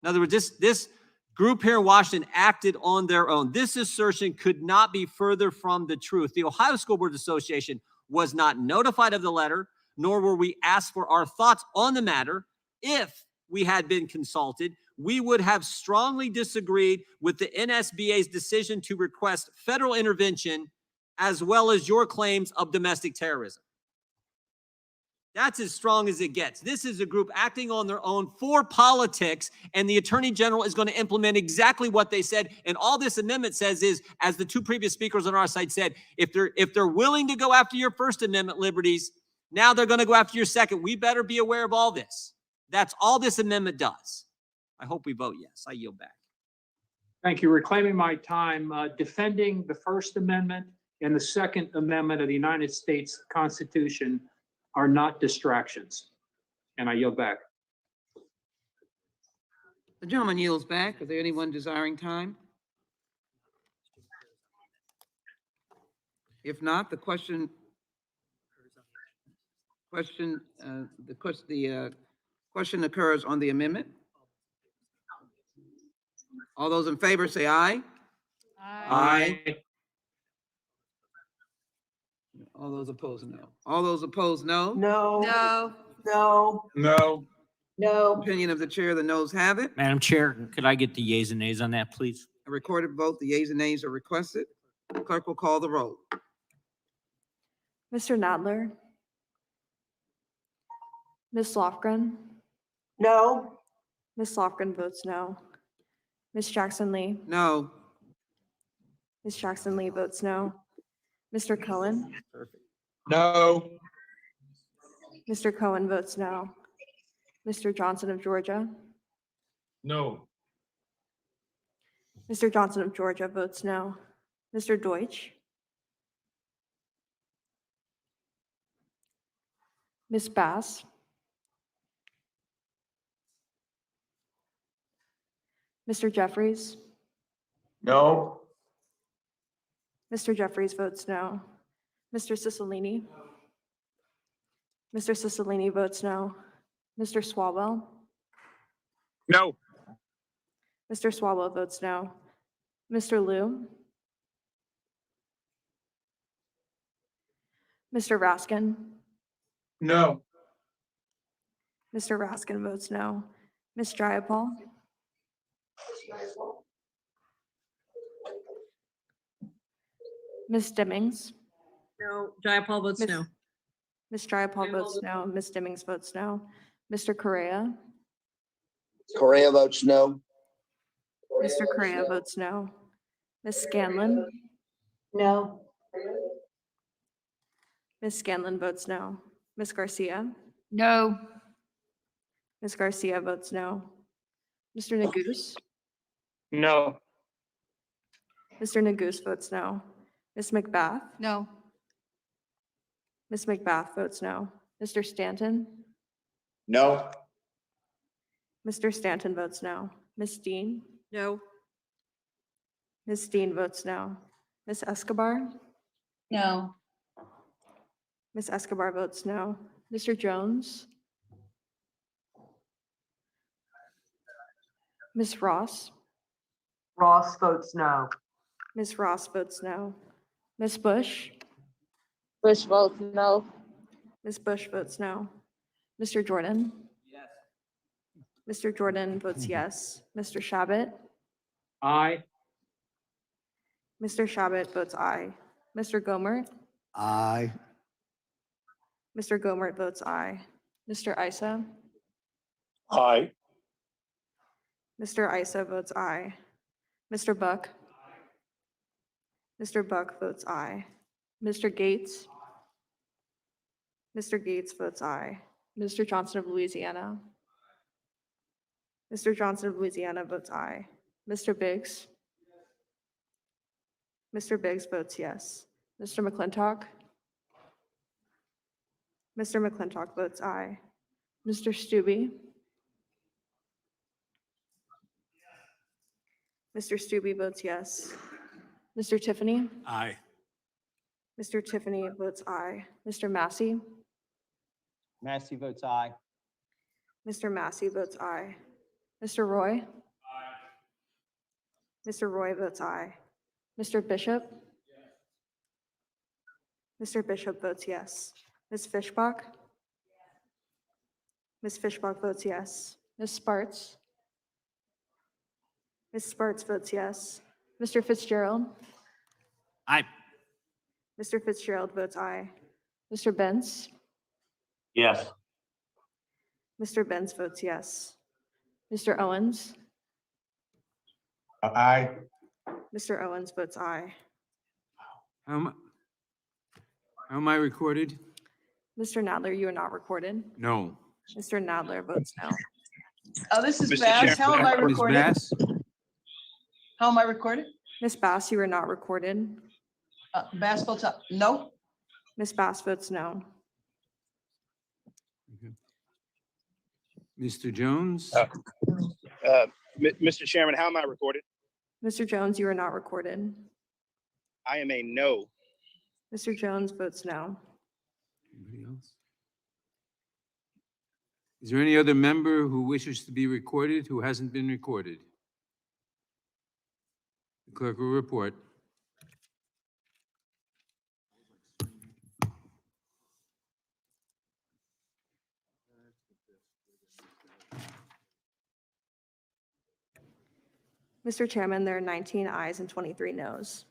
In other words, this group here in Washington acted on their own. This assertion could not be further from the truth. The Ohio School Board Association was not notified of the letter, nor were we asked for our thoughts on the matter. If we had been consulted, we would have strongly disagreed with the NSBA's decision to request federal intervention, as well as your claims of domestic terrorism. That's as strong as it gets. This is a group acting on their own for politics, and the Attorney General is going to implement exactly what they said. And all this amendment says is, as the two previous speakers on our side said, if they're willing to go after your First Amendment liberties, now they're going to go after your second. We better be aware of all this. That's all this amendment does. I hope we vote yes. I yield back. Thank you. Reclaiming my time, defending the First Amendment and the Second Amendment of the United States Constitution are not distractions. And I yield back. The gentleman yields back. Is there anyone desiring time? If not, the question occurs on the amendment. All those in favor say aye. Aye. All those opposed, no. All those opposed, no. No. No. No. No. No. Opinion of the chair, the noes have it. Madam Chair, could I get the yeas and nays on that, please? A recorded vote, the yeas and nays are requested. The clerk will call the roll. Mr. Nadler? Ms. Lofgren? No. Ms. Lofgren votes no. Ms. Jackson Lee? No. Ms. Jackson Lee votes no. Mr. Cohen? No. Mr. Cohen votes no. Mr. Johnson of Georgia? No. Mr. Johnson of Georgia votes no. Mr. Deutsch. Ms. Bass. Mr. Jeffries. No. Mr. Jeffries votes no. Mr. Cicilline. Mr. Cicilline votes no. Mr. Swalwell. No. Mr. Swalwell votes no. Mr. Liu. Mr. Raskin. No. Mr. Raskin votes no. Ms. Jayapal. Ms. Dimmings. No, Jayapal votes Miss- no. Ms. Jayapal votes no. Ms. Dimmings votes no. Mr. Correa. Correa votes no. Mr. Correa votes no. Ms. Scanlon. No. Ms. Scanlon votes no. Ms. Garcia. No. Ms. Garcia votes no. Mr. Nagus. No. Mr. Nagus votes no. Ms. McBath. No. Ms. McBath votes no. Mr. Stanton. No. Mr. Stanton votes no. Ms. Dean. No. Ms. Dean votes no. Ms. Escobar. No. Ms. Escobar votes no. Mr. Jones. Ms. Ross. Ross votes no. Ms. Ross votes no. Ms. Bush. Bush votes no. Ms. Bush votes no. Mr. Jordan. Yes. Mr. Jordan votes yes. Mr. Shabbat. Aye. Mr. Shabbat votes aye. Mr. Gomert. Aye. Mr. Gomert votes aye. Mr. Isa. Aye. Mr. Isa votes aye. Mr. Buck. Mr. Buck votes aye. Mr. Gates. Mr. Gates votes aye. Mr. Johnson of Louisiana. Mr. Johnson of Louisiana votes aye. Mr. Biggs. Mr. Biggs votes yes. Mr. McClintock. Mr. McClintock votes aye. Mr. Stubbe. Mr. Stubbe votes yes. Mr. Tiffany. Aye. Mr. Tiffany votes aye. Mr. Massey. Massey votes aye. Mr. Massey votes aye. Mr. Roy. Mr. Roy votes aye. Mr. Bishop. Mr. Bishop votes yes. Ms. Fishbach. Ms. Fishbach votes yes. Ms. Sparts. Ms. Sparts votes yes. Mr. Fitzgerald. Aye. Mr. Fitzgerald votes aye. Mr. Benz. Yes. Mr. Benz votes yes. Mr. Owens. Aye. Mr. Owens votes aye. How am I recorded? Mr. Nadler, you are not recorded. No. Mr. Nadler votes no. Oh, this is Mr. Bass. How am I Ms. recorded? Bass? How am I recorded? Ms. Bass, you are not recorded. Bass votes up. No. Ms. Bass votes no. Mr. Jones? Mr. Chairman, how am I recorded? Mr. Jones, you are not recorded. I am a no. Mr. Jones votes no. Anybody else? Is there any other member who wishes to be recorded who hasn't been recorded? The clerk will report. Mr. Chairman, there are 19 ayes and 23 noes.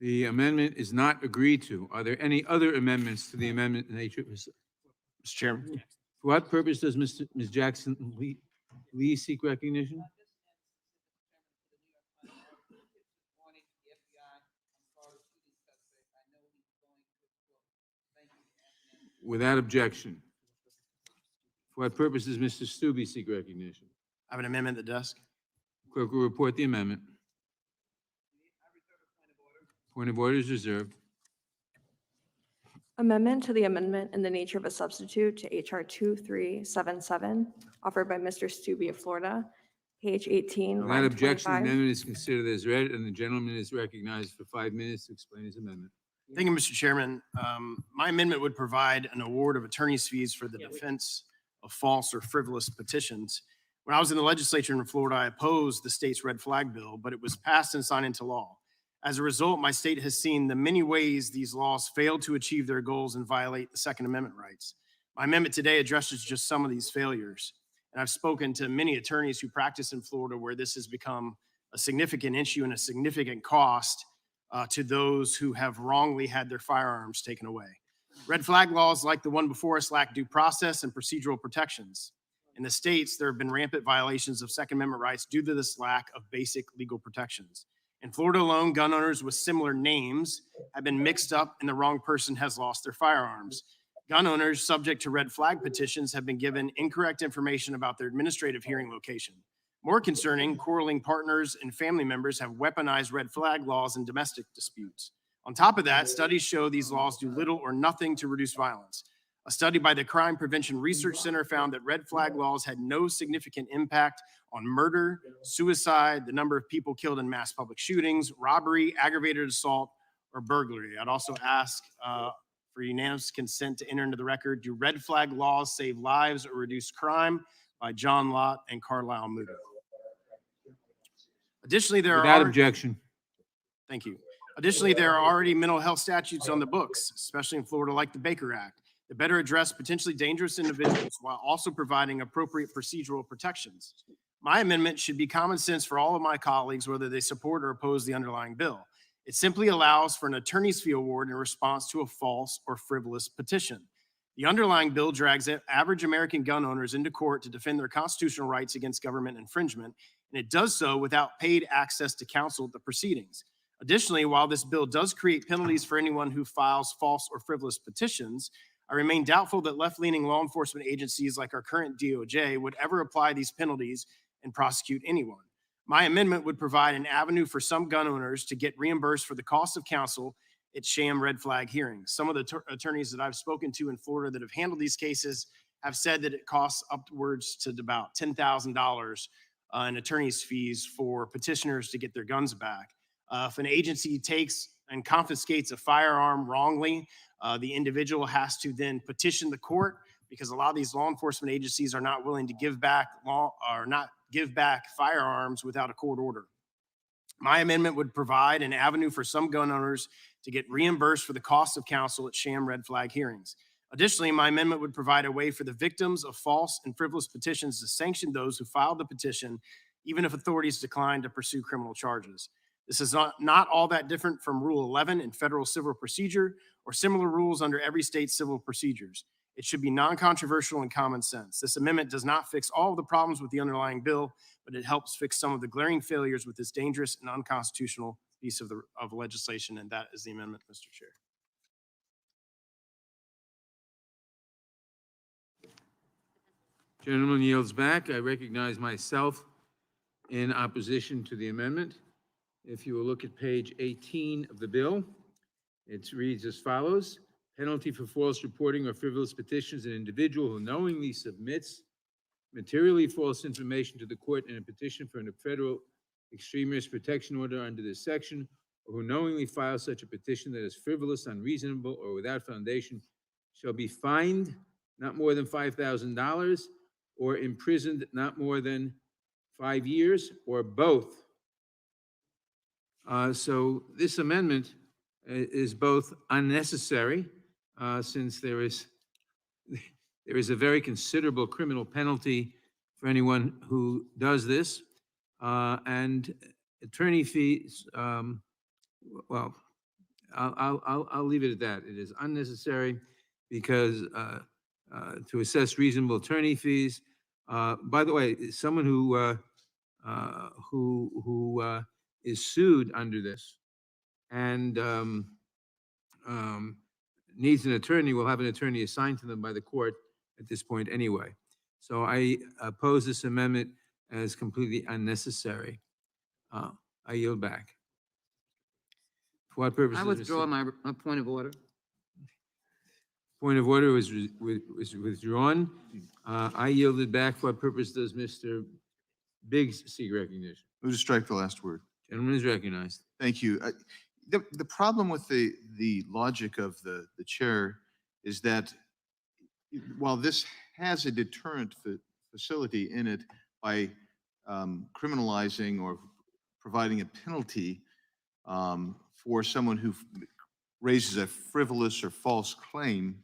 The amendment is not agreed to. Are there any other amendments to the amendment nature? Mr. Chairman. For what purpose does Ms. Jackson Lee seek recognition? Without objection. For what purpose does Mr. Stubbe seek recognition? I have an amendment at the desk. Clerk will report the amendment. Point of order is reserved. Amendment to the amendment in the nature of a substitute to HR 2377, offered by Mr. Stubbe of Florida, page 18, Without line objection, the 25. amendment is considered as read, and the gentleman is recognized for 5 minutes to explain his amendment. Thank you, Mr. Chairman. My amendment would provide an award of attorney's fees for the defense of false or frivolous petitions. When I was in the legislature in Florida, I opposed the state's red flag bill, but it was passed and signed into law. As a result, my state has seen the many ways these laws fail to achieve their goals and violate the Second Amendment rights. My amendment today addresses just some of these failures. And I've spoken to many attorneys who practice in Florida where this has become a significant issue and a significant cost to those who have wrongly had their firearms taken away. Red flag laws like the one before us lack due process and procedural protections. In the states, there have been rampant violations of Second Amendment rights due to this lack of basic legal protections. In Florida alone, gun owners with similar names have been mixed up and the wrong person has lost their firearms. Gun owners subject to red flag petitions have been given incorrect information about their administrative hearing location. More concerning, quarreling partners and family members have weaponized red flag laws in domestic disputes. On top of that, studies show these laws do little or nothing to reduce violence. A study by the Crime Prevention Research Center found that red flag laws had no significant impact on murder, suicide, the number of people killed in mass public shootings, robbery, aggravated assault, or burglary. I'd also ask for unanimous consent to enter into the record, do red flag laws save lives or reduce crime? By John Lott and Carlisle Moody. Additionally, Without objection. Thank you. Additionally, there are already mental health statutes on the books, especially in Florida, like the Baker Act, that better address potentially dangerous individuals while also providing appropriate procedural protections. My amendment should be common sense for all of my colleagues, whether they support or oppose the underlying bill. It simply allows for an attorney's fee award in response to a false or frivolous petition. The underlying bill drags average American gun owners into court to defend their constitutional rights against government infringement, and it does so without paid access to counsel at the proceedings. Additionally, while this bill does create penalties for anyone who files false or frivolous petitions, I remain doubtful that left-leaning law enforcement agencies like our current DOJ would ever apply these penalties and prosecute anyone. My amendment would provide an avenue for some gun owners to get reimbursed for the cost of counsel at sham red flag hearings. Some of the attorneys that I've spoken to in Florida that have handled these cases have said that it costs upwards to about $10,000 in attorney's fees for petitioners to get their guns back. If an agency takes and confiscates a firearm wrongly, the individual has to then petition the court because a lot of these law enforcement agencies are not willing to give back firearms without a court order. My amendment would provide an avenue for some gun owners to get reimbursed for the cost of counsel at sham red flag hearings. Additionally, my amendment would provide a way for the victims of false and frivolous petitions to sanction those who filed the petition, even if authorities decline to pursue criminal charges. This is not all that different from Rule 11 in federal civil procedure or similar rules under every state civil procedures. It should be non-controversial and common sense. This amendment does not fix all of the problems with the underlying bill, but it helps fix some of the glaring failures with this dangerous and unconstitutional piece of legislation, and that is the amendment, Mr. Chair. Gentleman yields back. I recognize myself in opposition to the amendment. If you will look at page 18 of the bill, it reads as follows. Penalty for false reporting or frivolous petitions: an individual who knowingly submits materially false information to the court in a petition for a federal extremist protection order under this section, or who knowingly files such a petition that is frivolous, unreasonable, or without foundation, shall be fined not more than $5,000 or imprisoned not more than 5 years, or both. So this amendment is both unnecessary, since there is a very considerable criminal penalty for anyone who does this, and attorney fees. Well, I'll leave it at that. It is unnecessary because to assess reasonable attorney fees. By the way, someone who is sued under this and needs an attorney will have an attorney assigned to them by the court at this point anyway. So I oppose this amendment as completely unnecessary. I yield back. For what purposes? I withdraw my point of order. Point of order was withdrawn. I yielded back. For what purpose does Mr. Biggs seek recognition? Move to strike the last word. Gentleman is recognized. Thank you. The problem with the logic of the chair is that while this has a deterrent facility in it by criminalizing or providing a penalty for someone who raises a frivolous or false claim,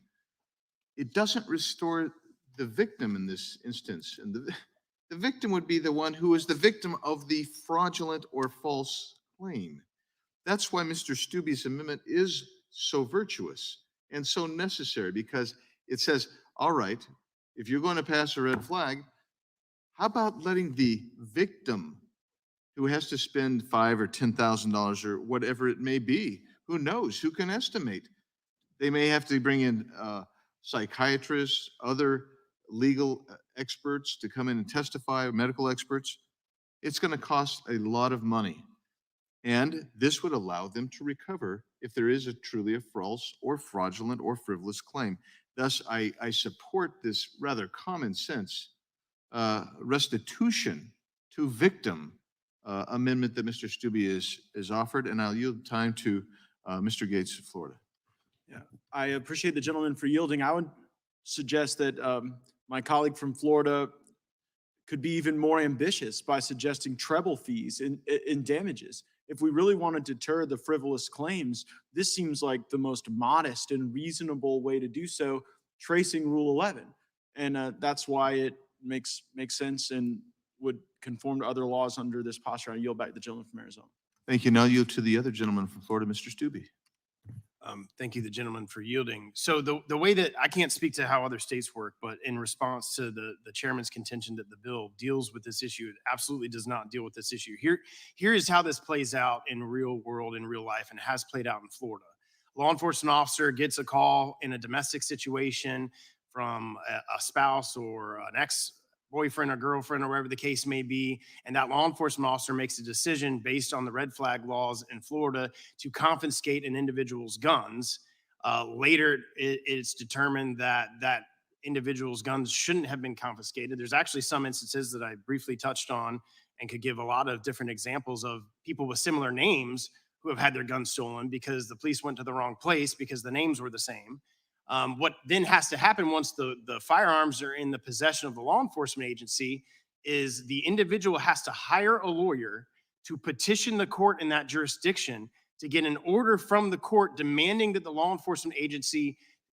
it doesn't restore the victim in this instance. And the victim would be the one who is the victim of the fraudulent or false claim. That's why Mr. Stubbe's amendment is so virtuous and so necessary, because it says, all right, if you're going to pass a red flag, how about letting the victim, who has to spend $5,000 or $10,000 or whatever it may be, who knows, who can estimate? They may have to bring in psychiatrists, other legal experts to come in and testify, medical experts. It's going to cost a lot of money. And this would allow them to recover if there is truly a false or fraudulent or frivolous claim. Thus, I support this rather common sense restitution to victim amendment that Mr. Stubbe is offered, and I'll yield time to Mr. Gates of Florida. Yeah, I appreciate the gentleman for yielding. I would suggest that my colleague from Florida could be even more ambitious by suggesting treble fees in damages. If we really want to deter the frivolous claims, this seems like the most modest and reasonable way to do so, tracing Rule 11. And that's why it makes sense and would conform to other laws under this posture. I yield back to the gentleman from Arizona. Thank you. Now yield to the other gentleman from Florida, Mr. Stubbe. Thank you, the gentleman, for yielding. So the way that I can't speak to how other states work, but in response to the chairman's contention that the bill deals with this issue, it absolutely does not deal with this issue. Here is how this plays out in real world, in real life, and has played out in Florida. A law enforcement officer gets a call in a domestic situation from a spouse or an ex-boyfriend or girlfriend or whatever the case may be, and that law enforcement officer makes a decision based on the red flag laws in Florida to confiscate an individual's guns. Later, it's determined that that individual's guns shouldn't have been confiscated. There's actually some instances that I briefly touched on and could give a lot of different examples of people with similar names who have had their guns stolen because the police went to the wrong place because the names were the same. What then has to happen once the firearms are in the possession of the law enforcement agency is the individual has to hire a lawyer to petition the court in that jurisdiction to get an order from the court demanding that the law enforcement agency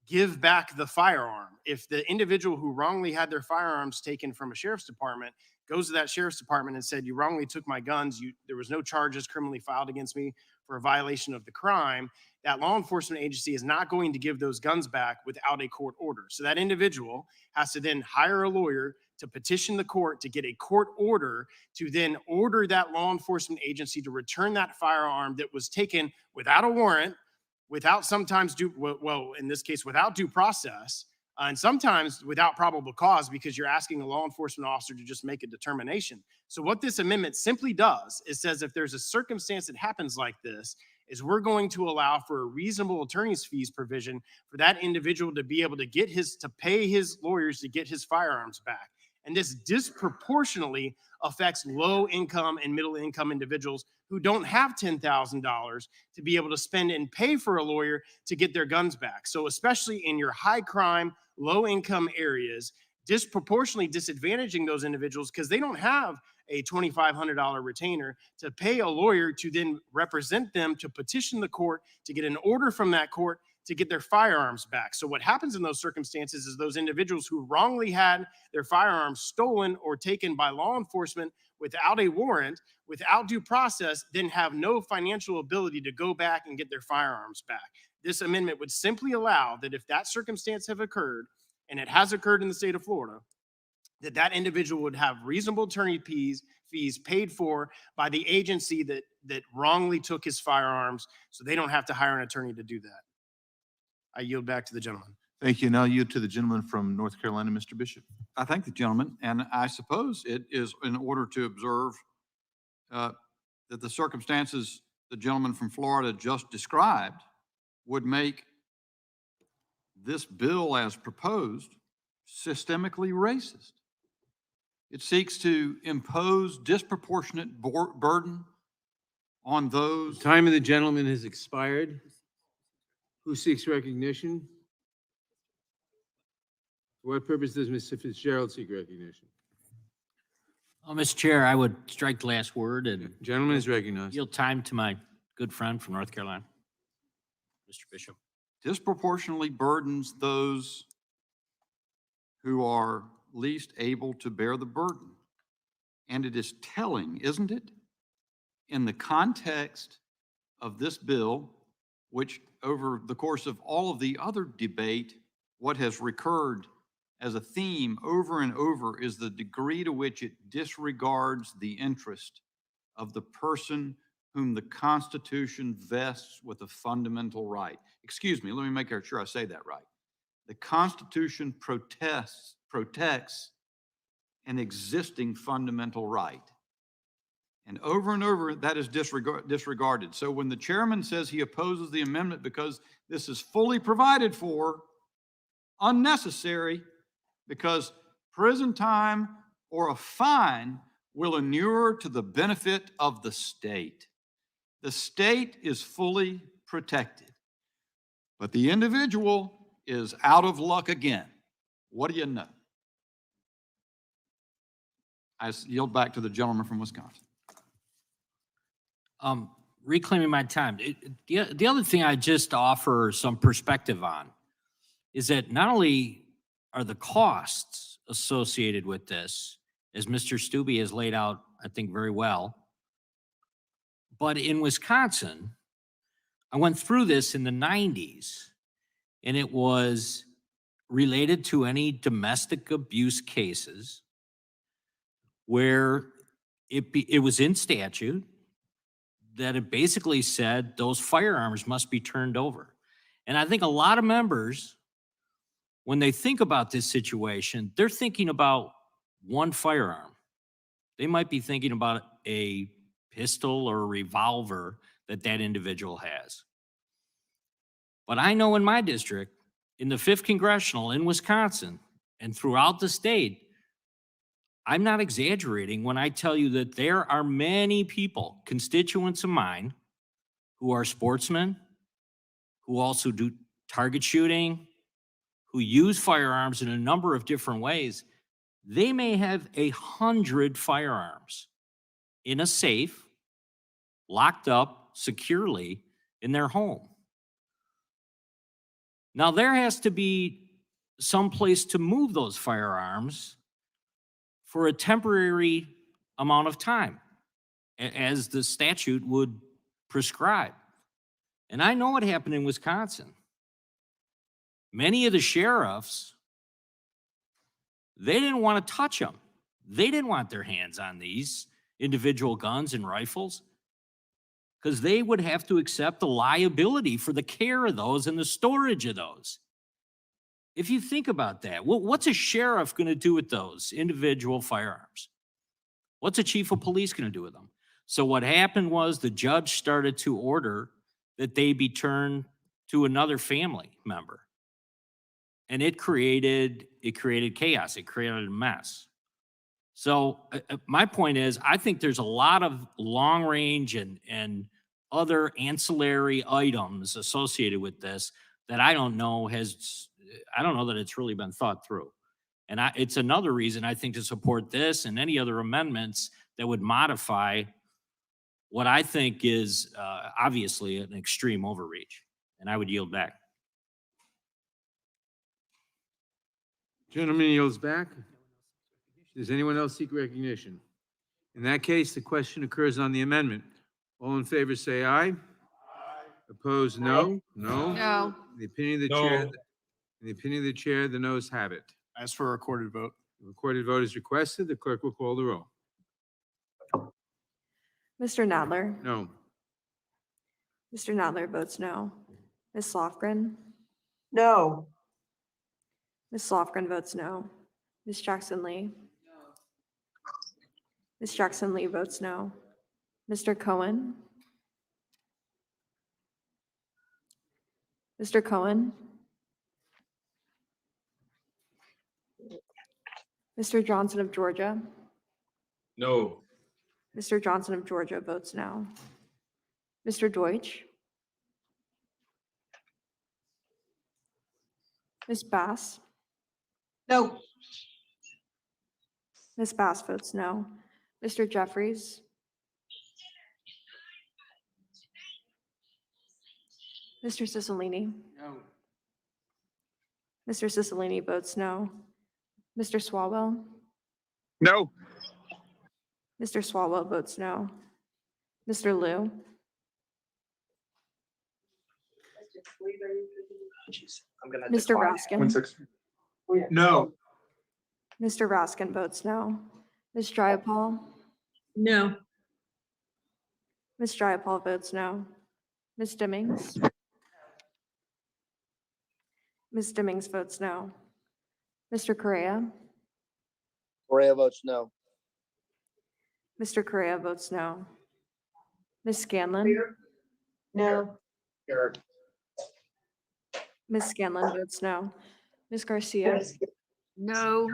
give back the firearm. If the individual who wrongly had their firearms taken from a sheriff's department goes to that sheriff's department and said, you wrongly took my guns, there was no charges criminally filed against me for a violation of the crime, that law enforcement agency is not going to give those guns back without a court order. So that individual has to then hire a lawyer to petition the court to get a court order to then order that law enforcement agency to return that firearm that was taken without a warrant, without sometimes in this case, without due process, and sometimes without probable cause, because you're asking a law enforcement officer to just make a determination. So what this amendment simply does is says if there's a circumstance that happens like this, is we're going to allow for a reasonable attorney's fees provision for that individual to be able to pay his lawyers to get his firearms back. And this disproportionately affects low income and middle income individuals who don't have $10,000 to be able to spend and pay for a lawyer to get their guns back. So especially in your high crime, low income areas, disproportionately disadvantaging those individuals because they don't have a $2,500 retainer to pay a lawyer to then represent them to petition the court to get an order from that court to get their firearms back. So what happens in those circumstances is those individuals who wrongly had their firearms stolen or taken by law enforcement without a warrant, without due process, then have no financial ability to go back and get their firearms back. This amendment would simply allow that if that circumstance have occurred, and it has occurred in the state of Florida, that individual would have reasonable attorney fees paid for by the agency that wrongly took his firearms, so they don't have to hire an attorney to do that. I yield back to the gentleman. Thank you. Now you to the gentleman from North Carolina, Mr. Bishop. I thank the gentleman, and I suppose it is in order to observe that the circumstances the gentleman from Florida just described would make this bill as proposed systemically racist. It seeks to impose disproportionate burden on those. The time of the gentleman has expired. Who seeks recognition? For what purpose does Mr. Fitzgerald seek recognition? Mr. Chair, I would strike the last word and Gentleman is recognized. yield time to my good friend from North Carolina, Mr. Bishop. Disproportionately burdens those who are least able to bear the burden. And it is telling, isn't it? In the context of this bill, which over the course of all of the other debate, what has recurred as a theme over and over is the degree to which it disregards the interest of the person whom the Constitution vests with a fundamental right. Excuse me, let me make sure I say that right. The Constitution protects an existing fundamental right. And over, that is disregarded. So when the chairman says he opposes the amendment because this is fully provided for, unnecessary, because prison time or a fine will inure to the benefit of the state. The state is fully protected, but the individual is out of luck again. What do you know? I yield back to the gentleman from Wisconsin. Reclaiming my time. The other thing I just offer some perspective on is that not only are the costs associated with this, as Mr. Stubbe has laid out, I think very well, but in Wisconsin, I went through this in the 90s, and it was related to any domestic abuse cases where it was in statute that it basically said those firearms must be turned over. And I think a lot of members, when they think about this situation, they're thinking about one firearm. They might be thinking about a pistol or a revolver that individual has. But I know in my district, in the 5th Congressional in Wisconsin, and throughout the state, I'm not exaggerating when I tell you that there are many people, constituents of mine, who are sportsmen, who also do target shooting, who use firearms in a number of different ways. They may have 100 firearms in a safe, locked up securely in their home. Now, there has to be some place to move those firearms for a temporary amount of time, as the statute would prescribe. And I know what happened in Wisconsin. Many of the sheriffs, they didn't want to touch them. They didn't want their hands on these individual guns and rifles because they would have to accept the liability for the care of those and the storage of those. If you think about that, what's a sheriff going to do with those individual firearms? What's a chief of police going to do with them? So what happened was the judge started to order that they be turned to another family member. And it created chaos. It created a mess. So my point is, I think there's a lot of long range and other ancillary items associated with this that I don't know that it's really been thought through. And it's another reason I think to support this and any other amendments that would modify what I think is obviously an extreme overreach. And I would yield back. Gentleman yields back. Does anyone else seek recognition? In that case, the question occurs on the amendment. All in favor say aye. Aye. Opposed, no? No. No. In the opinion of the chair, in the opinion of the chair, the noes have it. As for a recorded vote. The recorded vote is requested. The clerk will call the roll. Mr. Nadler? No. Mr. Nadler votes no. Ms. Lofgren? No. Ms. Lofgren votes no. Ms. Jackson Lee. Ms. Jackson Lee votes no. Mr. Cohen. Mr. Cohen. Mr. Johnson of Georgia. No. Mr. Johnson of Georgia votes no. Mr. Deutsch. Ms. Bass. No. Ms. Bass votes no. Mr. Jeffries. Mr. Cicilline. No. Mr. Cicilline votes no. Mr. Swalwell. No. Mr. Swalwell votes no. Mr. Liu. Mr. Raskin. No. Mr. Raskin votes no. Ms. Jayapal. No. Ms. Jayapal votes no. Ms. Dimmings. Ms. Dimmings votes no. Mr. Correa. Correa votes no. Mr. Correa votes no. Ms. Scanlon. No. Here. Ms. Scanlon votes no. Ms. Garcia. No.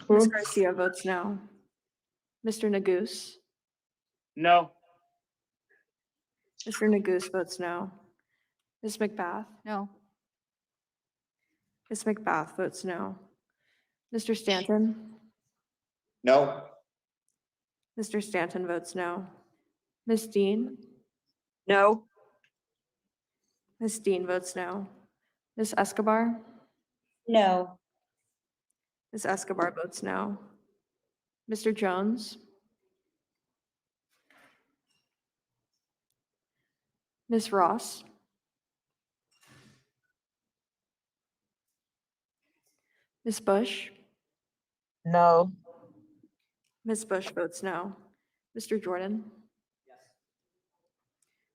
Ms. Garcia votes no. Mr. Nagus. No. Mr. Nagus votes no. Ms. McBath. No. Ms. McBath votes no. Mr. Stanton. No. Mr. Stanton votes no. Ms. Dean. No. Ms. Dean votes no. Ms. Escobar. No. Ms. Escobar votes no. Mr. Jones. Ms. Ross. Ms. Bush. No. Ms. Bush votes no. Mr. Jordan.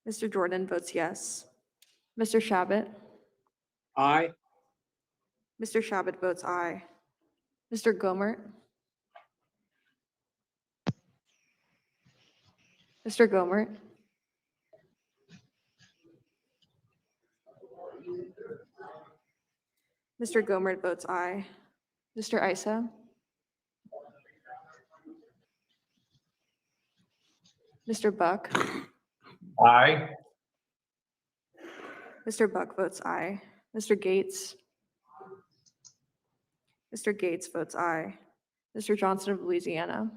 Mr. Jordan votes yes. Mr. Shabbat. Aye. Mr. Shabbat votes aye. Mr. Gomert. Mr. Gomert. Mr. Gomert votes aye. Mr. Isa. Mr. Buck. Aye. Mr. Buck votes aye. Mr. Gates. Mr. Gates votes aye. Mr. Johnson of Louisiana.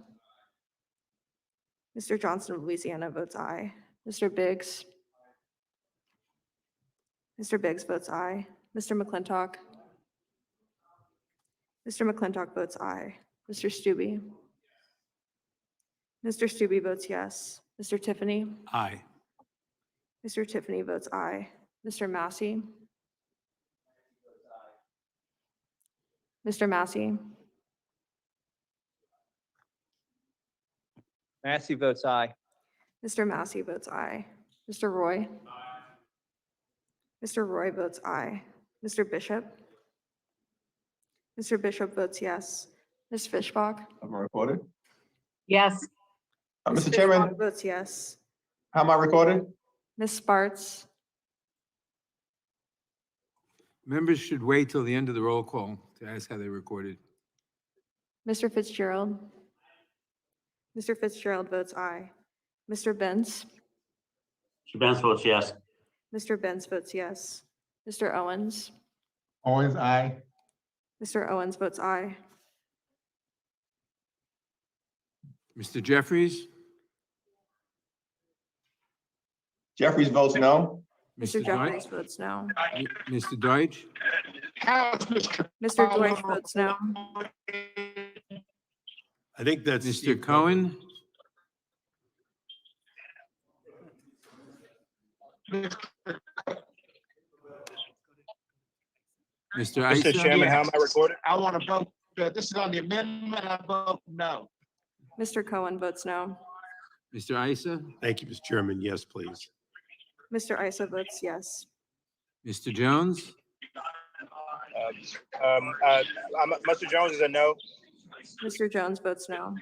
Mr. Johnson of Louisiana votes aye. Mr. Biggs. Mr. Biggs votes aye. Mr. McClintock. Mr. McClintock votes aye. Mr. Stubbe. Mr. Stubbe votes yes. Mr. Tiffany. Aye. Mr. Tiffany votes aye. Mr. Massey. Mr. Massey. Massey votes aye. Mr. Massey votes aye. Mr. Roy. Mr. Roy votes aye. Mr. Bishop. Mr. Bishop votes yes. Ms. Fishbach. Am I recorded? Yes. Ms. Mr. Chairman, Fishbach votes yes. how am I recorded? Ms. Sparts. Members should wait till the end of the roll call to ask how they recorded. Mr. Fitzgerald. Mr. Fitzgerald votes aye. Mr. Benz. Mr. Benz votes yes. Mr. Benz votes yes. Mr. Owens. Owens, aye. Mr. Owens votes aye. Mr. Jeffries? Jeffries votes no. Mr. Jeffries votes no. Mr. Deutsch? Mr. Deutsch votes no. I think that's. Mr. Cohen? Mr. Isa? Mr. Chairman, how am I recorded? I want to vote, this is on the amendment, I vote no. Mr. Cohen votes no. Mr. Isa? Thank you, Mr. Chairman. Yes, please. Mr. Isa votes yes. Mr. Jones? Mr. Jones is a no. Mr. Jones votes no.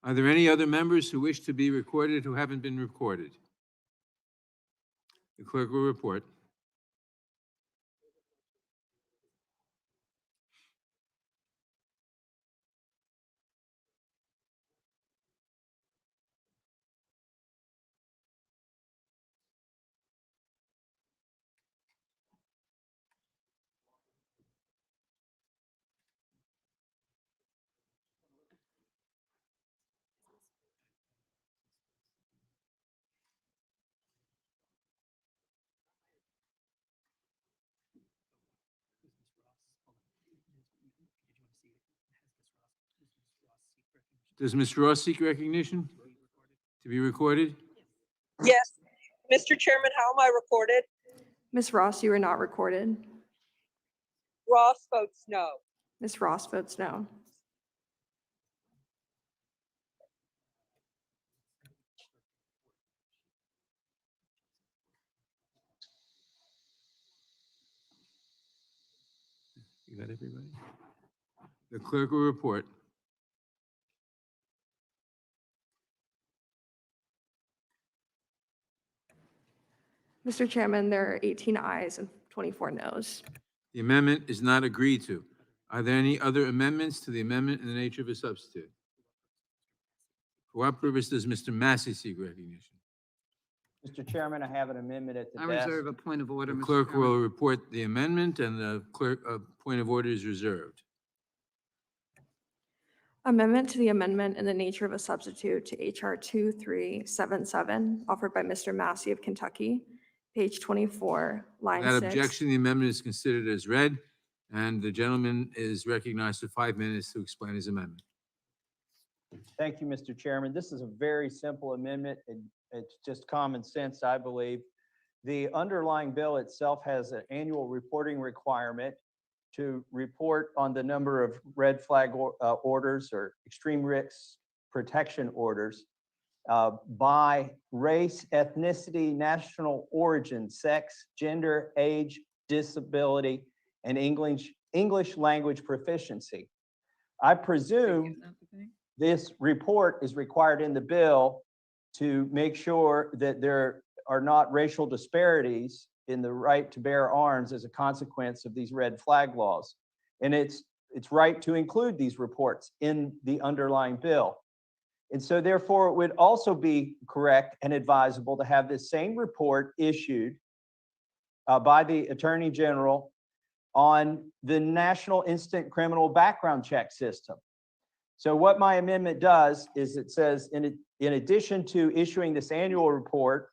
Are there any other members who wish to be recorded who haven't been recorded? The clerk will report. Does Ms. Ross seek recognition to be recorded? Yes. Mr. Chairman, how am I recorded? Ms. Ross, you are not recorded. Ross votes no. Ms. Ross votes no. You got everybody? The clerk will report. Mr. Chairman, there are 18 ayes and 24 noes. The amendment is not agreed to. Are there any other amendments to the amendment in the nature of a substitute? For what purpose does Mr. Massey seek recognition? Mr. Chairman, I have an amendment at the I desk. reserve a point of order, The Mr. clerk Chairman. will report the amendment, and the clerk, point of order is reserved. Amendment to the amendment in the nature of a substitute to HR 2377, offered by Mr. Massey of Kentucky, page 24, line Without 6. objection, the amendment is considered as read, and the gentleman is recognized for 5 minutes to explain his amendment. Thank you, Mr. Chairman. This is a very simple amendment. It's just common sense, I believe. The underlying bill itself has an annual reporting requirement to report on the number of red flag orders or extreme risk protection orders by race, ethnicity, national origin, sex, gender, age, disability, and English language proficiency. I presume this report is required in the bill to make sure that there are not racial disparities in the right to bear arms as a consequence of these red flag laws. And it's right to include these reports in the underlying bill. And so therefore, it would also be correct and advisable to have this same report issued by the Attorney General on the National Instant Criminal Background Check System. So what my amendment does is it says, in addition to issuing this annual report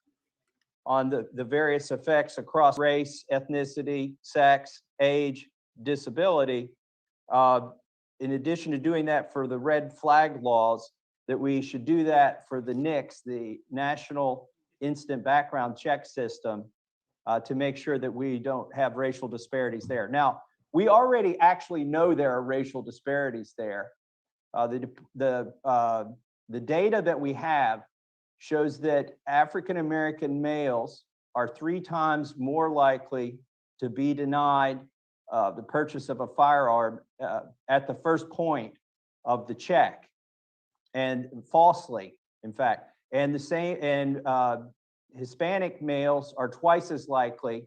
on the various effects across race, ethnicity, sex, age, disability, in addition to doing that for the red flag laws, that we should do that for the NICS, the National Instant Background Check System, to make sure that we don't have racial disparities there. Now, we already actually know there are racial disparities there. The data that we have shows that African-American males are 3 times more likely to be denied the purchase of a firearm at the first point of the check, and falsely, in fact. And the same, and Hispanic males are twice as likely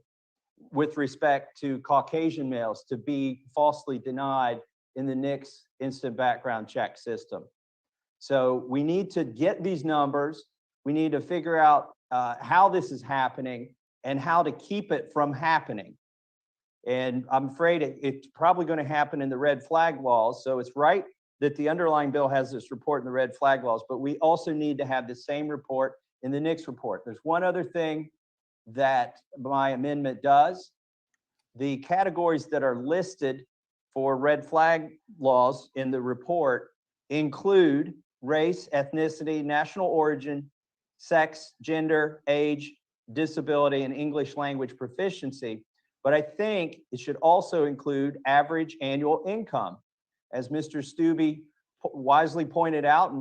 with respect to Caucasian males to be falsely denied in the NICS instant background check system. So we need to get these numbers. We need to figure out how this is happening and how to keep it from happening. And I'm afraid it's probably going to happen in the red flag laws. So it's right that the underlying bill has this report in the red flag laws, but we also need to have the same report in the NICS report. There's one other thing that my amendment does. The categories that are listed for red flag laws in the report include race, ethnicity, national origin, sex, gender, age, disability, and English language proficiency. But I think it should also include average annual income. as Mr. Stube wisely pointed out,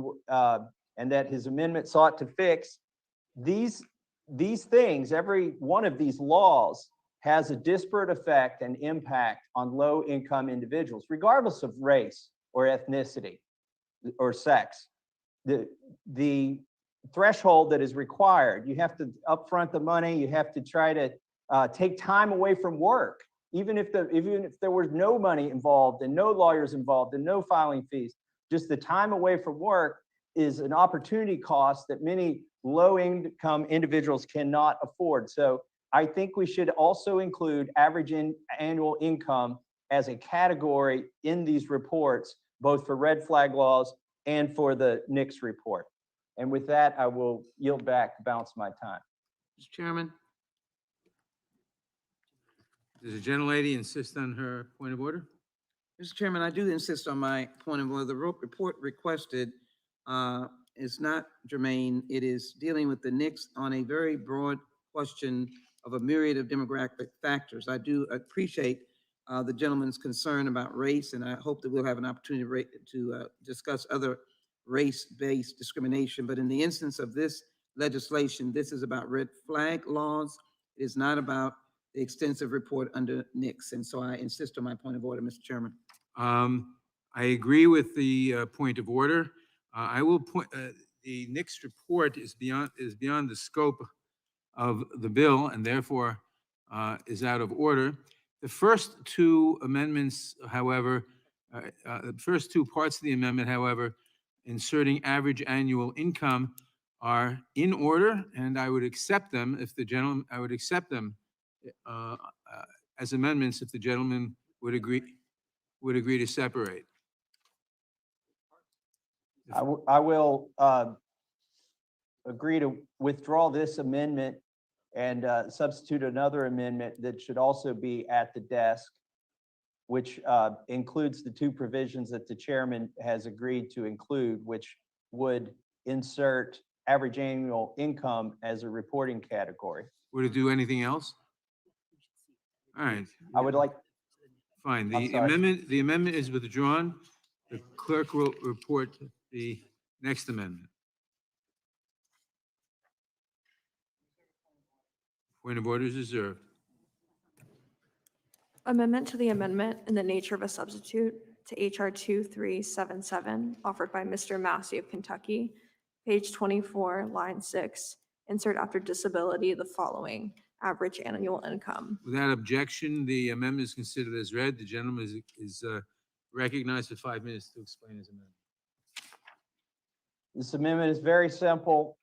and that his amendment sought to fix, these things, every one of these laws has a disparate effect and impact on low-income individuals, regardless of race or ethnicity or sex. The threshold that is required, you have to upfront the money, you have to try to take time away from work, even if there was no money involved and no lawyers involved and no filing fees. Just the time away from work is an opportunity cost that many low-income individuals cannot afford. So I think we should also include average annual income as a category in these reports, both for red flag laws and for the NICS report. And with that, I will yield back the balance of my time. Mr. Chairman. Does the gentlelady insist on her point of order? Mr. Chairman, I do insist on my point of order. The report requested is not germane. It is dealing with the NICS on a very broad question of a myriad of demographic factors. I do appreciate the gentleman's concern about race, and I hope that we'll have an opportunity to discuss other race-based discrimination. But in the instance of this legislation, this is about red flag laws. It is not about the extensive report under NICS. And so I insist on my point of order, Mr. Chairman. I agree with the point of order. I will point, the NICS report is beyond the scope of the bill and therefore is out of order. The first two amendments, however, the first two parts of the amendment, however, inserting average annual income are in order, and I would accept them if the gentleman, I would accept them as amendments if the gentleman would agree to separate. I will agree to withdraw this amendment and substitute another amendment that should also be at the desk, which includes the two provisions that the chairman has agreed to include, which would insert average annual income as a reporting category. Would it do anything else? All right. I would like. Fine. I'm sorry. The amendment is withdrawn. The clerk will report the next amendment. Point of order is reserved. Amendment to the amendment in the nature of a substitute to HR 2377, offered by Mr. Massey of Kentucky, page 24, line 6. Insert after disability the following: average annual income. Without objection, the amendment is considered as read. The gentleman is recognized for 5 minutes to explain his amendment. This amendment is very simple.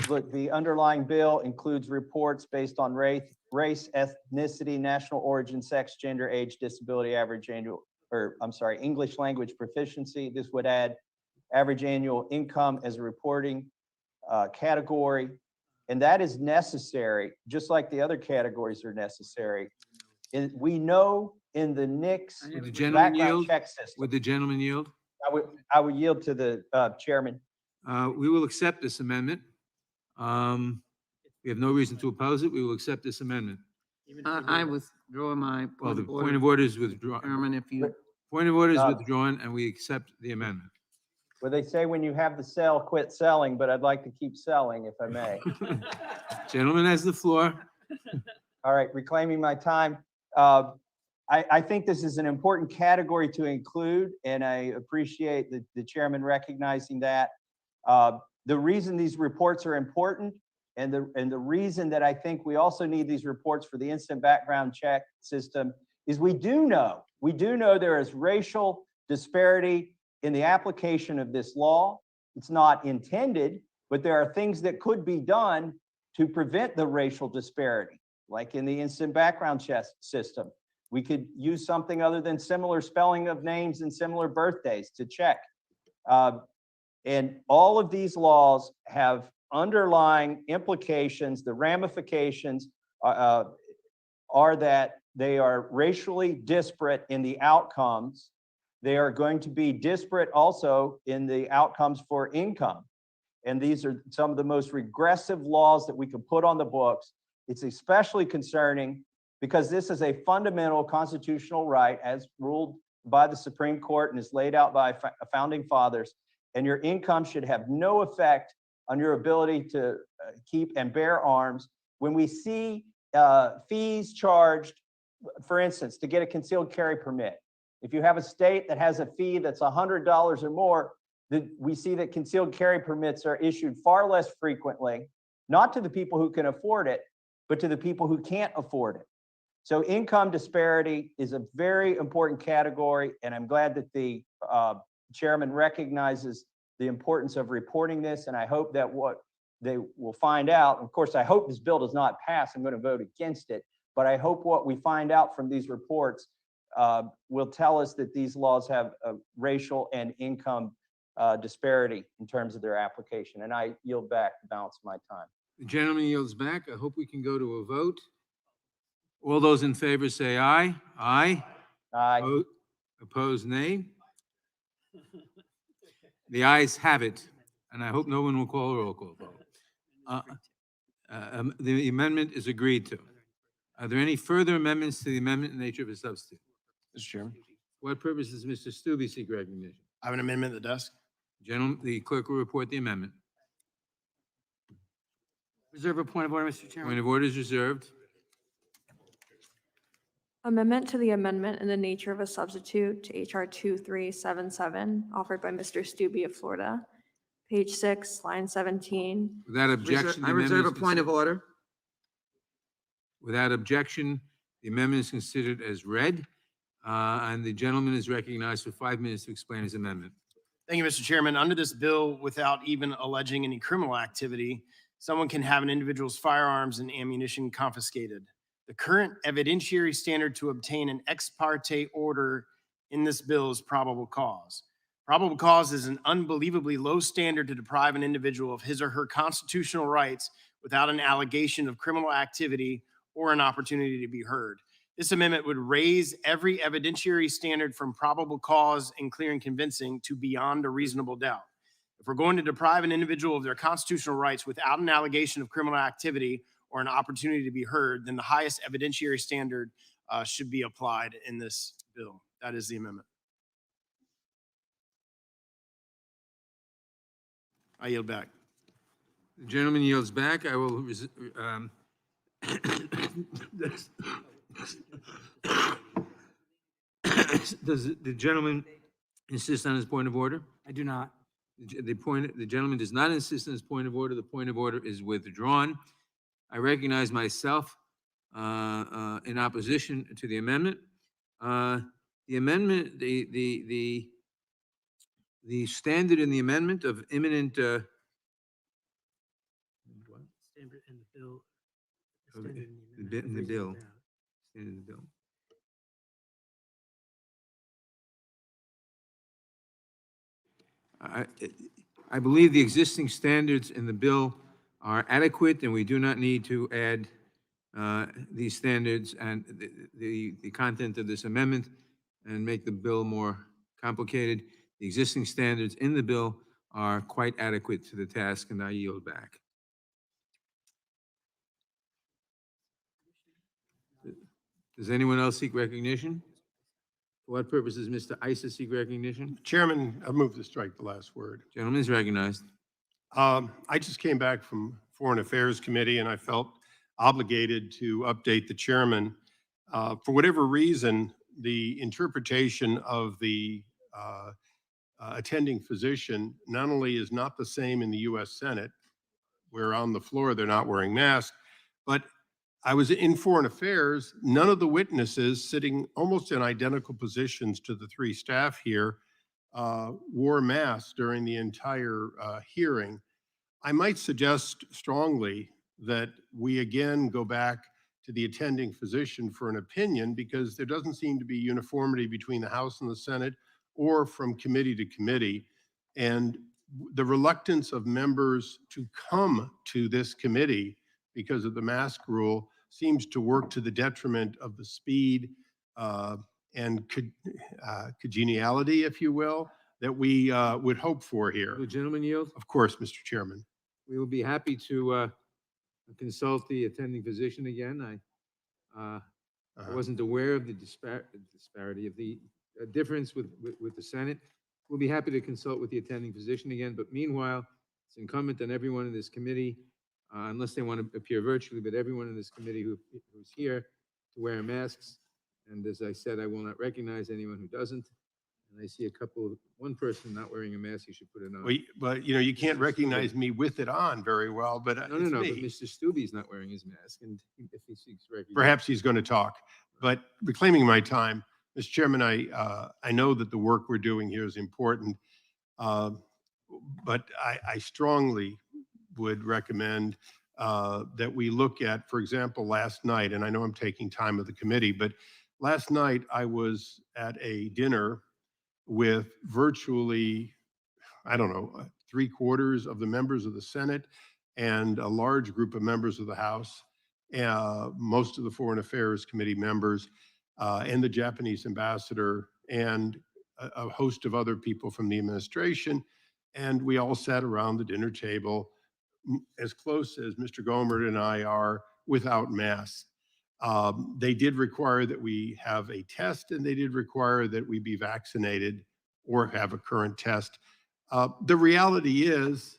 Look, the underlying bill includes reports based on race, ethnicity, national origin, sex, gender, age, disability, average annual, English language proficiency. This would add average annual income as a reporting category. And that is necessary, just like the other categories are necessary. We know in the NICS background check system. Would the gentleman yield? I would yield to the chairman. We will accept this amendment. We have no reason to oppose it. We will accept this amendment. I withdraw my Well, point the of order. point of order is withdrawn. Chairman, if you. Point of order is withdrawn, and we accept the amendment. Well, they say when you have the sale, quit selling, but I'd like to keep selling if I may. Gentleman has the floor. All right, reclaiming my time. I think this is an important category to include, and I appreciate the chairman recognizing that. The reason these reports are important, and the reason that I think we also need these reports for the instant background check system is we do know there is racial disparity in the application of this law. It's not intended, but there are things that could be done to prevent the racial disparity, like in the instant background check system. We could use something other than similar spelling of names and similar birthdays to check. And all of these laws have underlying implications. The ramifications are that they are racially disparate in the outcomes. They are going to be disparate also in the outcomes for income. And these are some of the most regressive laws that we can put on the books. It's especially concerning because this is a fundamental constitutional right as ruled by the Supreme Court and is laid out by founding fathers. And your income should have no effect on your ability to keep and bear arms. When we see fees charged, for instance, to get a concealed carry permit, if you have a state that has a fee that's $100 or more, we see that concealed carry permits are issued far less frequently, not to the people who can afford it, but to the people who can't afford it. So income disparity is a very important category, and I'm glad that the chairman recognizes the importance of reporting this, and I hope that what they will find out, of course, I hope this bill does not pass. I'm going to vote against it, but I hope what we find out from these reports will tell us that these laws have a racial and income disparity in terms of their application. And I yield back the balance of my time. The gentleman yields back. I hope we can go to a vote. All those in favor say aye. Aye. Aye. Opposed, nay. The ayes have it, and I hope no one will call a roll call vote. The amendment is agreed to. Are there any further amendments to the amendment in nature of a substitute? Mr. Chairman, For what purpose does Mr. Stube seek recognition? I have an amendment at the desk. Gentlemen, the clerk will report the amendment. Reserve a point of order, Mr. Point Chairman. of order is reserved. Amendment to the amendment in the nature of a substitute to HR 2377, offered by Mr. Stube of Florida. Page 6, line 17. Without objection, the I amendment reserve a is point of order. Without objection, the amendment is considered as read, and the gentleman is recognized for 5 minutes to explain his amendment. Thank you, Mr. Chairman. Under this bill, without even alleging any criminal activity, someone can have an individual's firearms and ammunition confiscated. The current evidentiary standard to obtain an ex parte order in this bill is probable cause. Probable cause is an unbelievably low standard to deprive an individual of his or her constitutional rights without an allegation of criminal activity or an opportunity to be heard. This amendment would raise every evidentiary standard from probable cause and clear and convincing to beyond a reasonable doubt. If we're going to deprive an individual of their constitutional rights without an allegation of criminal activity or an opportunity to be heard, then the highest evidentiary standard should be applied in this bill. That is the amendment. I yield back. The gentleman yields back. I will, does the gentleman insist on his point of order? I do not. The gentleman does not insist on his point of order. The point of order is withdrawn. I recognize myself in opposition to the amendment. The amendment, the standard in the amendment of imminent Standard in the bill. Standard in the bill. Standard in the bill. I believe the existing standards in the bill are adequate, and we do not need to add these standards and the content of this amendment and make the bill more complicated. The existing standards in the bill are quite adequate to the task, and I yield back. Does anyone else seek recognition? For what purpose does Mr. Issa seek recognition? Chairman, I move to strike the last word. Gentleman is recognized. I just came back from Foreign Affairs Committee and I felt obligated to update the chairman. For whatever reason, the interpretation of the attending physician not only is not the same in the U.S. Senate, where on the floor they're not wearing masks, but I was in Foreign Affairs. None of the witnesses sitting almost in identical positions to the three staff here wore masks during the entire hearing. I might suggest strongly that we again go back to the attending physician for an opinion, because there doesn't seem to be uniformity between the House and the Senate or from committee to committee. And the reluctance of members to come to this committee because of the mask rule seems to work to the detriment of the speed and congeniality, if you will, that we would hope for here. The gentleman yield? Of course, Mr. Chairman. We will be happy to consult the attending physician again. I wasn't aware of the disparity of the difference with the Senate. We'll be happy to consult with the attending physician again, but meanwhile, it's incumbent on everyone in this committee, unless they want to appear virtually, but everyone in this committee who's here to wear masks. And as I said, I will not recognize anyone who doesn't. And I see one person not wearing a mask, you should put it on. Well, but you can't recognize me with it on very well, but No, it's but me. Mr. Stubbe's not wearing his mask, and if he seeks recognition. Perhaps he's going to talk, but reclaiming my time, Mr. Chairman, I know that the work we're doing here is important, but I strongly would recommend that we look at, for example, last night, and I know I'm taking time of the committee, but last night I was at a dinner with virtually, I don't know, 3/4 of the members of the Senate and a large group of members of the House, most of the Foreign Affairs Committee members, and the Japanese ambassador, and a host of other people from the administration. And we all sat around the dinner table as close as Mr. Gomer and I are without masks. They did require that we have a test, and they did require that we be vaccinated or have a current test. The reality is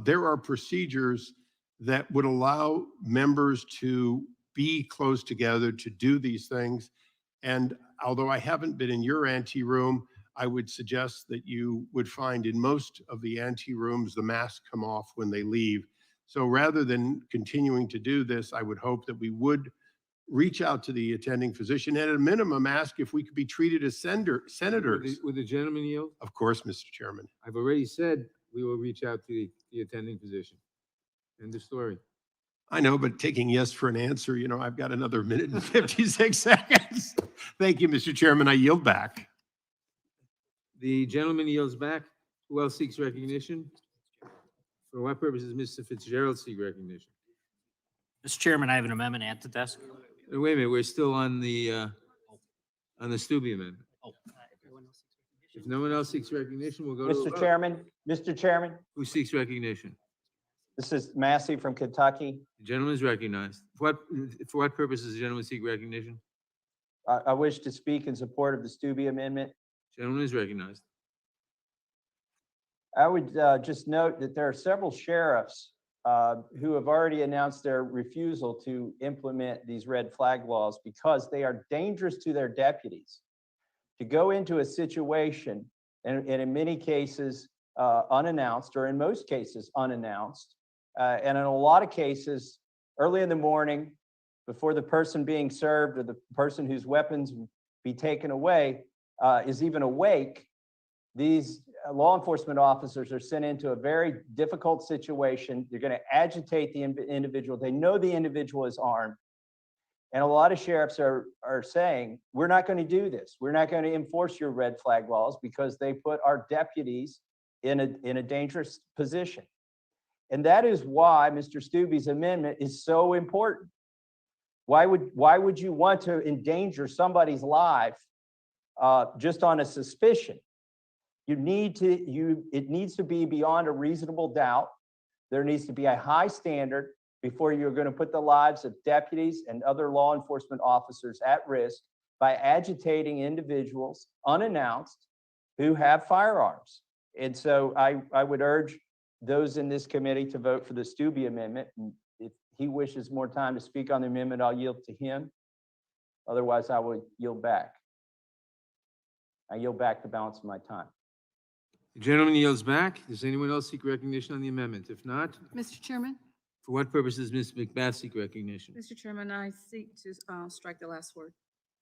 there are procedures that would allow members to be close together to do these things. And although I haven't been in your ante room, I would suggest that you would find in most of the ante rooms, the masks come off when they leave. So rather than continuing to do this, I would hope that we would reach out to the attending physician and at a minimum ask if we could be treated as senators. Would the gentleman yield? Of course, Mr. Chairman. I've already said we will reach out to the attending physician. End of story. I know, but taking yes for an answer, I've got another minute and 56 seconds. Thank you, Mr. Chairman. I yield back. The gentleman yields back. Who else seeks recognition? For what purposes Mr. Fitzgerald seek recognition? Mr. Chairman, I have an amendment at the desk. Wait a minute, we're still on the Stubbe amendment. If no one else seeks recognition, we'll go to a Mr. vote. Mr. Chairman, Who seeks recognition? this is Massey from Kentucky. The gentleman is recognized. For what purpose does the gentleman seek recognition? I wish to speak in support of the Stubbe amendment. Gentleman is recognized. I would just note that there are several sheriffs who have already announced their refusal to implement these red flag laws because they are dangerous to their deputies. To go into a situation, and in many cases unannounced, or in most cases unannounced, and in a lot of cases early in the morning before the person being served or the person whose weapons be taken away is even awake, these law enforcement officers are sent into a very difficult situation. They're going to agitate the individual. They know the individual is armed. And a lot of sheriffs are saying, we're not going to do this. We're not going to enforce your red flag laws because they put our deputies in a dangerous position. And that is why Mr. Stubbe's amendment is so important. Why would you want to endanger somebody's life just on a suspicion? It needs to be beyond a reasonable doubt. There needs to be a high standard before you're going to put the lives of deputies and other law enforcement officers at risk by agitating individuals unannounced who have firearms. And so I would urge those in this committee to vote for the Stubbe amendment. And if he wishes more time to speak on the amendment, I'll yield to him. Otherwise, I will yield back. I yield back the balance of my time. The gentleman yields back. Does anyone else seek recognition on the amendment? If not, Mr. Chairman, for what purpose does Ms. McBath seek recognition? Mr. Chairman, I seek to strike the last word.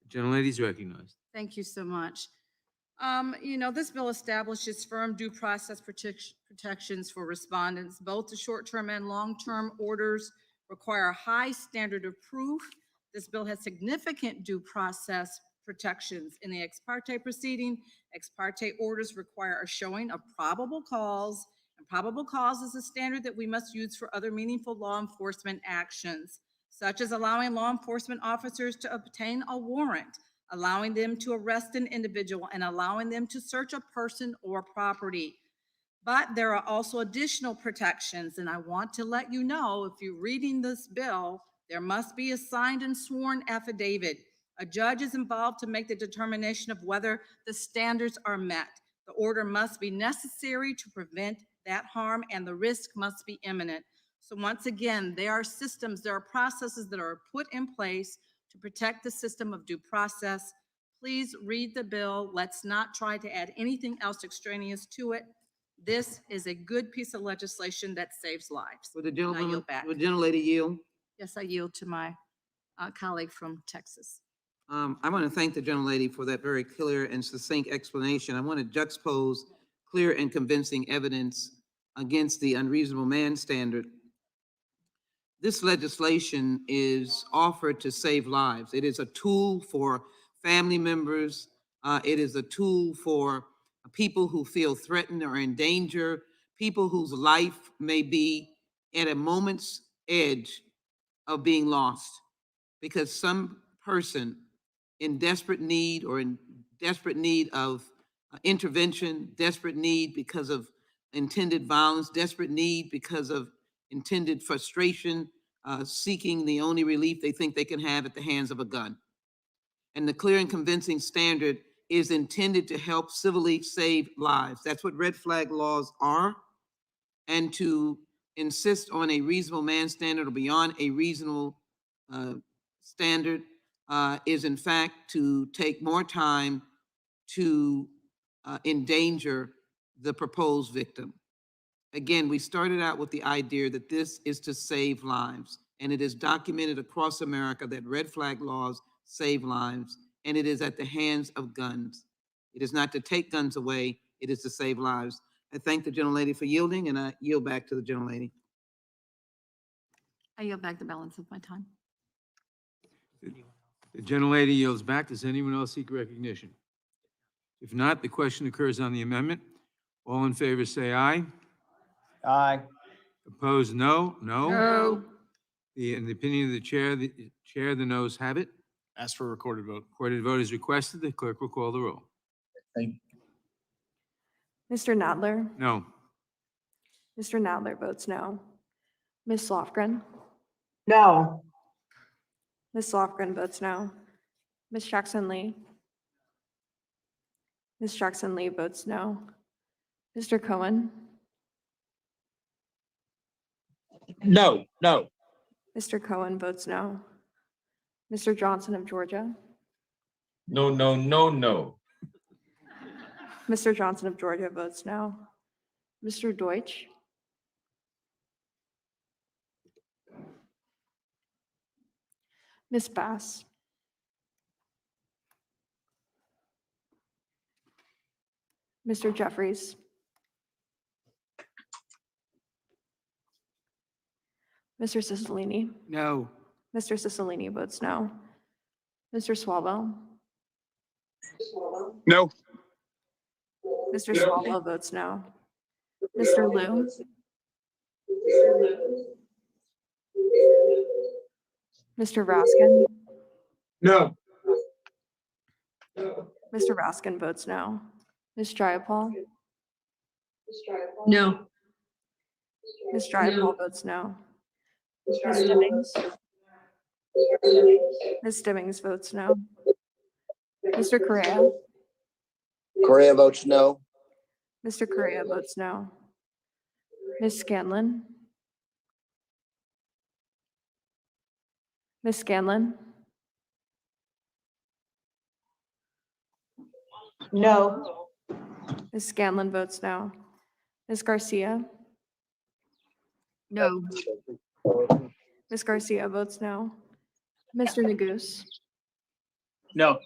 The gentlelady is recognized. Thank you so much. This bill establishes firm due process protections for respondents. Both the short-term and long-term orders require a high standard of proof. This bill has significant due process protections in the ex parte proceeding. Ex parte orders require a showing of probable cause, and probable cause is a standard that we must use for other meaningful law enforcement actions, such as allowing law enforcement officers to obtain a warrant, allowing them to arrest an individual, and allowing them to search a person or property. But there are also additional protections, and I want to let you know, if you're reading this bill, there must be a signed and sworn affidavit A judge is involved to make the determination of whether the standards are met. The order must be necessary to prevent that harm, and the risk must be imminent. So once again, there are systems, there are processes that are put in place to protect the system of due process. Please read the bill. Let's not try to add anything else extraneous to it. This is a good piece of legislation that saves lives. Would the And I gentleman, yield back. would the gentlelady yield? Yes, I yield to my colleague from Texas. I want to thank the gentlelady for that very clear and succinct explanation. I want to juxtapose clear and convincing evidence against the unreasonable man standard. This legislation is offered to save lives. It is a tool for family members. It is a tool for people who feel threatened or in danger, people whose life may be at a moment's edge of being lost because some person in desperate need or in desperate need of intervention, desperate need because of intended violence, desperate need because of intended frustration, seeking the only relief they think they can have at the hands of a gun. And the clear and convincing standard is intended to help civilly save lives. That's what red flag laws are. And to insist on a reasonable man standard or beyond a reasonable standard is in fact to take more time to endanger the proposed victim. Again, we started out with the idea that this is to save lives, and it is documented across America that red flag laws save lives, and it is at the hands of guns. It is not to take guns away, it is to save lives. I thank the gentlelady for yielding, and I yield back to the gentlelady. I yield back the balance of my time. The gentlelady yields back. Does anyone else seek recognition? If not, the question occurs on the amendment. All in favor say aye. Aye. Opposed, no. No. No. In the opinion of the chair, the noes have it. Ask for a recorded vote. Recorded vote is requested. The clerk will call the roll. Mr. Nadler? No. Mr. Nadler votes no. Ms. Lofgren? No. Ms. Lofgren votes no. Ms. Jackson-Lee? Ms. Jackson-Lee votes no. Mr. Cohen? No, no. Mr. Cohen votes no. Mr. Johnson of Georgia? No, no, no, no. Mr. Johnson of Georgia votes no. Mr. Deutsch? Ms. Bass? Mr. Jeffries? Mr. Cicilline? No. Mr. Cicilline votes no. Mr. Swalwell? No. Mr. Swalwell votes no. Mr. Liu? Mr. Raskin? No. Mr. Raskin votes no. Ms. Jayapal? No. Ms. Jayapal votes no. Ms. Stimmings? Ms. Stimmings votes no. Mr. Correa? Correa votes no. Mr. Correa votes no. Ms. Scanlon? Ms. Scanlon? No. Ms. Scanlon votes no. Ms. Garcia? No. Ms. Garcia votes no. Mr. Neguse? No.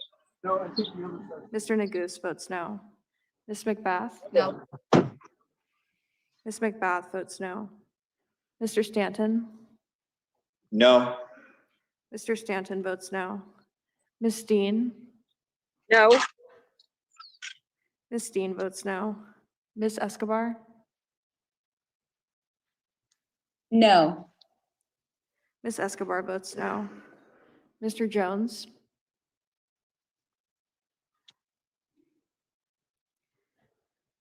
Mr. Neguse votes no. Ms. McBath? No. Ms. McBath votes no. Mr. Stanton? No. Mr. Stanton votes no. Ms. Steen? No. Ms. Steen votes no. Ms. Escobar? No. Ms. Escobar votes no. Mr. Jones?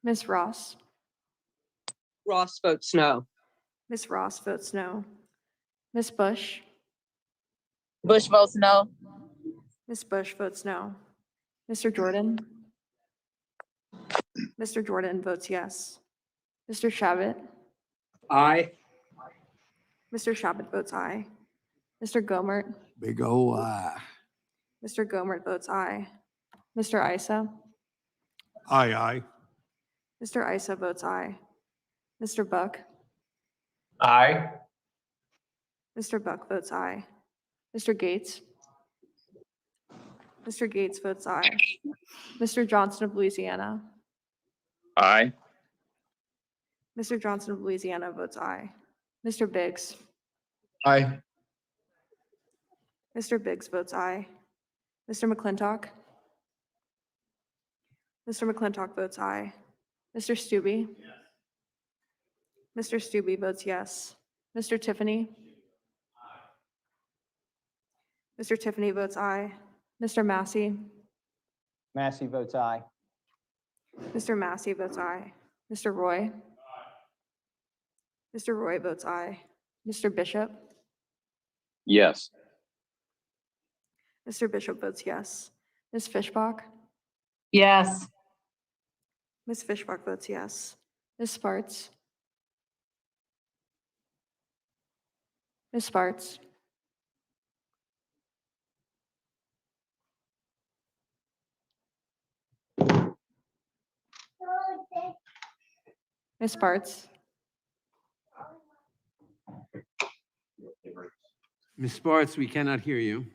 Ms. Ross? Ross votes no. Ms. Ross votes no. Ms. Bush? Bush votes no. Ms. Bush votes no. Mr. Jordan? Mr. Jordan votes yes. Mr. Shabbat? Aye. Mr. Shabbat votes aye. Mr. Gomert? Big ol' I. Mr. Gomert votes aye. Mr. Isa? Aye, aye. Mr. Isa votes aye. Mr. Buck? Aye. Mr. Buck votes aye. Mr. Gates? Mr. Gates votes aye. Mr. Johnson of Louisiana? Aye. Mr. Johnson of Louisiana votes aye. Mr. Biggs? Aye. Mr. Biggs votes aye. Mr. McClintock? Mr. McClintock votes aye. Mr. Stube? Mr. Stube votes yes. Mr. Tiffany? Mr. Tiffany votes aye. Mr. Massey? Massey votes aye. Mr. Massey votes aye. Mr. Roy? Mr. Roy votes aye. Mr. Bishop? Yes. Mr. Bishop votes yes. Ms. Fishbach? Yes. Ms. Fishbach votes yes. Ms. Sparts? Ms. Sparts? Ms. Sparts? Ms. Sparts, we cannot hear you.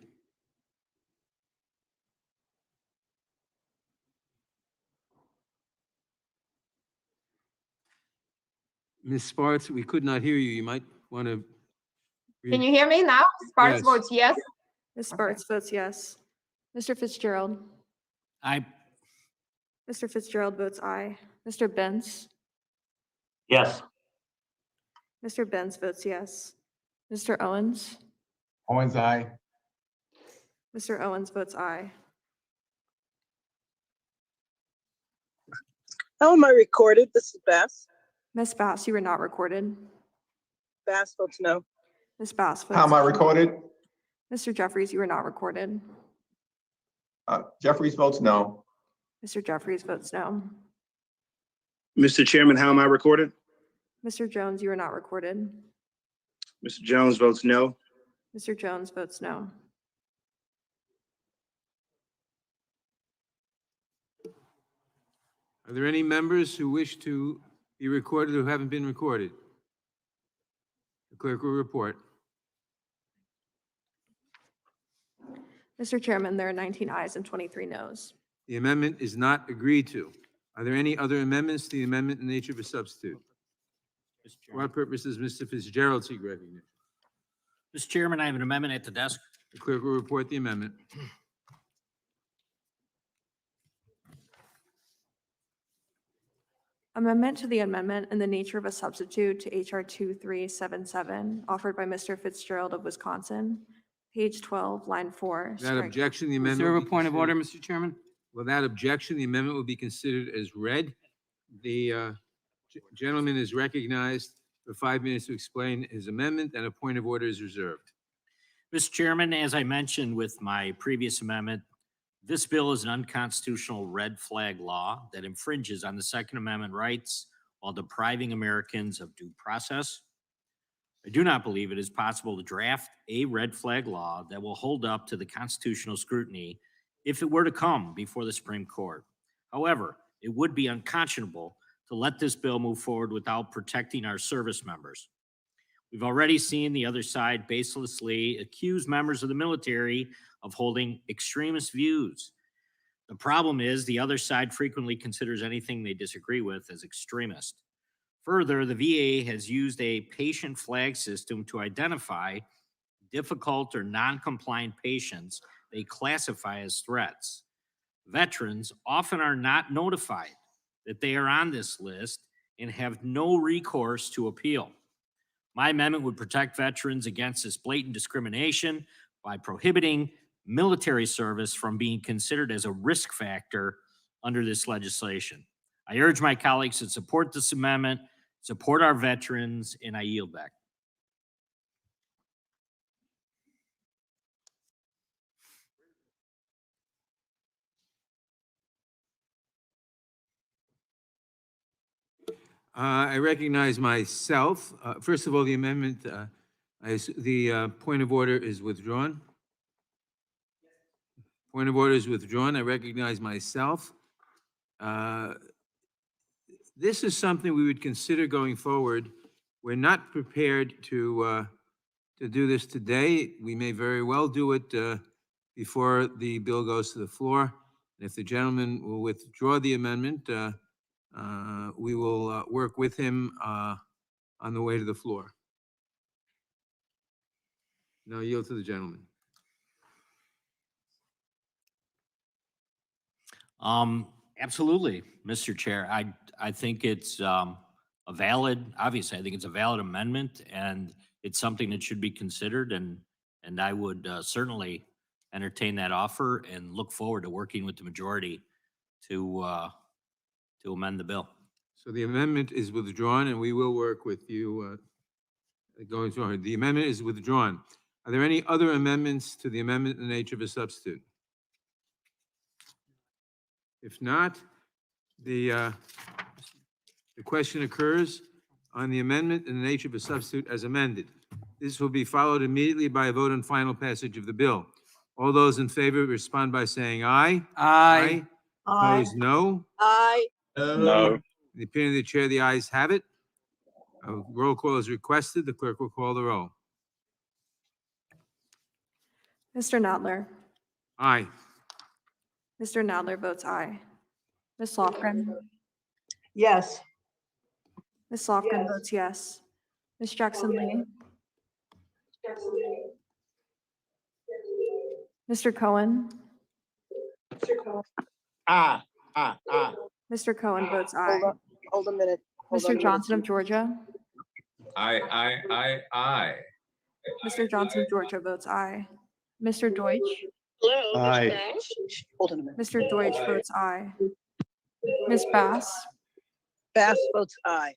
Ms. Sparts, we could not hear you. You might want to. Can you hear me now? Sparks Yes. votes yes. Ms. Sparts votes yes. Mr. Fitzgerald? I, Mr. Fitzgerald votes aye. Mr. Benz? Yes. Mr. Benz votes yes. Mr. Owens? Owens, aye. Mr. Owens votes aye. How am I recorded? This is Bass. Ms. Bass, you were not recorded. Bass votes no. Ms. Bass votes. How am I recorded? Mr. Jeffries, you were not recorded. Jeffries votes no. Mr. Jeffries votes no. Mr. Chairman, how am I recorded? Mr. Jones, you were not recorded. Mr. Jones votes no. Mr. Jones votes no. Are there any members who wish to be recorded who haven't been recorded? The clerk will report. Mr. Chairman, there are 19 ayes and 23 noes. The amendment is not agreed to. Are there any other amendments to the amendment in the nature of a substitute? For what purposes, Mr. Fitzgerald seek recognition? Mr. Chairman, I have an amendment at the desk. The clerk will report the amendment. Amendment to the amendment in the nature of a substitute to HR 2377, offered by Mr. Fitzgerald of Wisconsin, page 12, line 4. Without strike- objection, the Is amendment. there will a be point of order, considered- Mr. Chairman? Without objection, the amendment will be considered as read. The gentleman is recognized for 5 minutes to explain his amendment, and a point of order is reserved. Mr. Chairman, as I mentioned with my previous amendment, this bill is an unconstitutional red flag law that infringes on the Second Amendment rights while depriving Americans of due process. I do not believe it is possible to draft a red flag law that will hold up to the constitutional scrutiny if it were to come before the Supreme Court. However, it would be unconscionable to let this bill move forward without protecting our service members. We've already seen the other side baselessly accuse members of the military of holding extremist views. The problem is the other side frequently considers anything they disagree with as extremist. Further, the VA has used a patient flag system to identify difficult or non-compliant patients they classify as threats. Veterans often are not notified that they are on this list and have no recourse to appeal. My amendment would protect veterans against this blatant discrimination by prohibiting military service from being considered as a risk factor under this legislation. I urge my colleagues to support this amendment, support our veterans, and I yield back. I recognize myself. First of all, the amendment, the point of order is withdrawn. Point of order is withdrawn. I recognize myself. This is something we would consider going forward. We're not prepared to do this today. We may very well do it before the bill goes to the floor. And if the gentleman will withdraw the amendment, we will work with him on the way to the floor. Now yield to the gentleman. Absolutely, Mr. Chair. I think it's a valid, obviously, I think it's a valid amendment, and it's something that should be considered, and I would certainly entertain that offer and look forward to working with the majority to amend the bill. So the amendment is withdrawn, and we will work with you going forward. The amendment is withdrawn. Are there any other amendments to the amendment in the nature of a substitute? If not, the question occurs on the amendment in the nature of a substitute as amended. This will be followed immediately by a vote on final passage of the bill. All those in favor respond by saying aye. Aye. Opposed, no. Aye. No. In the opinion of the chair, the ayes have it. A roll call is requested. The clerk will call the roll. Mr. Nadler. Aye. Mr. Nadler votes aye. Ms. Lofgren. Yes. Ms. Lofgren votes yes. Ms. Jackson Lee. Mr. Cohen. Aye. Mr. Cohen votes aye. Hold a minute. Mr. Johnson of Georgia. Aye. Mr. Johnson of Georgia votes aye. Mr. Deutsch. Aye. Hold on a minute. Mr. Deutsch votes aye. Ms. Bass. Bass votes aye.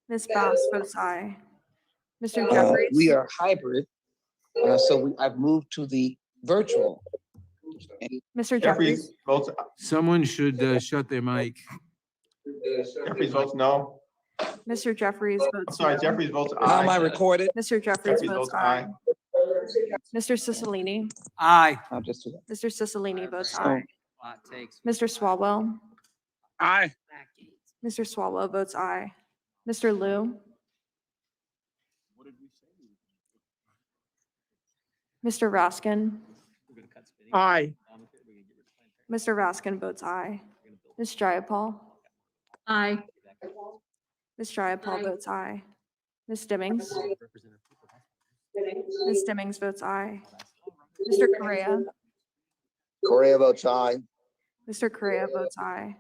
Ms. Bass votes aye. Mr. Jeffries. We are hybrid, so I've moved to the virtual. Mr. Jeffries. Votes, Someone should shut their mic. Jeffries votes no. Mr. Jeffries votes Sorry, no. Jeffries votes How am I aye. recorded? Mr. Jeffries Jeffries votes votes aye. aye. Mr. Cicilline. Aye. I'll just do that. Mr. Cicilline votes So- aye. Mr. Swalwell. Aye. Mr. Swalwell votes aye. Mr. Liu. Mr. Raskin. Aye. Mr. Raskin votes aye. Ms. Jayapal. Aye. Ms. Jayapal votes aye. Ms. Stimmings. Ms. Stimmings votes aye. Mr. Correa. Correa votes aye. Mr. Correa votes aye.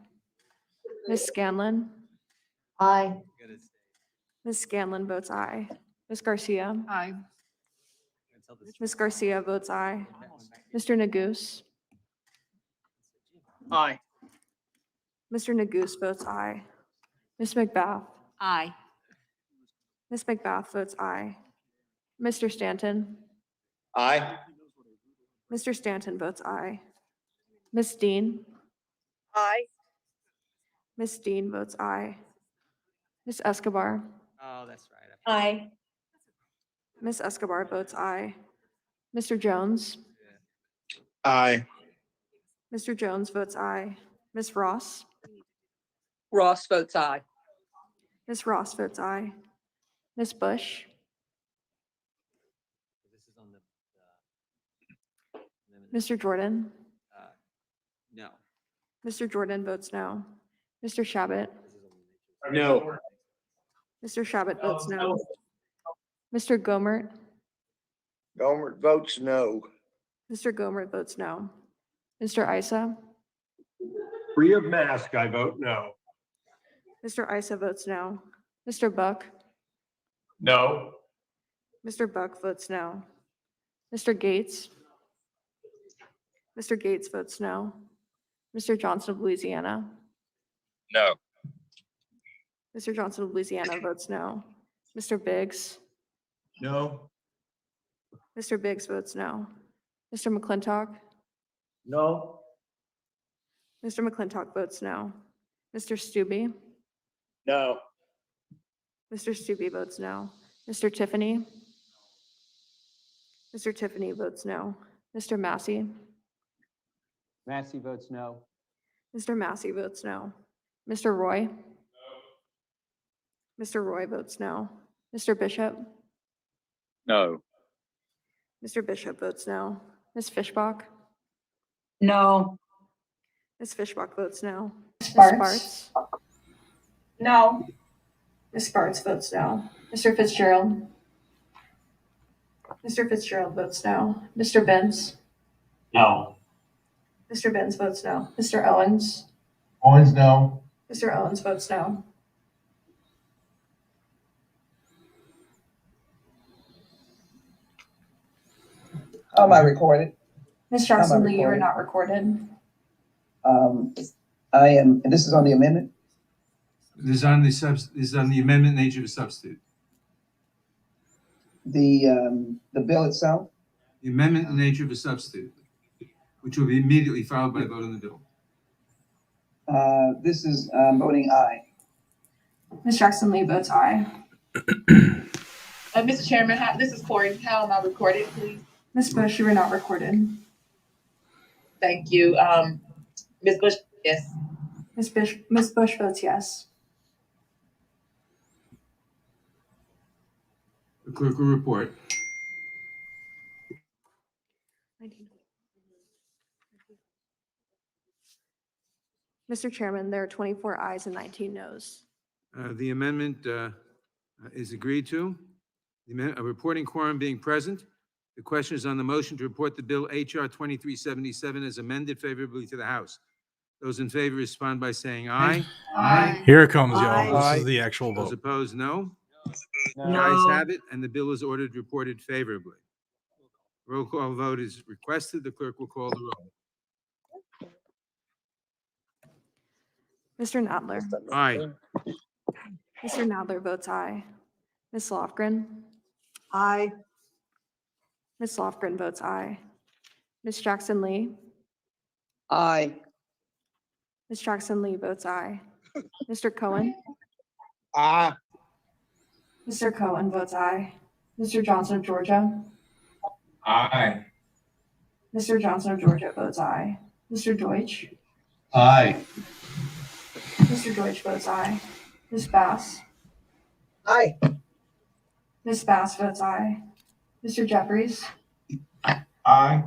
Ms. Scanlon. Aye. Ms. Scanlon votes aye. Ms. Garcia. Aye. Ms. Garcia votes aye. Mr. Nagus. Aye. Mr. Nagus votes aye. Ms. McBath. Aye. Ms. McBath votes aye. Mr. Stanton. Aye. Mr. Stanton votes aye. Ms. Dean. Aye. Ms. Dean votes aye. Ms. Escobar. Oh, that's right. Aye. Ms. Escobar votes aye. Mr. Jones. Aye. Mr. Jones votes aye. Ms. Ross. Ross votes aye. Ms. Ross votes aye. Ms. Bush. Mr. Jordan. No. Mr. Jordan votes no. Mr. Shabbat. No. Mr. Shabbat votes no. Mr. Gomert. Gomer votes no. Mr. Gomert votes no. Mr. Isa. Free of mask, I vote no. Mr. Isa votes no. Mr. Buck. No. Mr. Buck votes no. Mr. Gates. Mr. Gates votes no. Mr. Johnson of Louisiana. No. Mr. Johnson of Louisiana votes no. Mr. Biggs. No. Mr. Biggs votes no. Mr. McClintock. No. Mr. McClintock votes no. Mr. Stube. No. Mr. Stube votes no. Mr. Tiffany? Mr. Tiffany votes no. Mr. Massey? Massey votes no. Mr. Massey votes no. Mr. Roy? Mr. Roy votes no. Mr. Bishop? No. Mr. Bishop votes no. Ms. Fishbach? No. Ms. Fishbach votes no. Ms. Sparks? Sparks? No. Ms. Sparks votes no. Mr. Fitzgerald? Mr. Fitzgerald votes no. Mr. Benz? No. Mr. Benz votes no. Mr. Owens? Owens, no. Mr. Owens votes no. How am I recorded? Ms. How am I Jackson Lee, you are recorded? not recorded. I am, and this is on the amendment? This is on the amendment nature of a substitute. The bill itself? The amendment in nature of a substitute, which will be immediately followed by a vote on the bill. This is, voting aye. Ms. Jackson Lee votes aye. Mr. Chairman, this is Corey. How am I recorded, please? Ms. Bush, you are not recorded. Thank you. Ms. Bush, yes. Ms. Bush votes yes. The clerk will report. Mr. Chairman, there are 24 ayes and 19 noes. The amendment is agreed to. A reporting quorum being present. The question is on the motion to report the bill HR 2377 as amended favorably to the House. Those in favor respond by saying aye. Aye. Here it comes, y'all. Aye. This is the actual Those vote. opposed, no. No. The ayes have it, and the bill is ordered reported favorably. Roll call vote is requested. The clerk will call the roll. Mr. Nadler? Aye. Mr. Nadler votes aye. Ms. Lofgren? Aye. Ms. Lofgren votes aye. Ms. Jackson Lee? Aye. Ms. Jackson Lee votes aye. Mr. Cohen? Aye. Mr. Cohen votes aye. Mr. Johnson of Georgia? Aye. Mr. Johnson of Georgia votes aye. Mr. Deutsch? Aye. Mr. Deutsch votes aye. Ms. Bass? Aye. Ms. Bass votes aye. Mr. Jeffries? Aye.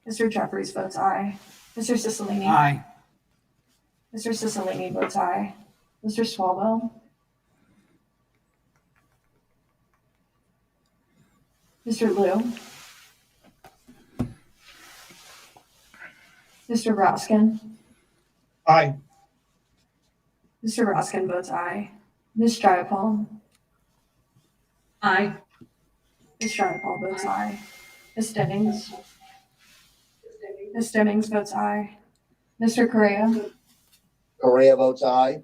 Mr. Jeffries votes aye. Mr. Cicilline? Aye. Mr. Cicilline votes aye. Mr. Swalwell? Mr. Liu? Mr. Raskin? Aye. Mr. Raskin votes aye. Ms. Jayapal? Aye. Ms. Jayapal votes aye. Ms. Dennings? Ms. Dennings votes aye. Mr. Correa? Correa votes aye.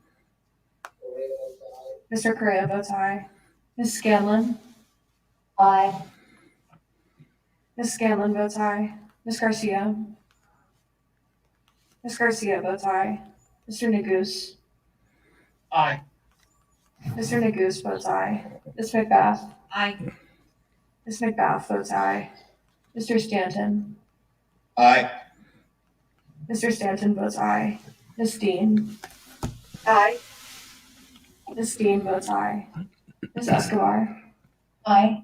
Mr. Correa votes aye. Ms. Scanlon? Aye. Ms. Scanlon votes aye. Ms. Garcia? Ms. Garcia votes aye. Mr. Neguse? Aye. Mr. Neguse votes aye. Ms. McBath? Aye. Ms. McBath votes aye. Mr. Stanton? Aye. Mr. Stanton votes aye. Ms. Dean? Aye. Ms. Dean votes aye. Ms. Escobar? Aye.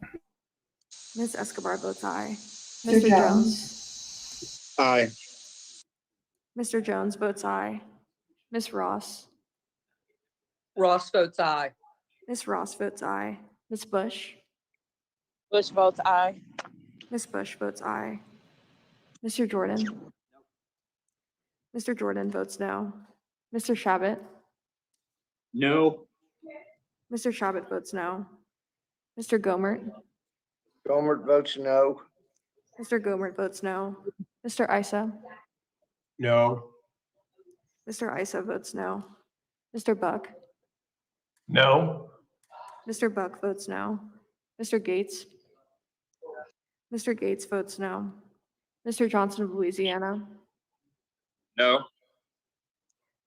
Ms. Escobar votes aye. Mr. Jones? Aye. Mr. Jones votes aye. Ms. Ross? Ross votes aye. Ms. Ross votes aye. Ms. Bush? Bush votes aye. Ms. Bush votes aye. Mr. Jordan? Mr. Jordan votes no. Mr. Shabbat? No. Mr. Shabbat votes no. Mr. Gomert? Gomer votes no. Mr. Gomert votes no. Mr. Isa? No. Mr. Isa votes no. Mr. Buck? No. Mr. Buck votes no. Mr. Gates? Mr. Gates votes no. Mr. Johnson of Louisiana? No.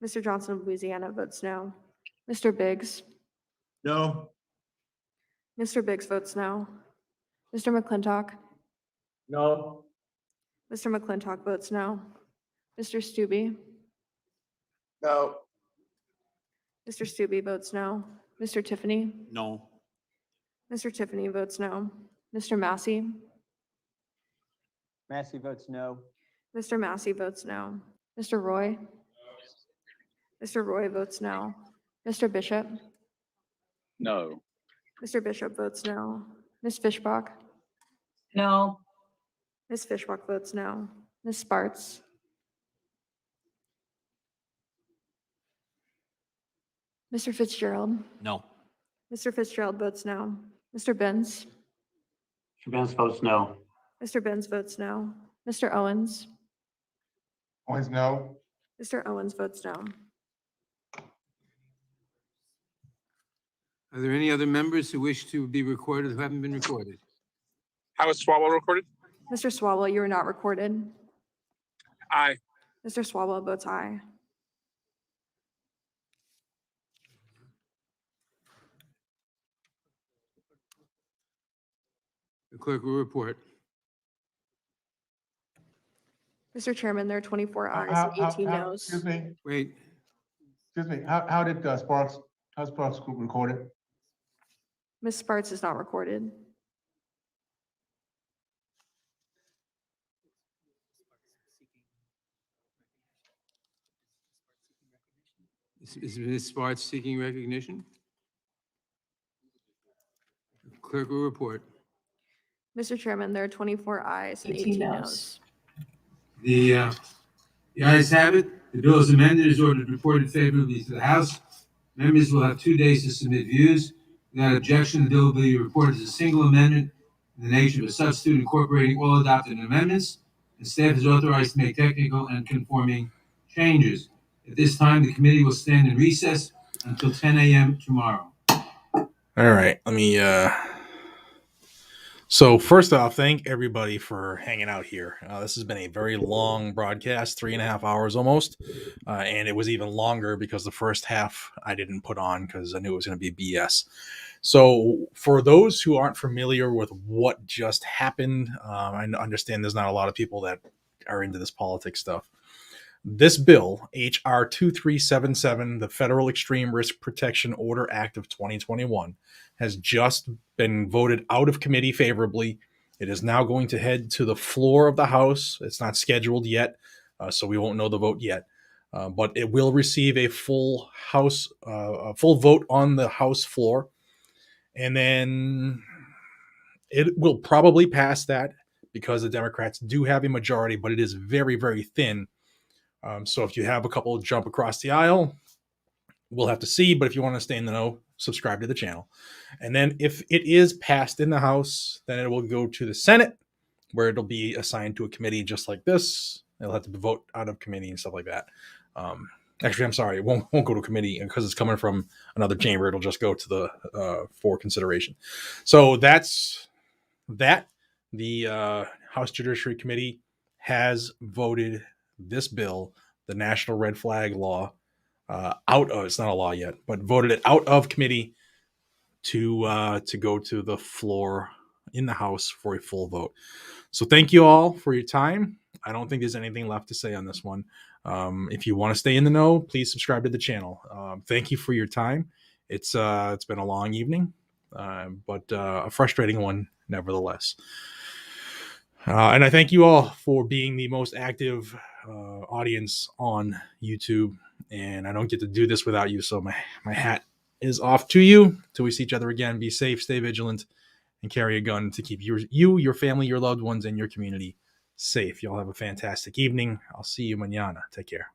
Mr. Johnson of Louisiana votes no. Mr. Biggs? No. Mr. Biggs votes no. Mr. McClintock? No. Mr. McClintock votes no. Mr. Stube? No. Mr. Stube votes no. Mr. Tiffany? No. Mr. Tiffany votes no. Mr. Massey? Massey votes no. Mr. Massey votes no. Mr. Roy? Mr. Roy votes no. Mr. Bishop? No. Mr. Bishop votes no. Ms. Fishbach? No. Ms. Fishbach votes no. Ms. Sparts? Mr. Fitzgerald? No. Mr. Fitzgerald votes no. Mr. Benz? Mr. Benz votes no. Mr. Benz votes no. Mr. Owens? Owens, no. Mr. Owens votes no. Are there any other members who wish to be recorded who haven't been recorded? How is Swalwell recorded? Mr. Swalwell, you are not recorded. Aye. Mr. Swalwell votes aye. The clerk will report. Mr. Chairman, there are 24 ayes and 18 noes. Excuse me, Wait, excuse me. How did Sparks group record it? Ms. Sparts is not recorded. is Ms. Sparts seeking recognition? The clerk will report. Mr. Chairman, there are 24 ayes and 18 noes. The ayes have it. The bill is amended is ordered reported favorably to the House. Members will have 2 days to submit views. Without objection, the bill will be reported as a single amendment in the nature of a substitute incorporating all adopted amendments, and staff is authorized to make technical and conforming changes. At this time, the committee will stand in recess until 10 a.m. tomorrow. All right, let me so first off, thank everybody for hanging out here. This has been a very long broadcast, 3.5 hours almost, and it was even longer because the first half I didn't put on because I knew it was going to be BS. So for those who aren't familiar with what just happened, I understand there's not a lot of people that are into this politics stuff. This bill, H.R. 2377, the Federal Extreme Risk Protection Order Act of 2021, has just been voted out of committee favorably. It is now going to head to the floor of the House. It's not scheduled yet, so we won't know the vote yet. But it will receive a full House, a full vote on the House floor, and then it will probably pass that because the Democrats do have a majority, but it is very, very thin. So if you have a couple jump across the aisle, we'll have to see. But if you want to stay in the know, subscribe to the channel. And then if it is passed in the House, then it will go to the Senate, where it'll be assigned to a committee just like this. It'll have to be voted out of committee and stuff like that. Actually, I'm sorry, it won't go to committee because it's coming from another chamber. It'll just go to the for consideration. So that's that. The House Judiciary Committee has voted this bill, the National Red Flag Law, out of, it's not a law yet, but voted it out of committee to go to the floor in the House for a full vote. So thank you all for your time. I don't think there's anything left to say on this one. If you want to stay in the know, please subscribe to the channel. Thank you for your time. It's been a long evening, but a frustrating one nevertheless. And I thank you all for being the most active audience on YouTube. And I don't get to do this without you. So my hat is off to you. Till we see each other again, be safe, stay vigilant, and carry a gun to keep you, your family, your loved ones, and your community safe. Y'all have a fantastic evening. I'll see you mañana. Take care.